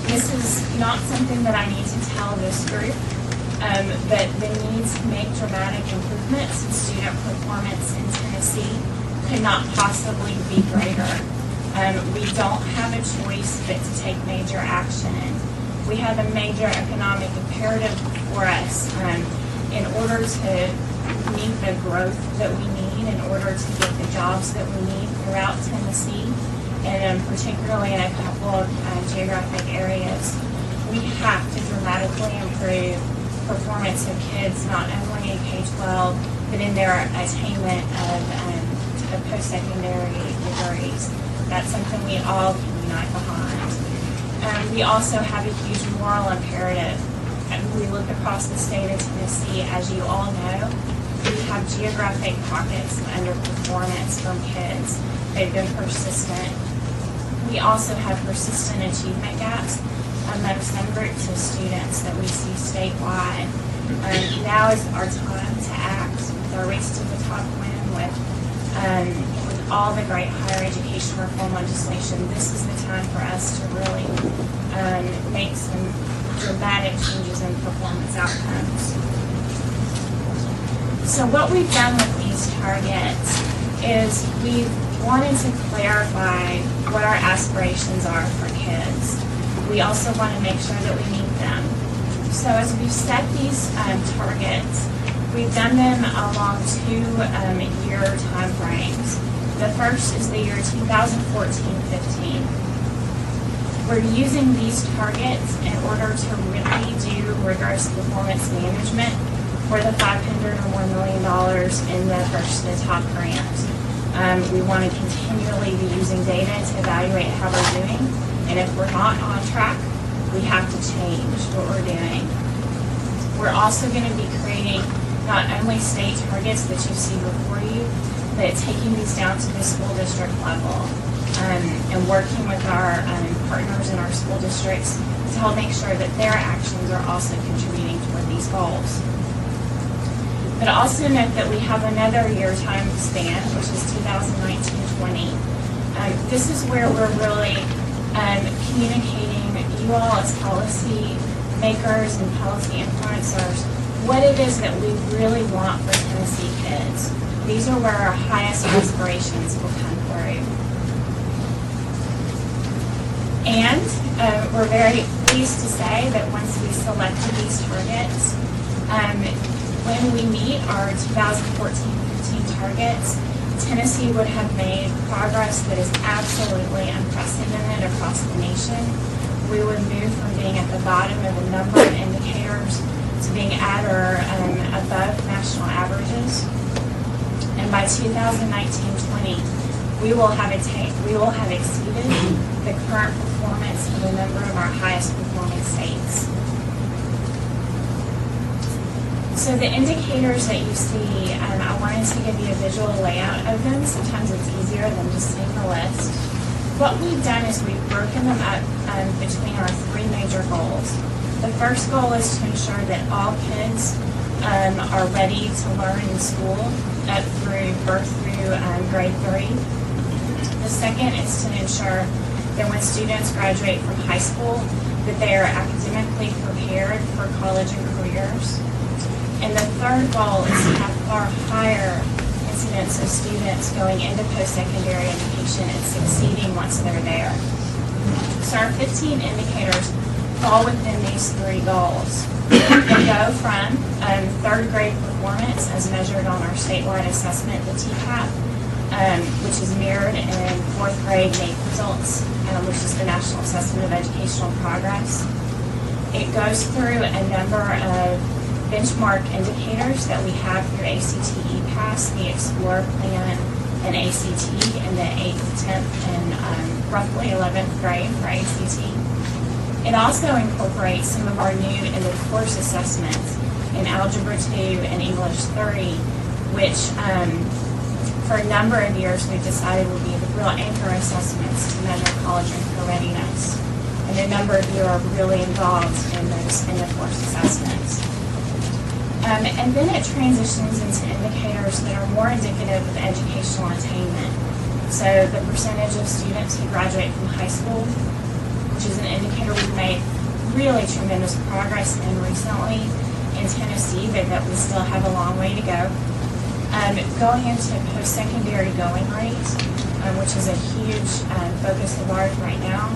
S12: This is not something that I need to tell this group, but the need to make dramatic improvements in student performance in Tennessee could not possibly be greater. We don't have a choice but to take major action. We have a major economic imperative for us in order to meet the growth that we need, in order to get the jobs that we need throughout Tennessee, and particularly in a couple of geographic areas. We have to dramatically improve performance of kids, not only in K-12, but in their attainment of post-secondary degrees. That's something we all can unite behind. We also have a huge moral imperative. We look across the state of Tennessee, as you all know, we have geographic pockets of underperformance from kids. They've been persistent. We also have persistent achievement gaps among some groups of students that we see statewide. Now is our time to act with our Race to the Top win, with all the great higher education reform legislation. This is the time for us to really make some dramatic changes in performance outcomes. So what we've done with these targets is we've wanted to clarify what our aspirations are for kids. We also want to make sure that we meet them. So as we've set these targets, we've done them along 2-year time frames. The first is the year 2014-15. We're using these targets in order to really do rigorous performance management for the $500 or more million in the First to the Top grant. We want to continually be using data to evaluate how we're doing, and if we're not on track, we have to change what we're doing. We're also going to be creating not only state targets that you see before you, but taking these down to the school district level and working with our partners in our school districts to help make sure that their actions are also contributing toward these goals. But also note that we have another year time span, which is 2019-20. This is where we're really communicating you all as policy makers and policy influencers what it is that we really want for Tennessee kids. These are where our highest aspirations will come through. And we're very pleased to say that once we selected these targets, when we meet our 2014-15 targets, Tennessee would have made progress that is absolutely unprecedented across the nation. We would move from being at the bottom of a number of indicators to being at or above national averages. And by 2019-20, we will have exceeded the current performance of a number of our highest performing states. So the indicators that you see, I wanted to give you a visual layout of them. Sometimes it's easier than just seeing the list. What we've done is we've broken them up between our three major goals. The first goal is to ensure that all kids are ready to learn in school up through birth through grade 3. The second is to ensure that when students graduate from high school, that they are academically prepared for college and careers. And the third goal is to have far higher incidence of students going into post-secondary education and succeeding once they're there. So our 15 indicators fall within these three goals. They go from third grade performance as measured on our statewide assessment, the THEC, which is mirrored in fourth grade NAEP results, which is the National Assessment of Educational Progress. It goes through a number of benchmark indicators that we have through ACT EPASS, the Explore Plan, and ACT in the 8th, 10th, and roughly 11th grade for ACT. It also incorporates some of our new end-of-course assessments in Algebra 2 and English 3, which for a number of years we've decided will be the real anchor assessments to measure college and career readiness. And and a number of you are really involved in the course assessments. And then it transitions into indicators that are more indicative of educational attainment. So the percentage of students who graduate from high school, which is an indicator we've made really tremendous progress in recently in Tennessee, but that we still have a long way to go. Going into post-secondary going rate, which is a huge focus of ours right now.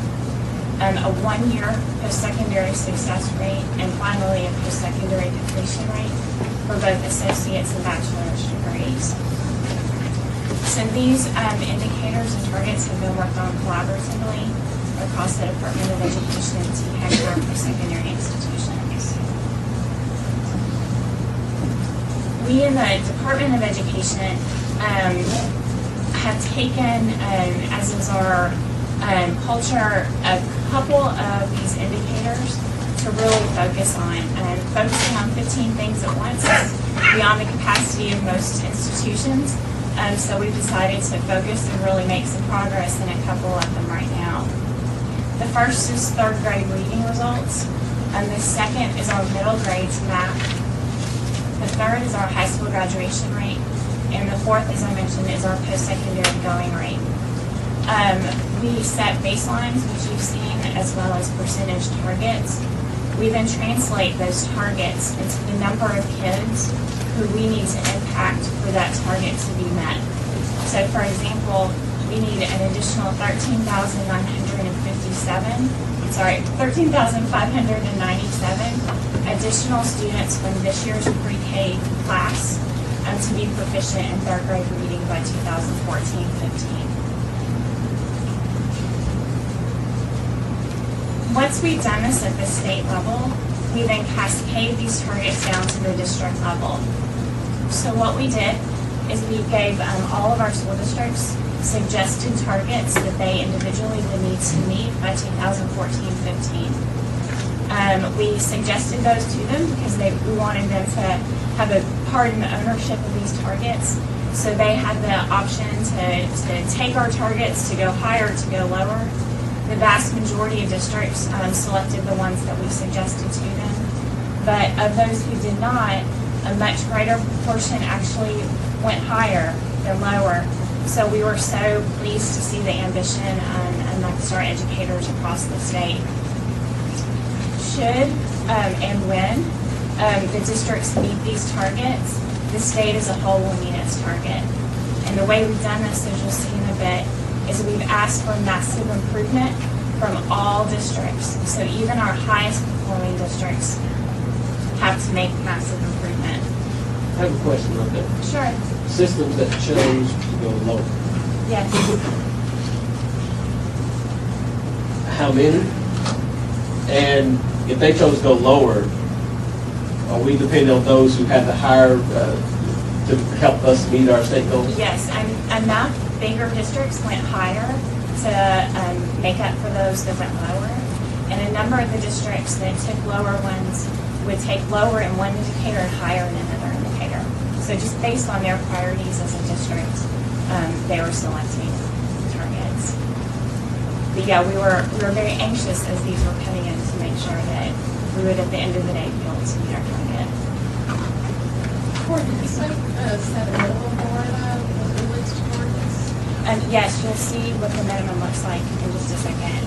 S12: A one-year post-secondary success rate, and finally a post-secondary completion rate for both associates and bachelor's degrees. So these indicators and targets have been worked on collaboratively across the Department of Education and THEC for post-secondary institutions. We in the Department of Education have taken, as is our culture, a couple of these indicators to really focus on. Focusing on 15 things at once is beyond the capacity of most institutions. So we've decided to focus and really make some progress in a couple of them right now. The first is third grade reading results. The second is our middle grades math. The third is our high school graduation rate. And the fourth, as I mentioned, is our post-secondary going rate. We set baselines, which you've seen, as well as percentage targets. We then translate those targets into the number of kids who we need to impact for that target to be met. So, for example, we need an additional 13,597 additional students from this year's pre-K class to be proficient in third grade reading by 2014-15. Once we've done this at the state level, we then cascade these targets down to the district level. So what we did is we gave all of our school districts suggested targets that they individually would need to meet by 2014-15. We suggested those to them because we wanted them to have a part in the ownership of these targets. So they had the option to take our targets, to go higher, to go lower. The vast majority of districts selected the ones that we suggested to them. But of those who did not, a much greater proportion actually went higher than lower. So we were so pleased to see the ambition amongst our educators across the state. Should and when the districts meet these targets, the state as a whole will meet its target. And the way we've done this, as you'll see in a bit, is we've asked for massive improvement from all districts. So even our highest performing districts have to make massive improvement.
S22: I have a question about that.
S12: Sure.
S22: Systems that chose to go low.
S12: Yes.
S22: How many? And if they chose to go lower, are we depending on those who have the higher to help us meet our state goals?
S12: Yes, enough bigger districts went higher to make up for those that went lower. And a number of the districts that took lower ones would take lower in one indicator and higher in another indicator. So just based on their priorities as a district, they were selecting targets. But yeah, we were very anxious as these were coming in to make sure that we would at the end of the day be able to meet our target.
S27: Court, did you say set a minimum for the released targets?
S12: Yes, you'll see what the minimum looks like in just a second.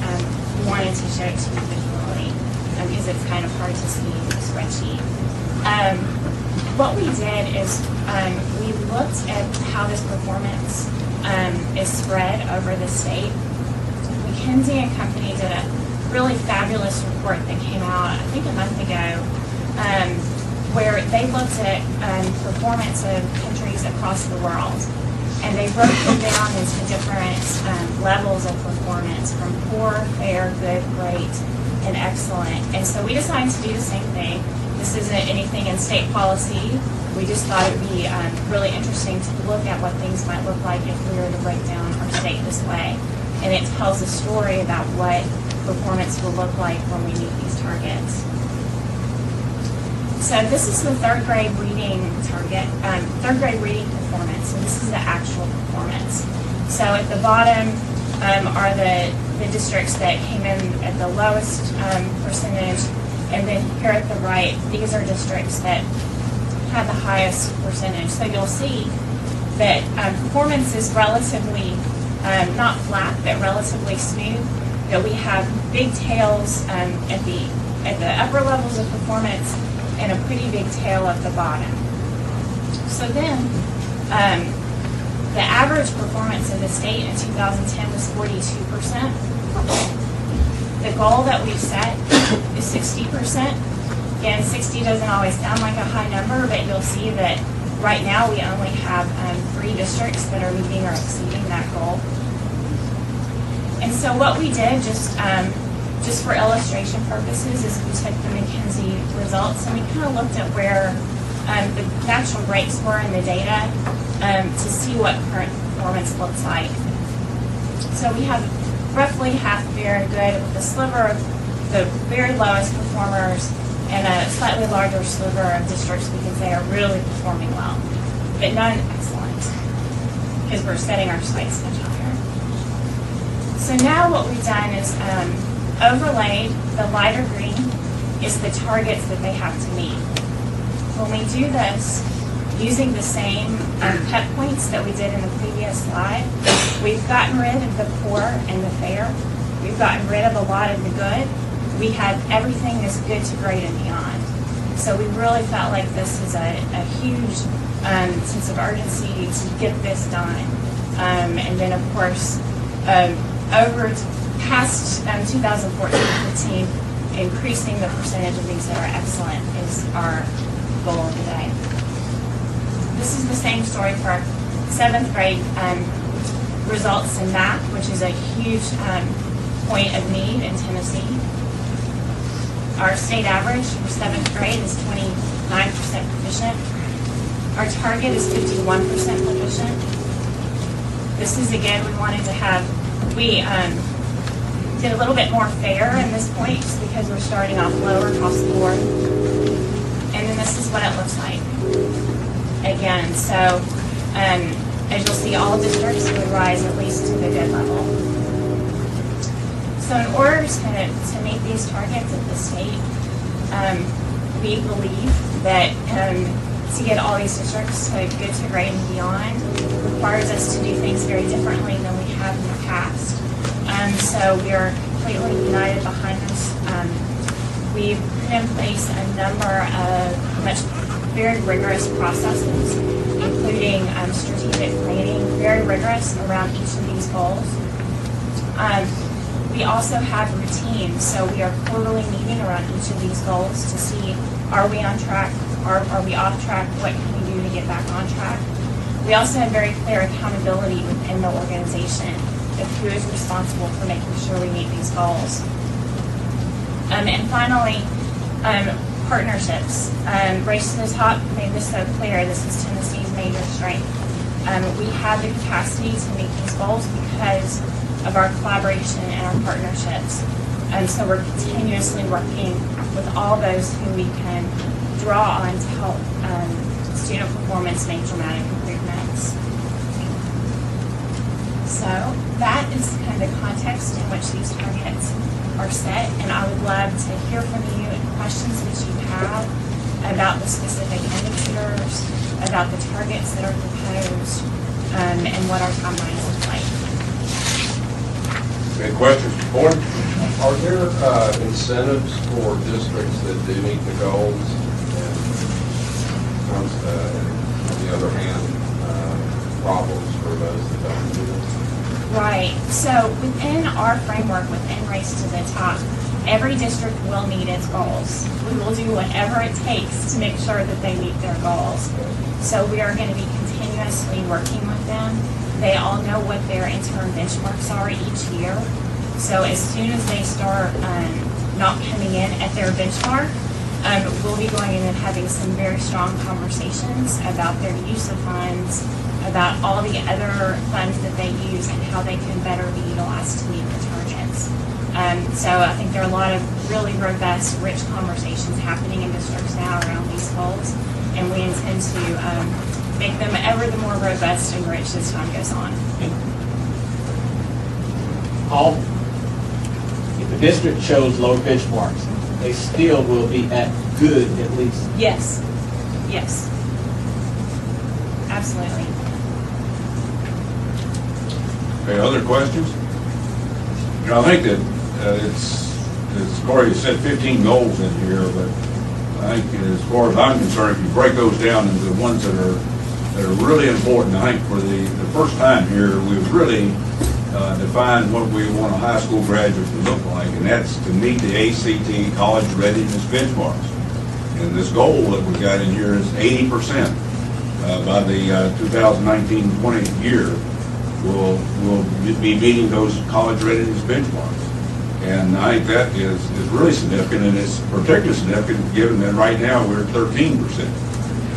S12: We wanted to show it to you visually because it's kind of hard to see in the spreadsheet. What we did is we looked at how this performance is spread over the state. McKinsey and Company did a really fabulous report that came out, I think a month ago, where they looked at performance of countries across the world. And they broke them down into different levels of performance, from poor, fair, good, great, and excellent. And so we decided to do the same thing. This isn't anything in state policy. We just thought it would be really interesting to look at what things might look like if we were to break down our state this way. And it tells a story about what performance will look like when we meet these targets. So this is the third grade reading target, third grade reading performance, and this is the actual performance. So at the bottom are the the districts that came in at the lowest percentage, and then here at the right, these are districts that had the highest percentage. So you'll see that performance is relatively, not flat, but relatively smooth, that we have big tails at the upper levels of performance and a pretty big tail at the bottom. So then, the average performance in the state in 2010 was 42%. The goal that we've set is 60%. Again, 60 doesn't always sound like a high number, but you'll see that right now we only have 3 districts that are meeting or exceeding that goal. And so what we did, just for illustration purposes, is we took the McKinsey results and we kind of looked at where the natural breaks were in the data to see what current performance looks like. So we have roughly half very good, with a sliver of the very lowest performers and a slightly larger sliver of districts we can say are really performing well, but none excellent, because we're setting our sights much higher. So now what we've done is overlaid the lighter green is the targets that they have to meet. When we do this, using the same cut points that we did in the previous slide, we've gotten rid of the poor and the fair. We've gotten rid of a lot of the good. We have everything is good to great and beyond. So we really felt like this is a huge sense of urgency to get this done. And then, of course, over past 2014-15, increasing the percentage of these that are excellent is our goal of the day. This is the same story for 7th grade results in math, which is a huge point of need in Tennessee. Our state average for 7th grade is 29% proficient. Our target is 51% proficient. This is, again, we wanted to have, we did a little bit more fair in this point just because we're starting off lower across the board. And then this is what it looks like. Again, so as you'll see, all districts would rise at least to the good level. So in order to meet these targets at the state, we believe that to get all these districts to good to great and beyond requires us to do things very differently than we have in the past. So we are completely united behind this. We've put in place a number of very rigorous processes, including strategic planning, very rigorous around each of these goals. We also have routines, so we are quarterly meeting around each of these goals to see, are we on track, are we off track, what can we do to get back on track. We also have very clear accountability within the organization of who is responsible for making sure we meet these goals. And finally, partnerships. Race to the Top made this so clear. This is Tennessee's major strength. We have the capacity to meet these goals because of our collaboration and our partnerships. And so we're continuously working with all those who we can draw on to help student performance make dramatic improvements. So that is kind of the context in which these targets are set, and I would love to hear from you and questions that you have about the specific indicators, about the targets that are proposed, and what our timeline looks like.
S6: Any questions for the board? Are there incentives for districts that do meet the goals? And on the other hand, problems for those that don't do it?
S12: Right. So within our framework, within Race to the Top, every district will meet its goals. We will do whatever it takes to make sure that they meet their goals. So we are going to be continuously working with them. They all know what their interim benchmarks are each year. So as soon as they start not coming in at their benchmark, we'll be going in and having some very strong conversations about their use of funds, about all the other funds that they use and how they can better be utilized to meet the targets. So I think there are a lot of really robust, rich conversations happening in districts now around these goals, and we intend to make them ever the more robust and rich as time goes on.
S1: Paul? the district chose lower benchmarks, they still will be at good at least.
S12: Yes, yes. Absolutely.
S4: Okay, other questions? You know, I think that it's, as Corey said, 15 goals in here, but I think as far as I'm concerned, if you break those down into the ones that are really important, I think for the first time here, we've really defined what we want a high school graduate to look like, and that's to meet the ACT college readiness benchmarks. And this goal that we've got in here is 80% by the 2019-20 year. We'll be meeting those college readiness benchmarks. And I think that is really significant, and it's particularly significant given that right now we're at 13%.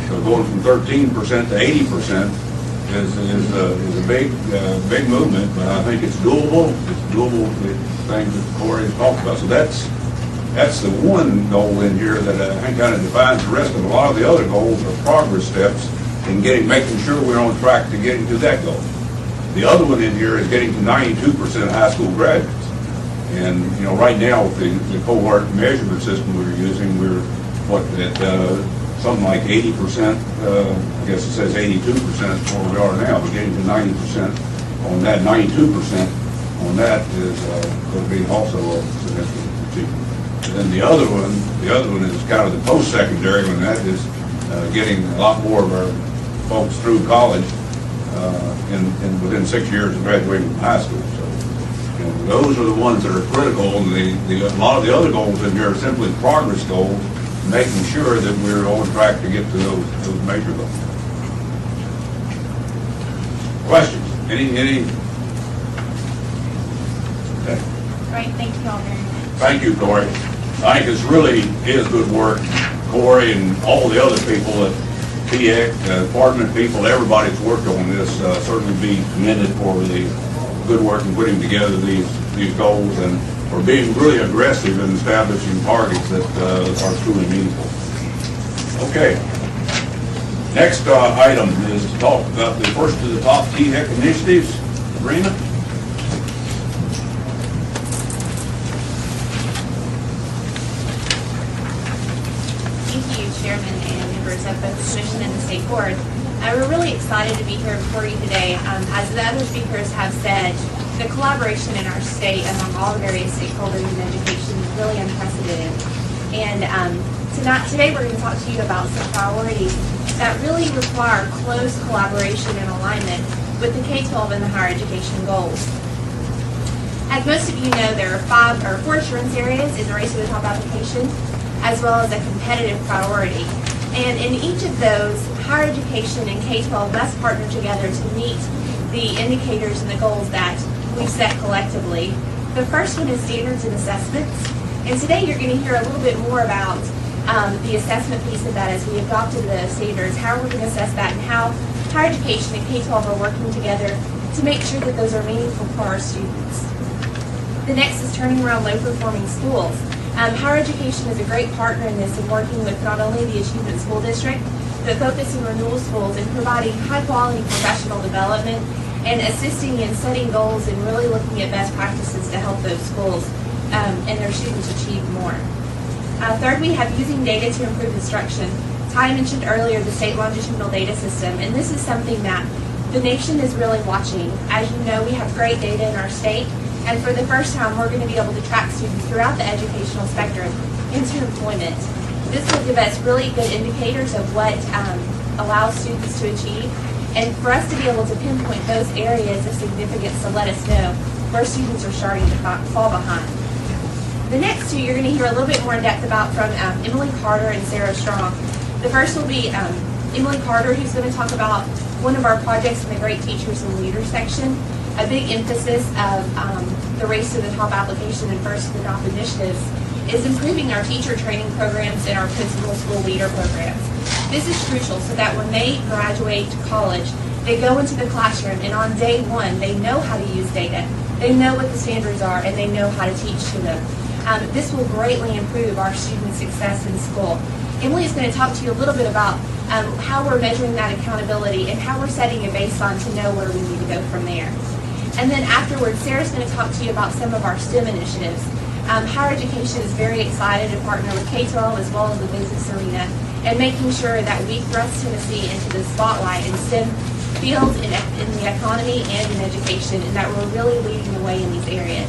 S4: So going from 13% to 80% is a big movement, but I think it's doable. It's doable with things that Corey has talked about. So that's the one goal in here that I think kind of defines the rest of it. A lot of the other goals are progress steps in making sure we're on track to getting to that goal. The other one in here is getting to 92% high school graduates. And, you know, right now with the cohort measurement system we're using, we're, at something like 80%, I guess it says 82% where we are now, but getting to 90% on that, 92% on that is going to be also a significant achievement. And then the other one is kind of the post-secondary one, that is getting a lot more of our folks through college and within 6 years of graduating from high school. So, you know, those are the ones that are critical, and a lot of the other goals in here are simply progress goals, making sure that we're on track to get to those major goals. Questions? Any? Okay.
S12: Great, thank you all very much.
S4: Thank you, Corey. I think this really is good work. Corey and all the other people at THEC, department people, everybody that's worked on this, certainly be commended for the good work in putting together these goals and for being really aggressive in establishing targets that are truly meaningful. Okay. Next item is to talk about the first to the top THEC initiatives. Sabrina?
S10: Thank you, Chairman and members of both the Commission and the State Board. We're really excited to be here before you today. As the other speakers have said, the collaboration in our state among all the various stakeholders in education is really unprecedented. And today we're going to talk to you about some priorities that really require close collaboration and alignment with the K-12 and the higher education goals. As most of you know, there are four assurance areas in the Race to the Top application, as well as a competitive priority. And in each of those, higher education and K-12 must partner together to meet the indicators and the goals that we've set collectively. The first one is standards and assessments. And today you're going to hear a little bit more about the assessment piece of that as we adopted the standards, how we're going to assess that, and how higher education and K-12 are working together to make sure that those are meaningful for our students. The next is turning around low-performing schools. Higher education is a great partner in this in working with not only the Achievement School District, but focusing renewal schools and providing high-quality professional development and assisting in setting goals and really looking at best practices to help those schools and their students achieve more. Third, we have using data to improve instruction. Ty mentioned earlier the state longitudinal data system, and this is something that the nation is really watching. As you know, we have great data in our state, and for the first time, we're going to be able to track students throughout the educational spectrum into employment. This will give us really good indicators of what allows students to achieve, and for us to be able to pinpoint those areas of significance to let us know where students are starting to fall behind. The next two you're going to hear a little bit more in depth about from Emily Carter and Sarah Strong. The first will be Emily Carter, who's going to talk about one of our projects in the Great Teachers and Leaders section. A big emphasis of the Race to the Top application and First to the Top initiatives is improving our teacher training programs and our principal school leader programs. This is crucial so that when they graduate college, they go into the classroom and on day one, they know how to use data, they know what the standards are, and they know how to teach to them. This will greatly improve our student success in school. Emily is going to talk to you a little bit about how we're measuring that accountability and how we're setting a baseline to know where we need to go from there. And then afterwards, Sarah's going to talk to you about some of our STEM initiatives.
S12: Higher education is very excited to partner with K-12 as well as the business arena and making sure that we thrust Tennessee into the spotlight in STEM fields in the economy and in education, and that we're really leading the way in these areas.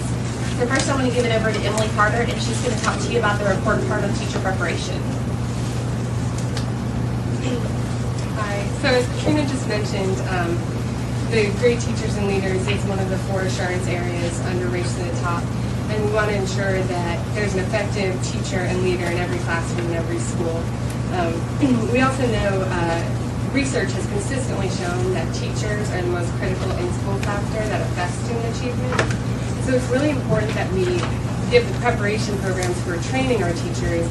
S12: So first I'm going to give it over to Emily Carter, and she's going to talk to you about the report card on teacher preparation.
S9: Hi. So as Katrina just mentioned, the great teachers and leaders is one of the 4 assurance areas under Race to the Top, and we want to ensure that there's an effective teacher and leader in every classroom in every school. We also know research has consistently shown that teachers are the most critical in-school factor that affects student achievement. So it's really important that we give the preparation programs for training our teachers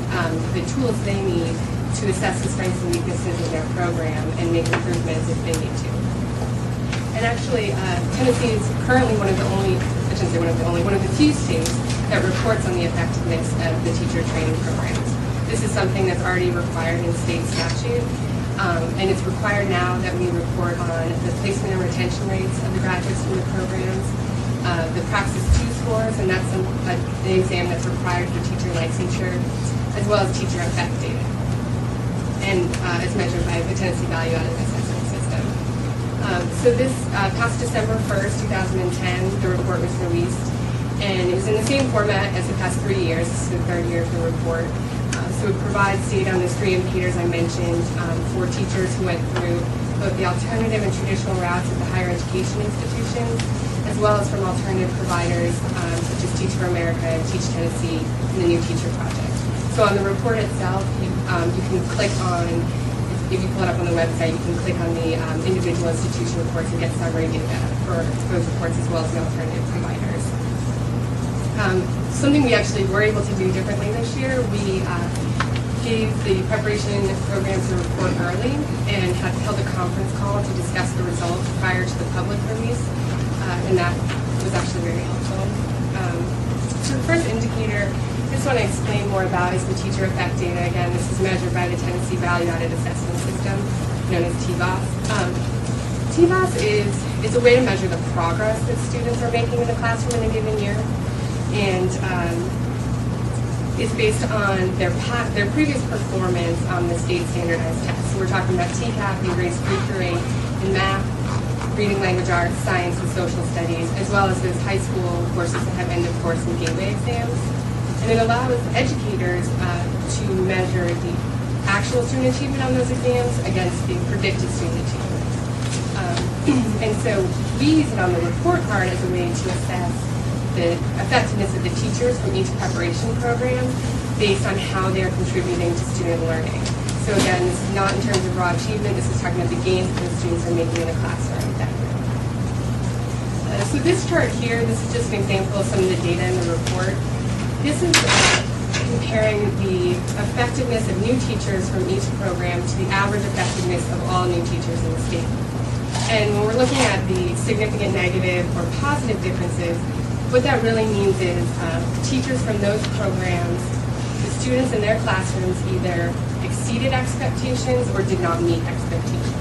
S9: the tools they need to assess the strengths and weaknesses of their program and make improvements if they need to. And actually, Tennessee is currently one of the few states that reports on the effectiveness of the teacher training programs. This is something that's already required in state statute, and it's required now that we report on the placement and retention rates of the graduates from the programs, the Praxis 2 scores, and that's an exam that's required for teacher licensure, as well as teacher effect data, and it's measured by the Tennessee Value-Added Assessment System. So this past December 1st, 2010, the report was released, and it was in the same format as the past 3 years. This is the 3rd year of the report. So it provides data on the 3 indicators I mentioned for teachers who went through both the alternative and traditional routes of the higher education institutions, as well as from alternative providers such as Teach for America and Teach Tennessee and the New Teacher Project. So on the report itself, you can click on, if you pull it up on the website, you can click on the individual institution reports and get summary data for those reports as well as the alternative providers. Something we actually were able to do differently this year, we gave the preparation programs a report early and held a conference call to discuss the results prior to the public release, and that was actually very helpful. So the first indicator I just want to explain more about is the teacher effect data. Again, this is measured by the Tennessee Value-Added Assessment System, known as TVAS. TVAS is a way to measure the progress that students are making in the classroom in a given year, and it's based on their previous performance on the state standardized tests. So we're talking about TCAP, the grades 3 through 8 in math, reading, language arts, science, and social studies, as well as those high school courses that have end of course and gateway exams. And it allows educators to measure the actual student achievement on those exams against the predicted student achievement. And so we use it on the report card as a way to assess the effectiveness of the teachers from each preparation program based on how they're contributing to student learning. So again, this is not in terms of raw achievement, this is talking about the gains that the students are making in the classroom. So this chart here, this is just an example of some of the data in the report. This is comparing the effectiveness of new teachers from each program to the average effectiveness of all new teachers in the state. And when we're looking at the significant negative or positive differences, what that really means is teachers from those programs, the students in their classrooms either exceeded expectations or did not meet expectations.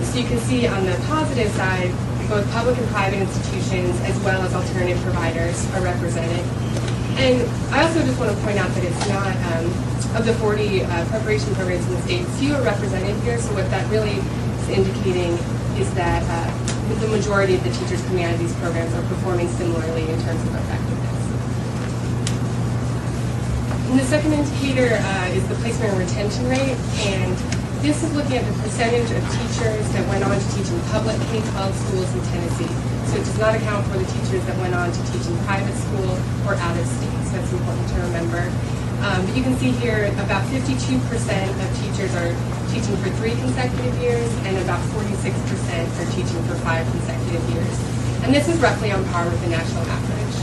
S9: So you can see on the positive side, both public and private institutions as well as alternative providers are represented. And I also just want to point out that it's not, of the 40 preparation programs in the state, few are represented here, so what that really is indicating is that the majority of the teachers coming out of these programs are performing similarly in terms of effectiveness. And the second indicator is the placement and retention rate, and this is looking at the percentage of teachers that went on to teach in public K-12 schools in Tennessee. So it does not account for the teachers that went on to teach in private school or out of state. So that's important to remember. But you can see here about 52% of teachers are teaching for 3 consecutive years, and about 46% are teaching for 5 consecutive years. And this is roughly on par with the national average.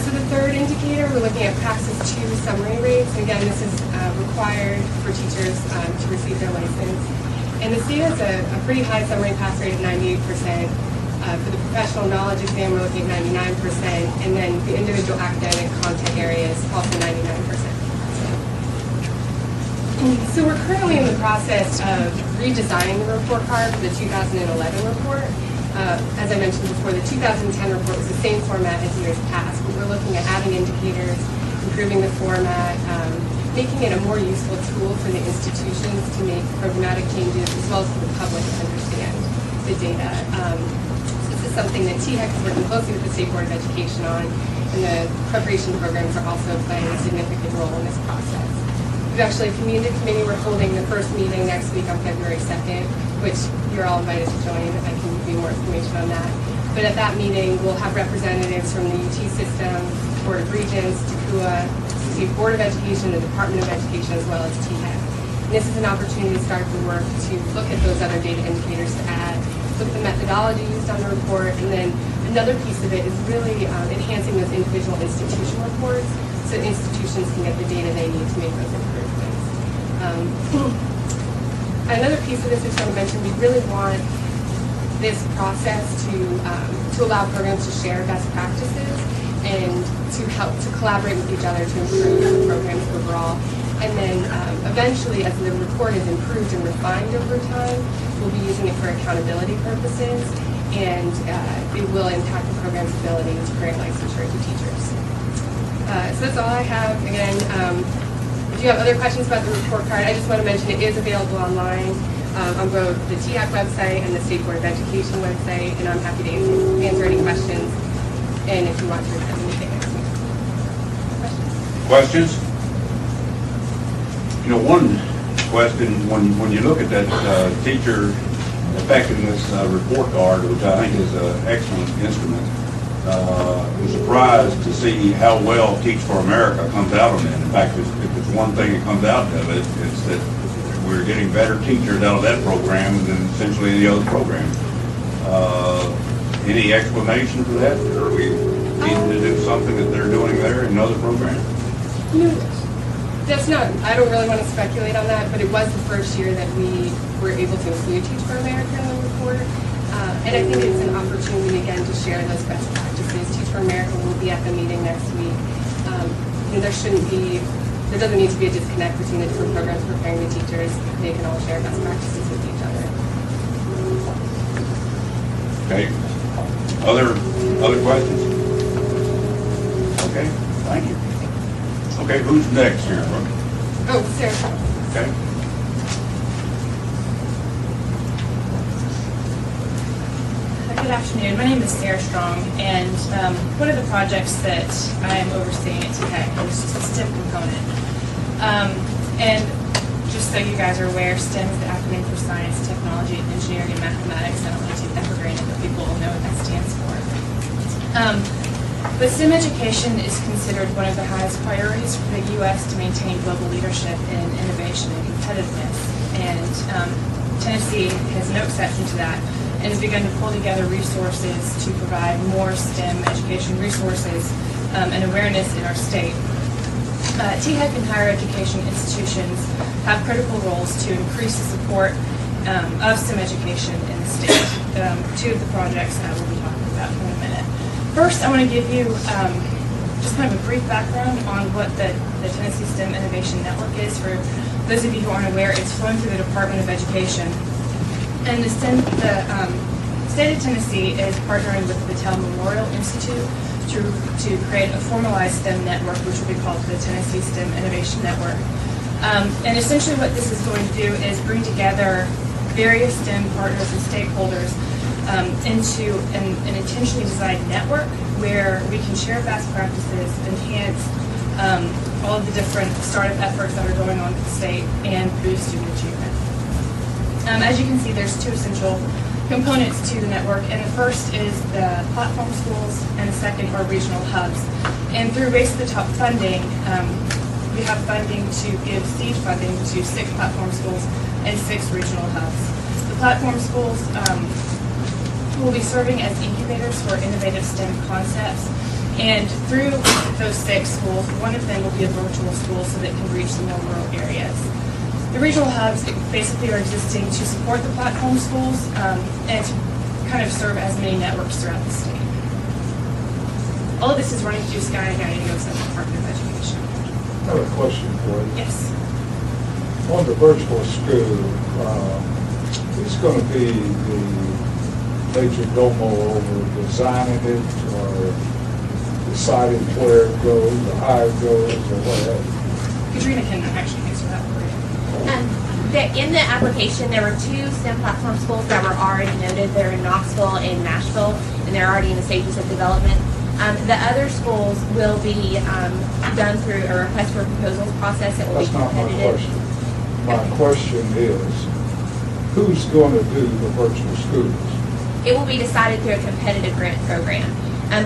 S9: So the third indicator, we're looking at Praxis 2 summary rates. Again, this is required for teachers to receive their license. And the state has a pretty high summary pass rate of 98%. For the professional knowledge exam, we're looking at 99%. And then the individual academic content areas, also 99%. So we're currently in the process of redesigning the report card for the 2011 report. As I mentioned before, the 2010 report was the same format as years past, but we're looking at adding indicators, improving the format, making it a more useful tool for the institutions to make programmatic changes, as well as for the public to understand the data. This is something that THEC is working closely with the State Board of Education on, and the preparation programs are also playing a significant role in this process. We've actually, Community Committee, we're holding the first meeting next week on February 2nd, which you're all invited to join. I can give you more information on that. But at that meeting, we'll have representatives from the UT system, Board of Regents, TCUA, State Board of Education, the Department of Education, as well as THEC. And this is an opportunity to start the work to look at those other data indicators to add, look at the methodology used on the report, and then another piece of it is really enhancing those individual institution reports so institutions can get the data they need to make those improvements. Another piece of this I just want to mention, we really want this process to allow programs to share best practices and to help to collaborate with each other to improve the programs overall. And then eventually, as the report is improved and refined over time, we'll be using it for accountability purposes, and it will impact the program's ability to grant licensure to teachers. So that's all I have. Again, if you have other questions about the report card, I just want to mention it is available online on both the THEC website and the State Board of Education website, and I'm happy to answer any questions. And if you want to send anything next week.
S4: Questions? You know, one question, when you look at that teacher effectiveness report card, which I think is an excellent instrument, I'm surprised to see how well Teach for America comes out of it. In fact, if it's one thing that comes out of it, it's that we're getting better teachers out of that program than essentially any other program. Any explanation for that? Are we needing to do something that they're doing there in another program?
S9: No, that's not, I don't really want to speculate on that, but it was the first year that we were able to include Teach for America in the report. And I think it's an opportunity, again, to share those best practices. Teach for America will be at the meeting next week. And there doesn't need to be a disconnect between the different programs preparing the teachers. They can all share best practices with each other.
S4: Okay. Other questions? Okay, thank you. Okay, who's next here?
S9: Oh, Sarah.
S4: Okay.
S3: Good afternoon. My name is Sarah Strong, and one of the projects that I am overseeing at THEC is just a STEM component. And just so you guys are aware, STEM is the acronym for Science, Technology, Engineering, and Mathematics. I don't want to take that for granted, but people will know what that stands for. But STEM education is considered one of the highest priorities for the U.S. to maintain global leadership in innovation and competitiveness. And Tennessee has no exception to that, and has begun to pull together resources to provide more STEM education resources and awareness in our state. THEC and higher education institutions have critical roles to increase the support of STEM education in the state. Two of the projects I will be talking about in a minute. First, I want to give you just kind of a brief background on what the Tennessee STEM Innovation Network is. For those of you who aren't aware, it's flown through the Department of Education. And the state of Tennessee is partnering with the Battelle Memorial Institute to create a formalized STEM network, which will be called the Tennessee STEM Innovation Network. And essentially what this is going to do is bring together various STEM partners and stakeholders into an intentionally designed network where we can share best practices, enhance all of the different startup efforts that are going on in the state, and boost student achievement. As you can see, there's two essential components to the network, and the first is the platform schools, and the second are regional hubs. And through Race to the Top funding, we have funding to give seed funding to 6 platform schools and 6 regional hubs. The platform schools will be serving as incubators for innovative STEM concepts, and through those 6 schools, one of them will be a virtual school so that it can reach the more rural areas. The regional hubs basically are existing to support the platform schools and to kind of serve as mini networks throughout the state. All of this is running through Sky Guiding Notes at the Department of Education.
S26: I have a question for you.
S9: Yes.
S26: On the virtual school, who's going to be the major domo over designing it or deciding where it goes or how it goes or whatever?
S3: Katrina can actually answer that for you.
S13: In the application, there were 2 STEM platform schools that were already noted. They're in Knoxville and Nashville, and they're already in the stages of development. The other schools will be done through a request for proposals process that will be competitive.
S26: That's not my question. My question is, who's going to do the virtual schools?
S13: It will be decided through a competitive grant program.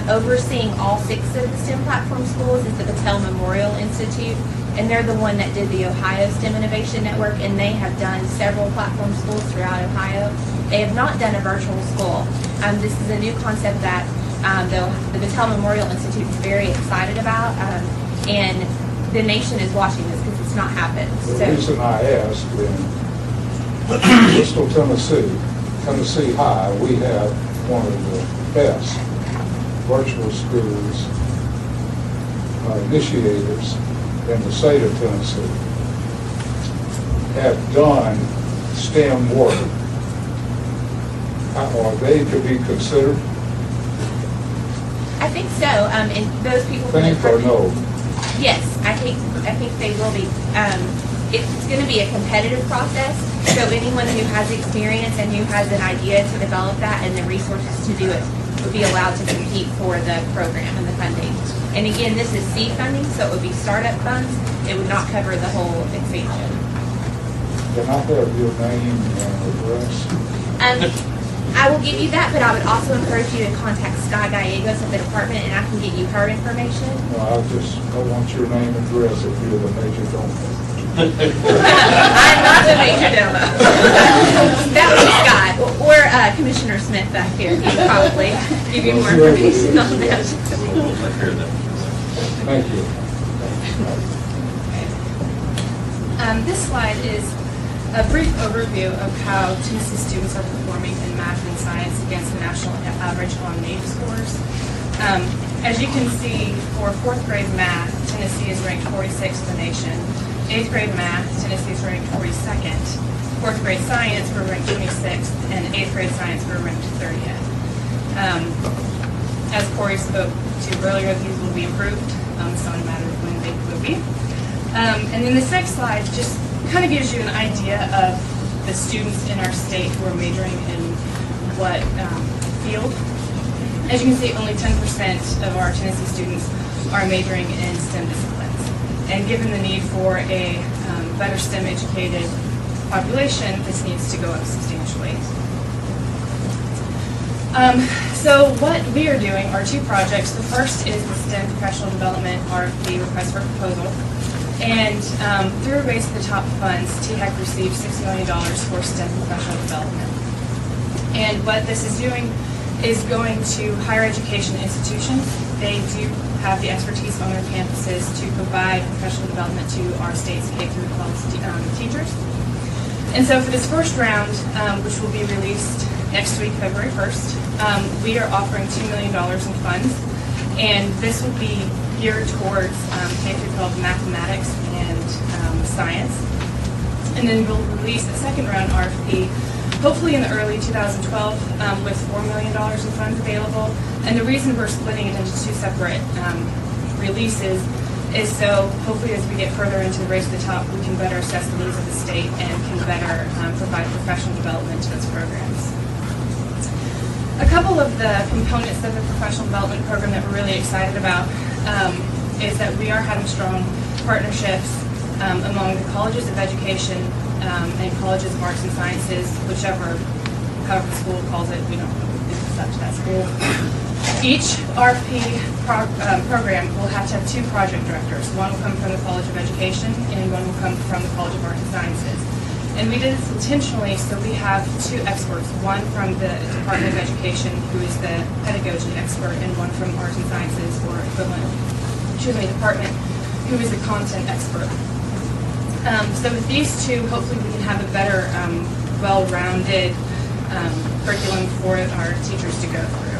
S13: Overseeing all 6 of the STEM platform schools is the Patel Memorial Institute, and they're the one that did the Ohio STEM Innovation Network, and they have done several platform schools throughout Ohio. They have not done a virtual school. This is a new concept that the Patel Memorial Institute is very excited about, and the nation is watching this because it's not happened.
S26: The reason I asked, in Bristol, Tennessee High, we have one of the best virtual schools initiators in the state of Tennessee, have done STEM work. Are they to be considered?
S13: I think so. And those people
S26: Think or no?
S13: Yes, I think they will be. It's going to be a competitive process, so anyone who has experience and who has an idea to develop that and the resources to do it would be allowed to compete for the program and the funding. And again, this is seed funding, so it would be startup funds. It would not cover the whole expansion.
S26: Can I have your name and address?
S13: I will give you that, but I would also encourage you to contact Sky Gallegos at the department, and I can get you her information.
S26: No, I want your name and address if you're the major donor.
S13: I'm not the major domo. That would be Scott or Commissioner Smith back here. He would probably give you more information on that.
S26: Thank you.
S3: This slide is a brief overview of how Tennessee students are performing in math and science against the national average on NAEP scores. As you can see, for 4th grade math, Tennessee is ranked 46th in the nation. 8th grade math, Tennessee is ranked 42nd. 4th grade science, we're ranked 26th, and 8th grade science, we're ranked 30th. As Corey spoke to earlier, these will be improved. It's not a matter of when they will be. And then this next slide just kind of gives you an idea of the students in our state who are majoring in what field. As you can see, only 10% of our Tennessee students are majoring in STEM disciplines. And given the need for a better STEM educated population, this needs to go up substantially. So what we are doing are 2 projects. The first is the STEM Professional Development RFP, Request for Proposal. And through Race to the Top funds, THEC received $6 million for STEM professional development. And what this is doing is going to higher education institutions. They do have the expertise on their campuses to provide professional development to our state's K-12 teachers. And so for this first round, which will be released next week, February 1st, we are offering $2 million in funds. And this will be geared towards K-12 mathematics and science. And then we'll release a second round RFP, hopefully in the early 2012, with $4 million in funds available. And the reason we're splitting it into 2 separate releases is so hopefully as we get further into the Race to the Top, we can better assess the needs of the state and can better provide professional development to those programs. A couple of the components of the professional development program that we're really excited about is that we are having strong partnerships among the colleges of education and colleges of arts and sciences, however the school calls it, we don't know such that school. Each RFP program will have to have 2 project directors. One will come from the College of Education and one will come from the College of Arts and Sciences. And we did this intentionally so we have 2 experts, one from the Department of Education, who is the pedagogy expert, and one from Arts and Sciences, or equivalent, department, who is the content expert. So with these 2, hopefully we can have a better, well-rounded curriculum for our teachers to go through.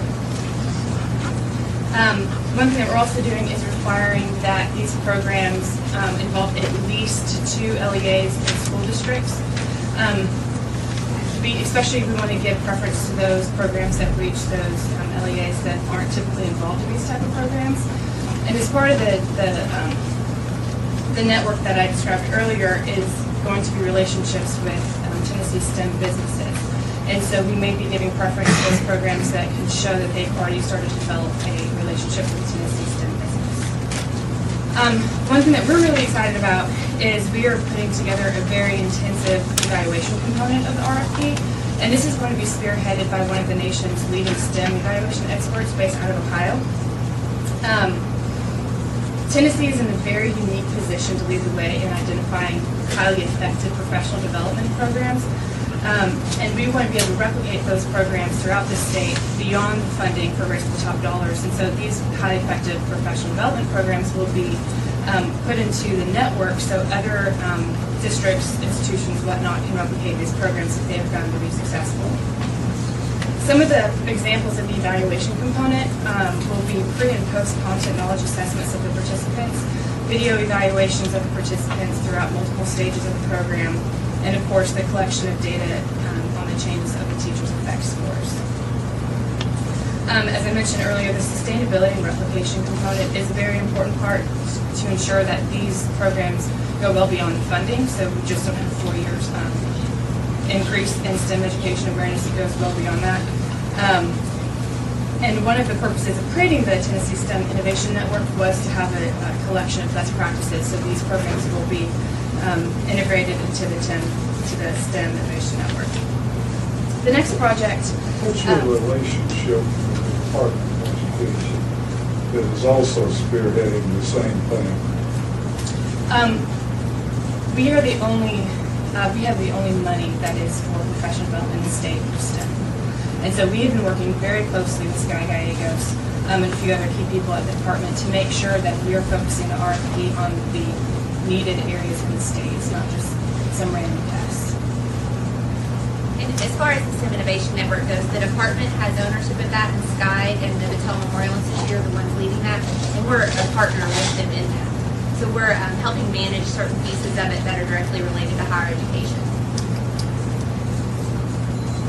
S3: One thing that we're also doing is requiring that these programs involve at least 2 LEAs in school districts. especially we want to give preference to those programs that reach those LEAs that aren't typically involved in these type of programs. And as part of the network that I described earlier is going to be relationships with Tennessee STEM businesses. And so we may be giving preference to those programs that can show that they've already started to develop a relationship with Tennessee STEM business. One thing that we're really excited about is we are putting together a very intensive evaluation component of the RFP. And this is going to be spearheaded by one of the nation's leading STEM evaluation experts based out of Ohio. Tennessee is in a very unique position to lead the way in identifying highly effective professional development programs. And we want to be able to replicate those programs throughout the state beyond the funding for Race to the Top dollars. And so these highly effective professional development programs will be put into the network so other districts, institutions, whatnot can replicate these programs if they have found to be successful. Some of the examples of the evaluation component will be pre- and post-content knowledge assessments of the participants, video evaluations of the participants throughout multiple stages of the program, and of course the collection of data on the changes of the teachers' effect scores. As I mentioned earlier, the sustainability and replication component is a very important part to ensure that these programs go well beyond the funding, so we just don't have 4 years increase in STEM education awareness. It goes well beyond that. And one of the purposes of creating the Tennessee STEM Innovation Network was to have a collection of best practices, so these programs will be integrated into the STEM Innovation Network. The next project...
S26: What's your relationship with the Department of Education that is also spearheading the same thing?
S3: We have the only money that is for professional development in the state for STEM. And so we have been working very closely with Sky Gallegos and a few other key people at the department to make sure that we are focusing the RFP on the needed areas in the state. It's not just some random test.
S13: And as far as the STEM Innovation Network goes, the department has ownership of that, and Sky and the Battelle Memorial Institute are the ones leading that, and we're a partner with them in that. So we're helping manage certain pieces of it that are directly related to higher education.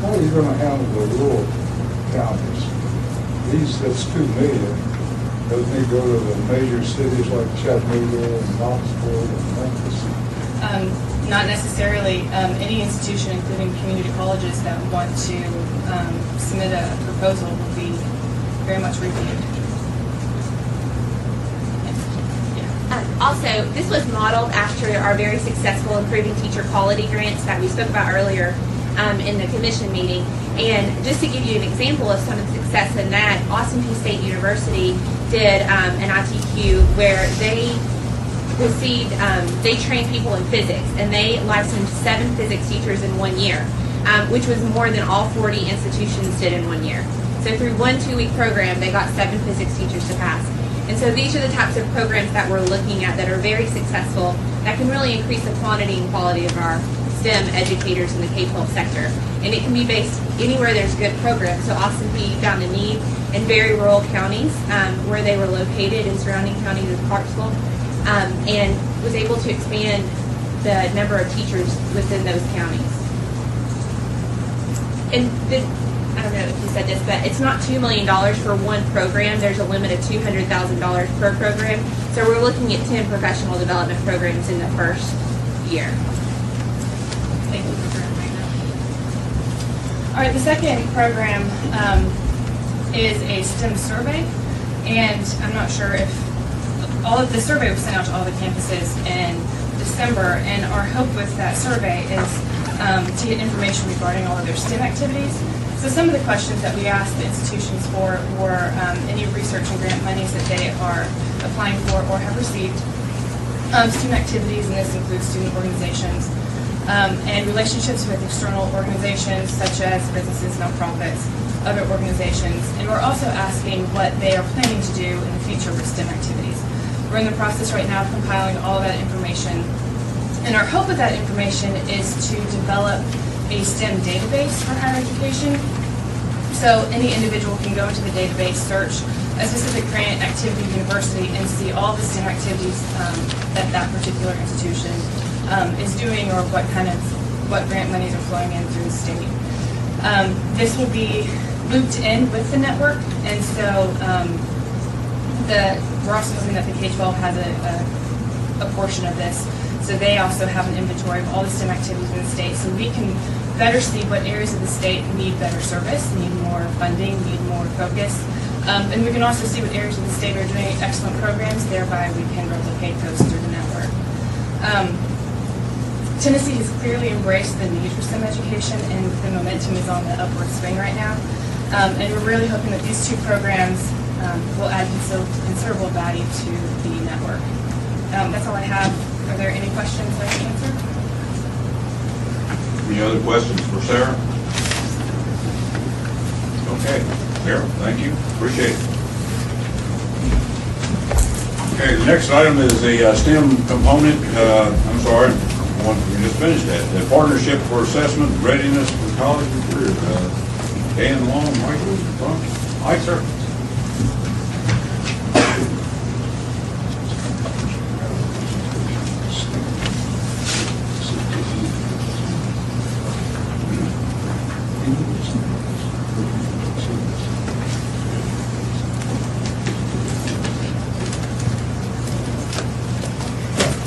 S26: How are you going to handle the rural counties? That's $2 million. Doesn't it go to the major cities like Chattanooga and Knoxville and Memphis?
S3: Not necessarily. Any institution, including community colleges, that want to submit a proposal will be very much reviewed.
S13: Also, this was modeled after our very successful Improving Teacher Quality grants that we spoke about earlier in the commission meeting. And just to give you an example of some of the success in that, Austin Peay State University did an ITQ where they received, they trained people in physics, and they licensed 7 physics teachers in 1 year, which was more than all 40 institutions did in 1 year. So through one 2-week program, they got 7 physics teachers to pass. And so these are the types of programs that we're looking at that are very successful, that can really increase the quantity and quality of our STEM educators in the K-12 sector. And it can be based anywhere there's good programs. So Austin Peay found a need in very rural counties where they were located in surrounding counties of Clarksville, and was able to expand the number of teachers within those counties. And this, I don't know if you said this, but it's not $2 million for one program. There's a limit of $200,000 per program. So we're looking at 10 professional development programs in the first year.
S3: Thank you for bringing that. All right, the second program is a STEM survey, and I'm not sure if the survey was sent out to all the campuses in December, and our hope with that survey is to get information regarding all of their STEM activities. So some of the questions that we asked the institutions for were any research and grant monies that they are applying for or have received, student activities, and this includes student organizations, and relationships with external organizations such as businesses, nonprofits, other organizations. And we're also asking what they are planning to do in the future with STEM activities. We're in the process right now of compiling all of that information. And our hope with that information is to develop a STEM database for higher education. So any individual can go into the database, search a specific grant, activity, university, and see all the STEM activities that that particular institution is doing, or what grant monies are flowing in through the state. This will be looped in with the network, and so we're also hoping that the K-12 has a portion of this. So they also have an inventory of all the STEM activities in the state, so we can better see what areas of the state need better service, need more funding, need more focus. And we can also see what areas of the state are doing excellent programs, thereby we can replicate those through the network. Tennessee has clearly embraced the need for STEM education, and the momentum is on the upward swing right now. And we're really hoping that these two programs will add considerable value to the network. That's all I have. Are there any questions I can answer?
S4: Any other questions for Sarah? Okay, Sarah, thank you, appreciate it. Okay, the next item is the STEM component, we just finished that. The Partnership for Assessment Readiness for College and Career. Dan Long, Michael, Mike, sir.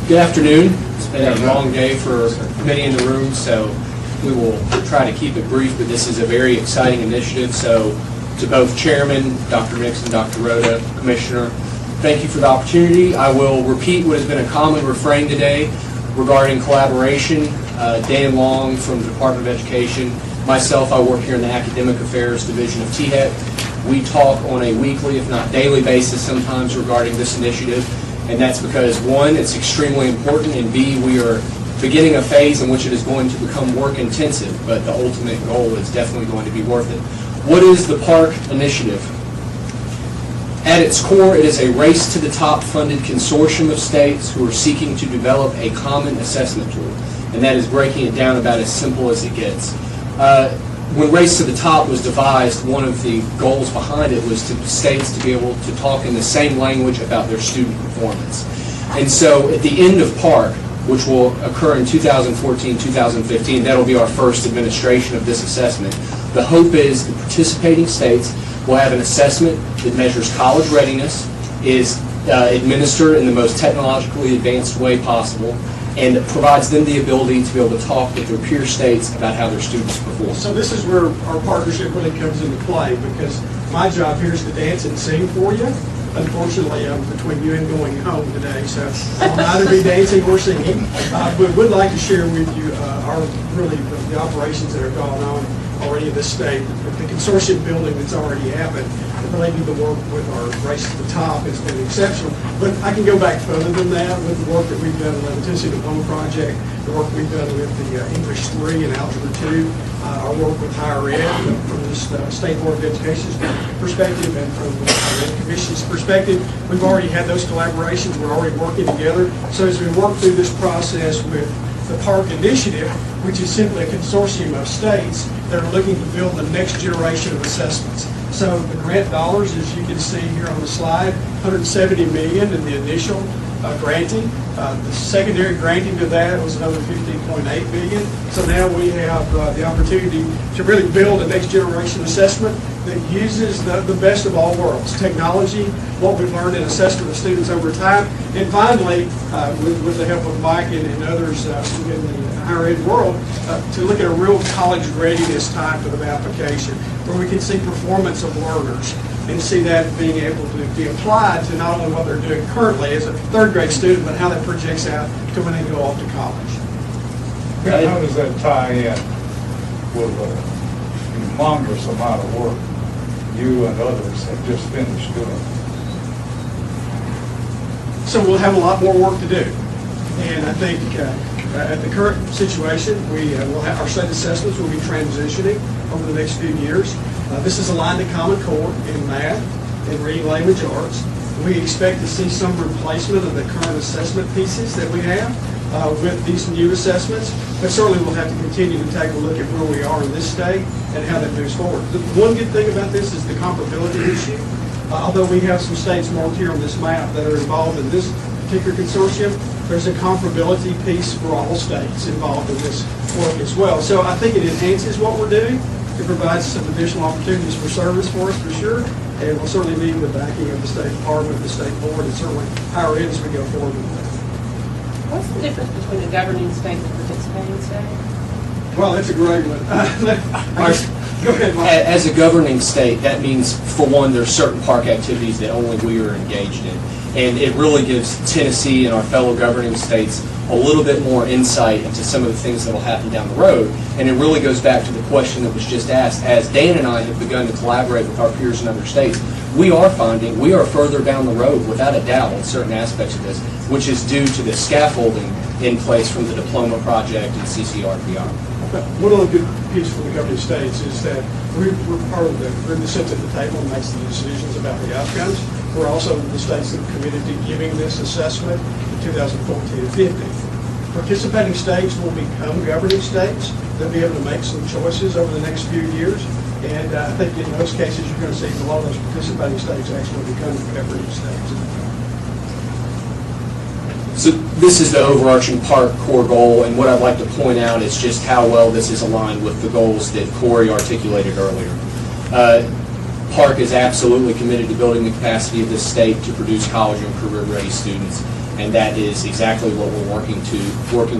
S8: Good afternoon. It's been a long day for many in the room, so we will try to keep it brief, but this is a very exciting initiative. So to both Chairman, Dr. Nixon, Dr. Rhoda, Commissioner, thank you for the opportunity. I will repeat what has been a common refrain today regarding collaboration. Dan Long from the Department of Education, myself, I work here in the Academic Affairs Division of THEC. We talk on a weekly, if not daily basis sometimes regarding this initiative. And that's because, one, it's extremely important, and B, we are beginning a phase in which it is going to become work intensive, but the ultimate goal is definitely going to be worth it. What is the PARC initiative? At its core, it is a race to the top funded consortium of states who are seeking to develop a common assessment tool, and that is breaking it down about as simple as it gets. When Race to the Top was devised, one of the goals behind it was to states to be able to talk in the same language about their student performance. And so at the end of PARC, which will occur in 2014-2015, that'll be our first administration of this assessment. The hope is the participating states will have an assessment that measures college readiness, is administered in the most technologically advanced way possible, and provides them the ability to be able to talk with their peer states about how their students perform.
S14: So this is where our partnership really comes into play, because my job here is to dance and sing for you. Unfortunately, I'm between you and going home today, so I'll neither be dancing or singing. But would like to share with you the operations that have gone on already in this state. The consortium building that's already happened, related to the work with our Race to the Top has been exceptional. But I can go back further than that with the work that we've done with the Tennessee Diploma Project, the work we've done with the English 3 and Algebra 2, our work with higher ed from the State Board of Education's perspective and from the Higher Ed Commission's perspective. We've already had those collaborations. We're already working together. So as we work through this process with the PARC initiative, which is simply a consortium of states that are looking to build the next generation of assessments. So the grant dollars, as you can see here on the slide, $170 million in the initial granting. The secondary granting to that was another $15.8 billion. So now we have the opportunity to really build a next generation assessment that uses the best of all worlds, technology, what we've learned in assessment of students over time, and finally, with the help of Mike and others in the higher ed world, to look at a real college readiness type of application where we can see performance of learners and see that being able to be applied to not only what they're doing currently as a third grade student, but how that projects out to when they go off to college.
S26: How does that tie in with a humongous amount of work you and others have just finished doing?
S14: So we'll have a lot more work to do. And I think at the current situation, we will have our state assessments will be transitioning over the next few years. This is aligned to Common Core in math and reading language arts. We expect to see some replacement of the current assessment pieces that we have with these new assessments, but certainly we'll have to continue to take a look at where we are in this state and how that moves forward. The one good thing about this is the comparability issue. Although we have some states marked here on this map that are involved in this particular consortium, there's a comparability piece for all states involved in this work as well. So I think it enhances what we're doing. It provides some additional opportunities for service for us, for sure, and we'll certainly need the backing of the State Department, the State Board, and certainly higher ed as we go forward with that.
S27: What's the difference between a governing state and a participating state?
S14: Well, that's a great one. Go ahead, Mike.
S8: As a governing state, that means, for one, there's certain park activities that only we are engaged in. And it really gives Tennessee and our fellow governing states a little bit more insight into some of the things that will happen down the road. And it really goes back to the question that was just asked. As Dan and I have begun to collaborate with our peers in other states, we are finding we are further down the road, without a doubt, in certain aspects of this, which is due to the scaffolding in place from the diploma project and CCRPR.
S14: One of the good pieces for the governing states is that we're part of we're the sit at the table and makes the decisions about the outcomes. We're also the states that are committed to giving this assessment in 2014 and 15. Participating states will become governing states. They'll be able to make some choices over the next few years. And I think in those cases, you're going to see a lot of those participating states actually become governing states.
S8: So this is the overarching park core goal, and what I'd like to point out is just how well this is aligned with the goals that Corey articulated earlier. Park is absolutely committed to building the capacity of this state to produce college and career-ready students, and that is exactly what we're working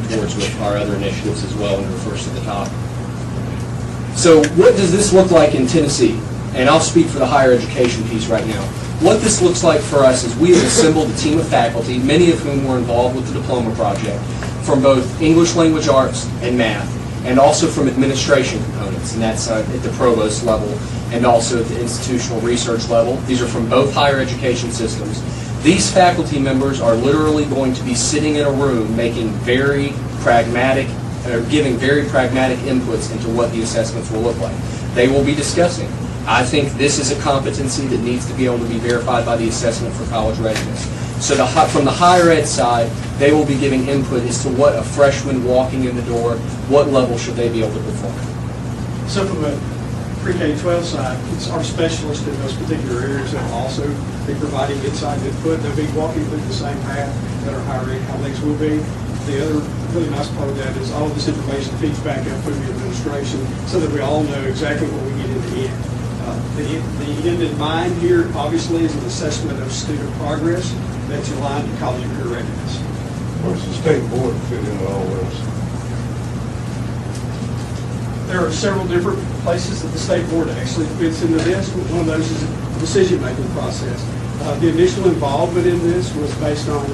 S8: towards with our other initiatives as well, and refers to the top. So what does this look like in Tennessee? And I'll speak for the higher education piece right now. What this looks like for us is we have assembled a team of faculty, many of whom were involved with the diploma project, from both English language arts and math, and also from administration components, and that's at the provost level and also at the institutional research level. These are from both higher education systems. These faculty members are literally going to be sitting in a room making very pragmatic, giving very pragmatic inputs into what the assessments will look like. They will be discussing. I think this is a competency that needs to be able to be verified by the assessment for college readiness. So from the higher ed side, they will be giving input as to what a freshman walking in the door, what level should they be able to perform.
S14: So from a pre-K-12 side, it's our specialists in those particular areas that will also be providing inside input. They'll be walking through the same path that our higher ed colleagues will be. The other really nice part of that is all of this information feeds back up through the administration so that we all know exactly what we get in the end. The end in mind here, obviously, is an assessment of student progress that's aligned to college and career readiness.
S26: Where's the state board fit into all this?
S14: There are several different places that the state board actually fits into this. One of those is the decision-making process. The initial involvement in this was based on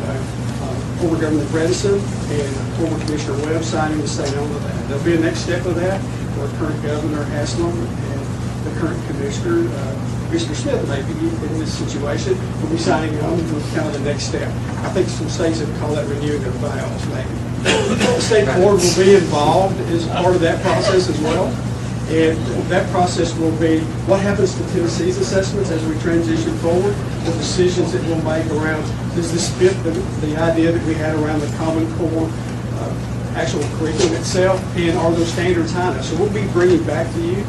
S14: former Governor Bredesen and former Commissioner Webb signing the state on of that. There'll be a next step of that where current Governor Haslam and the current Commissioner, Commissioner Smith, may be in this situation. We'll be signing on with kind of the next step. I think some states have called that renewing their vows, maybe. The state board will be involved as part of that process as well. And that process will be what happens to Tennessee's assessments as we transition forward, the decisions that we'll make around, does this fit the idea that we had around the Common Core actual curriculum itself, and are those standards high enough? So we'll be bringing back to you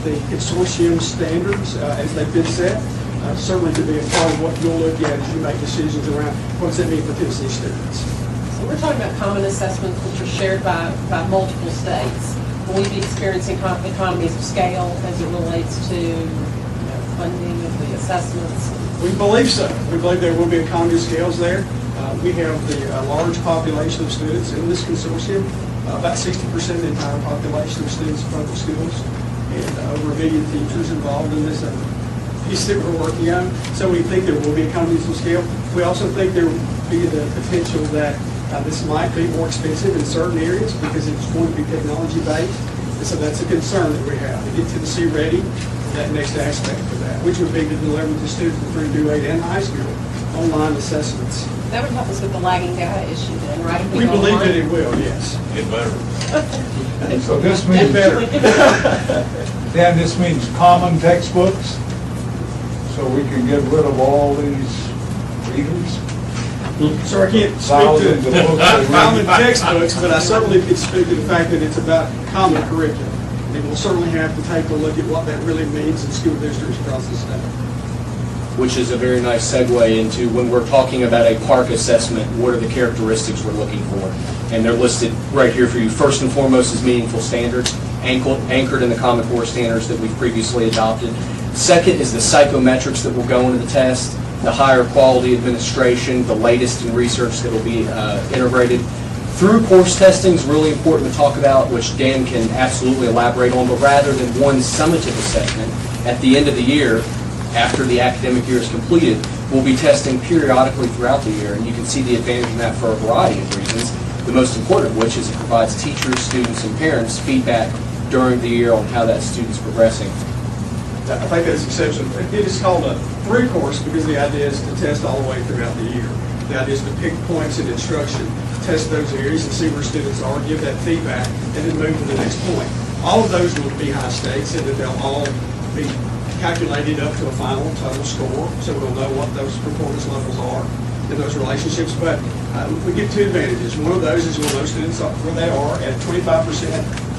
S14: the consortium standards as they've been set, certainly to be a part of what you'll look at as you make decisions around what's that mean for Tennessee students.
S27: So we're talking about common assessments which are shared by multiple states. Will we be experiencing economies of scale as it relates to funding of the assessments?
S14: We believe so. We believe there will be economy of scales there. We have the large population of students in this consortium, about 60% of the entire population of students in public schools, and over 1 million teachers involved in this piece that we're working on. So we think there will be economies of scale. We also think there will be the potential that this might be more expensive in certain areas because it's going to be technology-based. And so that's a concern that we have, to get Tennessee ready for that next aspect of that, which would be to deliver to students in pre-grade and high school online assessments.
S27: That would help us with the lagging data issue then, right?
S14: We believe that it will, yes.
S25: Get better.
S26: So this means, Dan, this means common textbooks, so we can get rid of all these readers?
S14: So I can't speak to common textbooks, but I certainly could speak to the fact that it's about common curriculum. And we'll certainly have to take a look at what that really means in school districts across the state.
S8: which is a very nice segue into when we're talking about a park assessment, what are the characteristics we're looking for? And they're listed right here for you. First and foremost is meaningful standards, anchored in the Common Core standards that we've previously adopted. Second is the psychometrics that will go into the test, the higher quality administration, the latest in research that will be integrated. Through course testing is really important to talk about, which Dan can absolutely elaborate on, but rather than one summative assessment, at the end of the year, after the academic year is completed, we'll be testing periodically throughout the year, and you can see the advantage in that for a variety of reasons, the most important of which is it provides teachers, students, and parents feedback during the year on how that student's progressing.
S14: I think that's exceptional. It is called a through course because the idea is to test all the way throughout the year. The idea is to pick points in instruction, test those areas and see where students are, give that feedback, and then move to the next point. All of those will be high stakes and that they'll all be calculated up to a final total score, so we'll know what those performance levels are in those relationships. But we get two advantages. One of those is we'll know students where they are at 25%,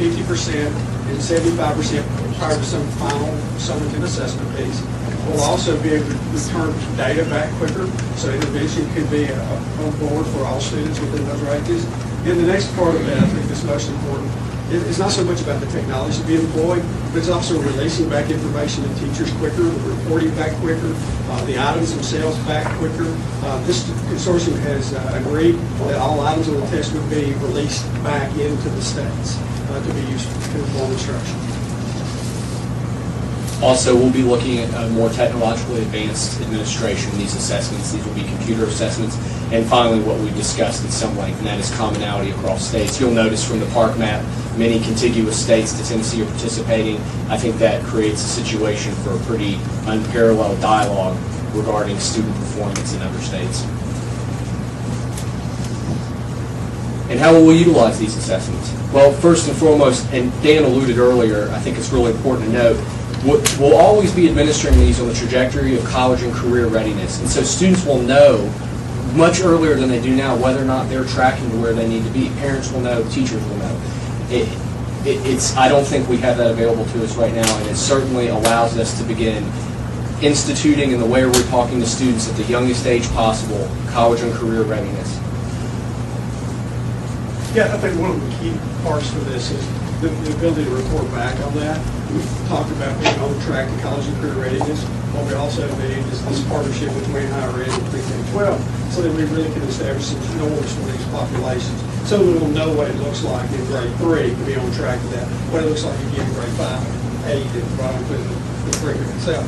S14: 50%, and 75% prior to some final summative assessment piece. We'll also be able to return data back quicker, so intervention could be on board for all students within those ranges. And the next part of that, I think, is most important. It's not so much about the technology to be employed, but it's also releasing back information to teachers quicker, reporting back quicker, the items themselves back quicker. This consortium has agreed that all items on the test would be released back into the states to be used to inform instruction.
S8: Also, we'll be looking at a more technologically advanced administration of these assessments. These will be computer assessments. And finally, what we discussed at some length, and that is commonality across states. You'll notice from the park map, many contiguous states to Tennessee are participating. I think that creates a situation for a pretty unparalleled dialogue regarding student performance in other states. And how will we utilize these assessments? Well, first and foremost, and Dan alluded earlier, I think it's really important to note, we'll always be administering these on the trajectory of college and career readiness. And so students will know much earlier than they do now whether or not they're tracking to where they need to be. Parents will know, teachers will know. I don't think we have that available to us right now, and it certainly allows us to begin instituting in the way we're talking to students at the youngest age possible, college and career readiness.
S14: Yeah, I think one of the key parts for this is the ability to report back on that. We've talked about being on track to college and career readiness. What we also need is this partnership between higher ed and pre-K-12 so that we really can establish some norms for these populations so that we'll know what it looks like in grade 3 to be on track to that, what it looks like again in grade 5, 8, and right into the curriculum itself.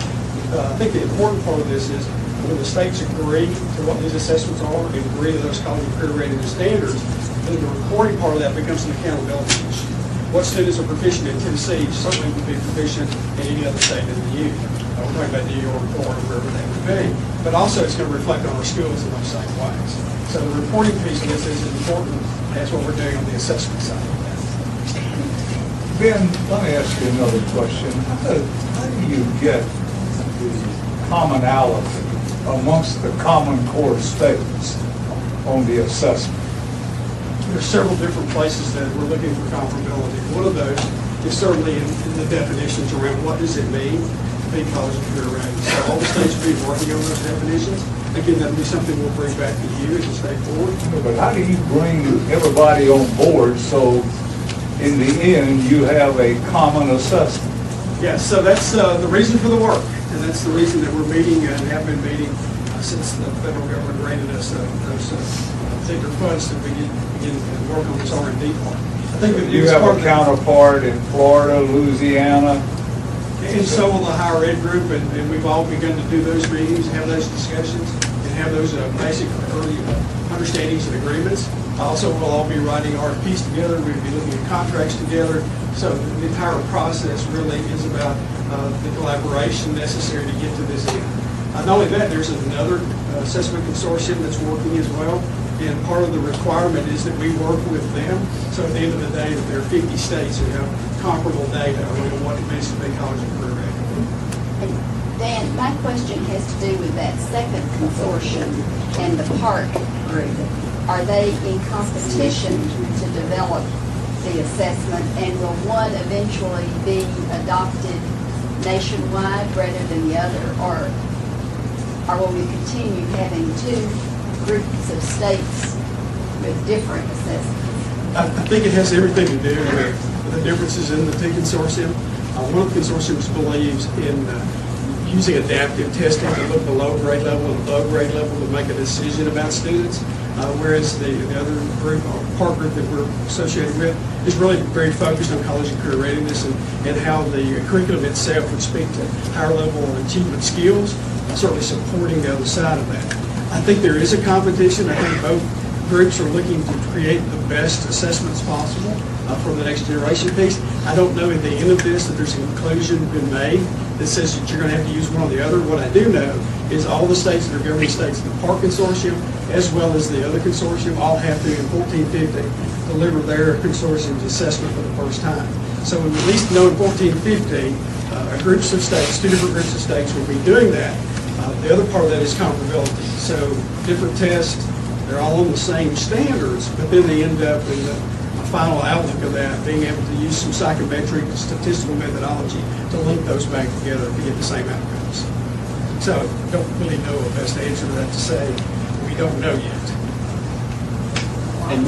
S14: I think the important part of this is when the states agree to what these assessments are and agree to those college and career readiness standards, then the reporting part of that becomes an accountability issue. What students are proficient in Tennessee certainly would be proficient in any other state in the union. We're talking about New York, Florida, wherever that would be. But also it's going to reflect on our schools in those same ways. So the reporting piece of this is important. That's what we're doing on the assessment side of that.
S26: Ben, let me ask you another question. How do you get the commonality amongst the Common Core states on the assessment?
S14: There's several different places that we're looking for comparability. One of those is certainly in the definitions around what does it mean to be college and career ready. So all the states will be working on those definitions. Again, that'll be something we'll bring back to you as a state board.
S26: But how do you bring everybody on board so in the end you have a common assessment?
S14: Yeah, so that's the reason for the work. And that's the reason that we're meeting and have been meeting since the federal government granted us those particular funds to begin to work on this R&D part. I think that
S26: you have a counterpart in Florida, Louisiana.
S14: And so will the higher ed group, and we've all begun to do those meetings, have those discussions, and have those basic early understandings and agreements. Also, we'll all be writing RFPs together. We'll be looking at contracts together. So the entire process really is about the collaboration necessary to get to this end. Not only that, there's another assessment consortium that's working as well. And part of the requirement is that we work with them. So at the end of the day, that there are 50 states who have comparable data around what it means to be college and career ready.
S15: Dan, my question has to do with that second consortium and the park group. Are they in competition to develop the assessment, and will one eventually be adopted nationwide rather than the other? Or or will we continue having two groups of states with different assessments?
S14: I think it has everything to do with the differences in the THEC consortium. One of the consortiums believes in using adaptive testing to look below grade level and above grade level to make a decision about students, whereas the other group, or part group that we're associated with, is really very focused on college and career readiness and how the curriculum itself would speak to higher level achievement skills, certainly supporting the other side of that. I think there is a competition. I think both groups are looking to create the best assessments possible for the next generation piece. I don't know at the end of this that there's a conclusion been made that says that you're going to have to use one or the other. What I do know is all the states that are governing states in the PARC consortium, as well as the other consortium, all have to, in 1450, deliver their consortium's assessment for the first time. So we at least know in 1450, groups of states, two different groups of states will be doing that. The other part of that is comparability. So different tests, they're all on the same standards, but then they end up in the final outlook of that, being able to use some psychometric statistical methodology to link those back together to get the same outcomes. So I don't really know the best answer to that to say. We don't know yet.
S8: And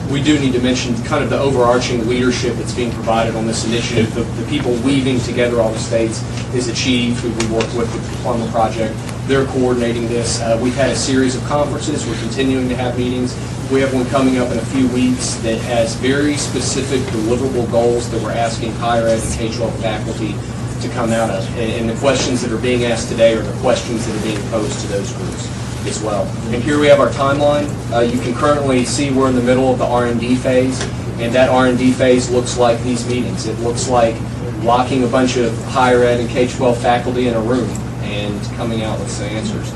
S8: we do need to mention kind of the overarching leadership that's being provided on this initiative. The people weaving together all the states is Achieve, who we work with the Diploma Project. They're coordinating this. We've had a series of conferences. We're continuing to have meetings. We have one coming up in a few weeks that has very specific deliverable goals that we're asking higher ed and K-12 faculty to come out of. And the questions that are being asked today are the questions that are being posed to those groups as well. And here we have our timeline. You can currently see we're in the middle of the R&D phase, and that R&D phase looks like these meetings. It looks like locking a bunch of higher ed and K-12 faculty in a room and coming out with some answers.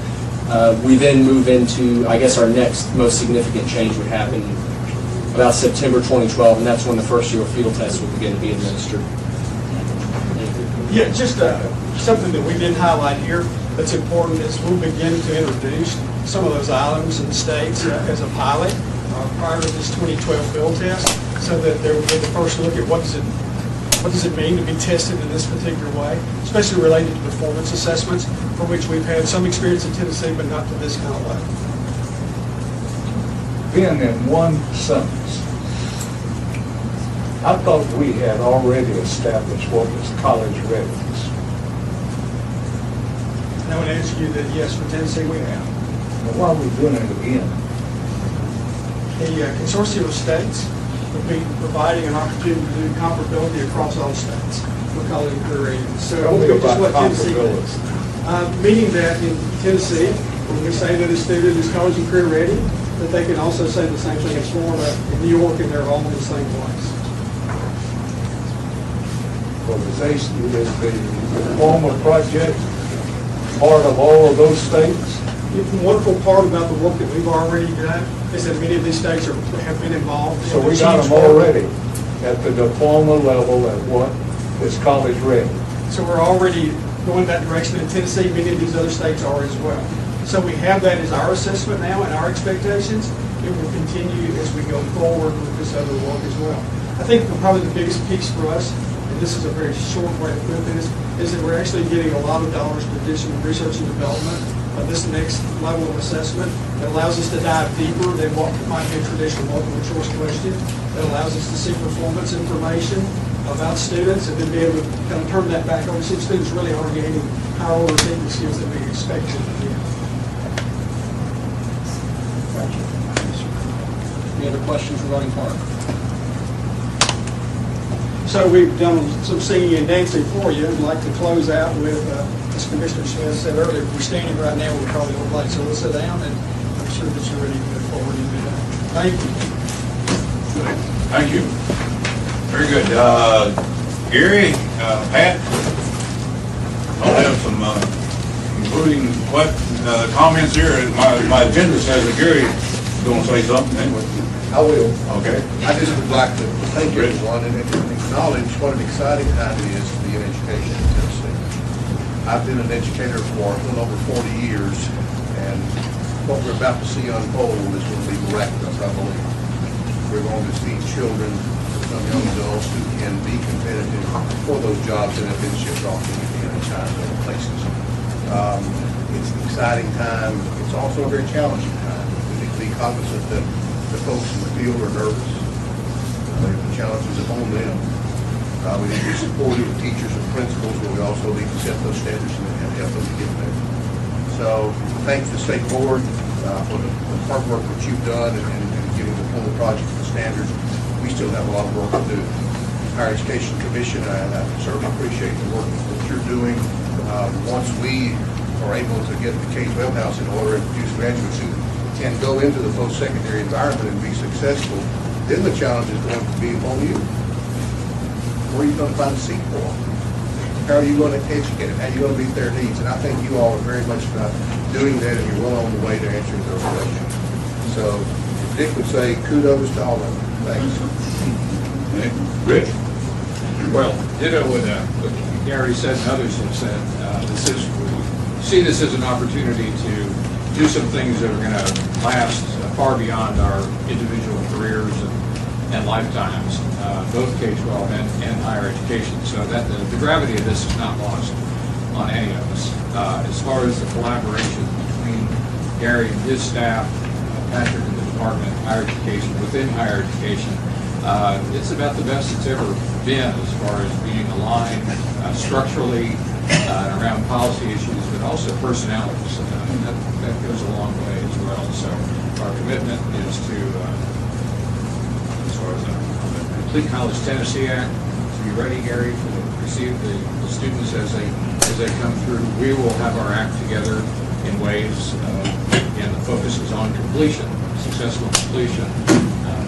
S8: We then move into, I guess our next most significant change would happen about September 2012, and that's when the first year of field tests will begin to be administered.
S14: Yeah, just something that we didn't highlight here that's important is we'll begin to introduce some of those items in states as a pilot prior to this 2012 field test, so that they will get the first look at what does it mean to be tested in this particular way, especially related to performance assessments, for which we've had some experience in Tennessee, but not to this kind of level.
S26: Then in one sentence, I thought we had already established what was college readiness.
S14: And I would answer you that yes, for Tennessee we have.
S26: Well, why are we doing it again?
S14: The consortium of states will be providing an opportunity to do comparability across all states for college and career readiness. So
S26: Tell me about
S14: what Tennessee
S26: comparability.
S14: does. Meaning that in Tennessee, when we say that a student is college and career ready, that they can also say the same thing in Florida, in New York, and they're all in the same place.
S26: Well, is the diploma project part of all of those states?
S14: The wonderful part about the work that we've already done is that many of these states have been involved.
S26: So we got them already at the diploma level at what is college ready.
S14: So we're already going that direction in Tennessee. Many of these other states are as well. So we have that as our assessment now and our expectations. It will continue as we go forward with this other work as well. I think probably the biggest piece for us, and this is a very short way to put this, is that we're actually getting a lot of dollars to do some research and development of this next level of assessment that allows us to dive deeper than what might be a traditional multiple choice question, that allows us to see performance information about students and then be able to kind of turn that back over, see if students really are gaining higher order thinking skills that we expected to get.
S8: Any other questions regarding PARC?
S14: So we've done some singing and dancing for you. I'd like to close out with, as Commissioner Smith said earlier, if we're standing right now, we're probably a little late, so we'll sit down, and I'm sure that you're ready to move forward into that. Thank you.
S4: Thank you. Very good. Gary, Pat, I'll have some concluding comments here. My agenda says that Gary's going to say something anyway.
S5: I will.
S4: Okay.
S5: I just would like to thank everyone and acknowledge what an exciting time it is to be in education in Tennessee. I've been an educator for a little over 40 years, and what we're about to see unfold is going to be miraculous, I believe. We're going to see children, some young adults who can be competitive for those jobs that have been shipped off to Indiana and China and other places. It's an exciting time. It's also a very challenging time. We need to be cognizant that the folks in the field are nervous. The challenges upon them. We need to be supportive of teachers and principals, but we also need to set those standards and help them to get there. So thank the state board for the hard work that you've done and getting the whole project to the standards. We still have a lot of work to do. Higher Education Commission, I certainly appreciate the work that you're doing. Once we are able to get the K-12 house in order and produce graduates who can go into the post-secondary environment and be successful, then the challenge is going to be upon you. Where are you going to find a seat for them? How are you going to educate them? How are you going to meet their needs? And I think you all are very much doing that, and you're well on the way to answering those questions. So Dick would say kudos to all of them. Thanks.
S4: Rich?
S16: Well, ditto what Gary said and others have said. We see this as an opportunity to do some things that are going to last far beyond our individual careers and lifetimes, both K-12 and higher education. So that the gravity of this is not lost on any of us. As far as the collaboration between Gary and his staff, Patrick and the Department of Higher Education, within higher education, it's about the best it's ever been as far as being aligned structurally around policy issues, but also personalities. That goes a long way as well. So our commitment is to, as far as the Complete College Tennessee Act, to be ready, Gary, to receive the students as they come through. We will have our act together in ways, again, the focus is on completion, successful completion,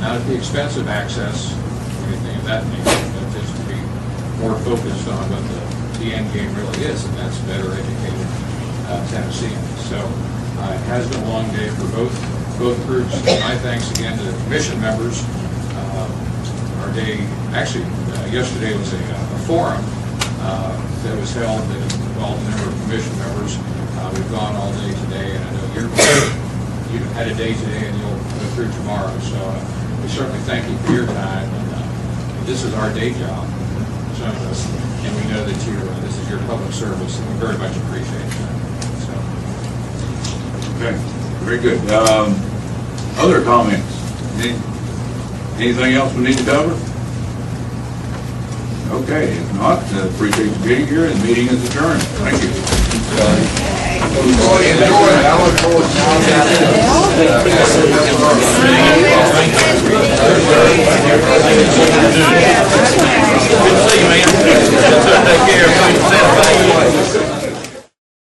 S16: not at the expense of access or anything of that nature, but just to be more focused on what the end game really is, and that's better educated Tennesseans. So it has been a long day for both groups. My thanks again to the commission members. Our day, actually, yesterday was a forum that was held that involved a number of commission members. We've gone all day today, and I know you've had a day today, and you'll go through tomorrow. So we certainly thank you for your time. And this is our day job, some of us, and we know that this is your public service, and we very much appreciate that. So.
S4: Okay, very good. Other comments? Anything else we need to cover? Okay, if not, appreciate you being here, and the meeting is adjourned. Thank you.
S2: Good to see you, man. Take care of things.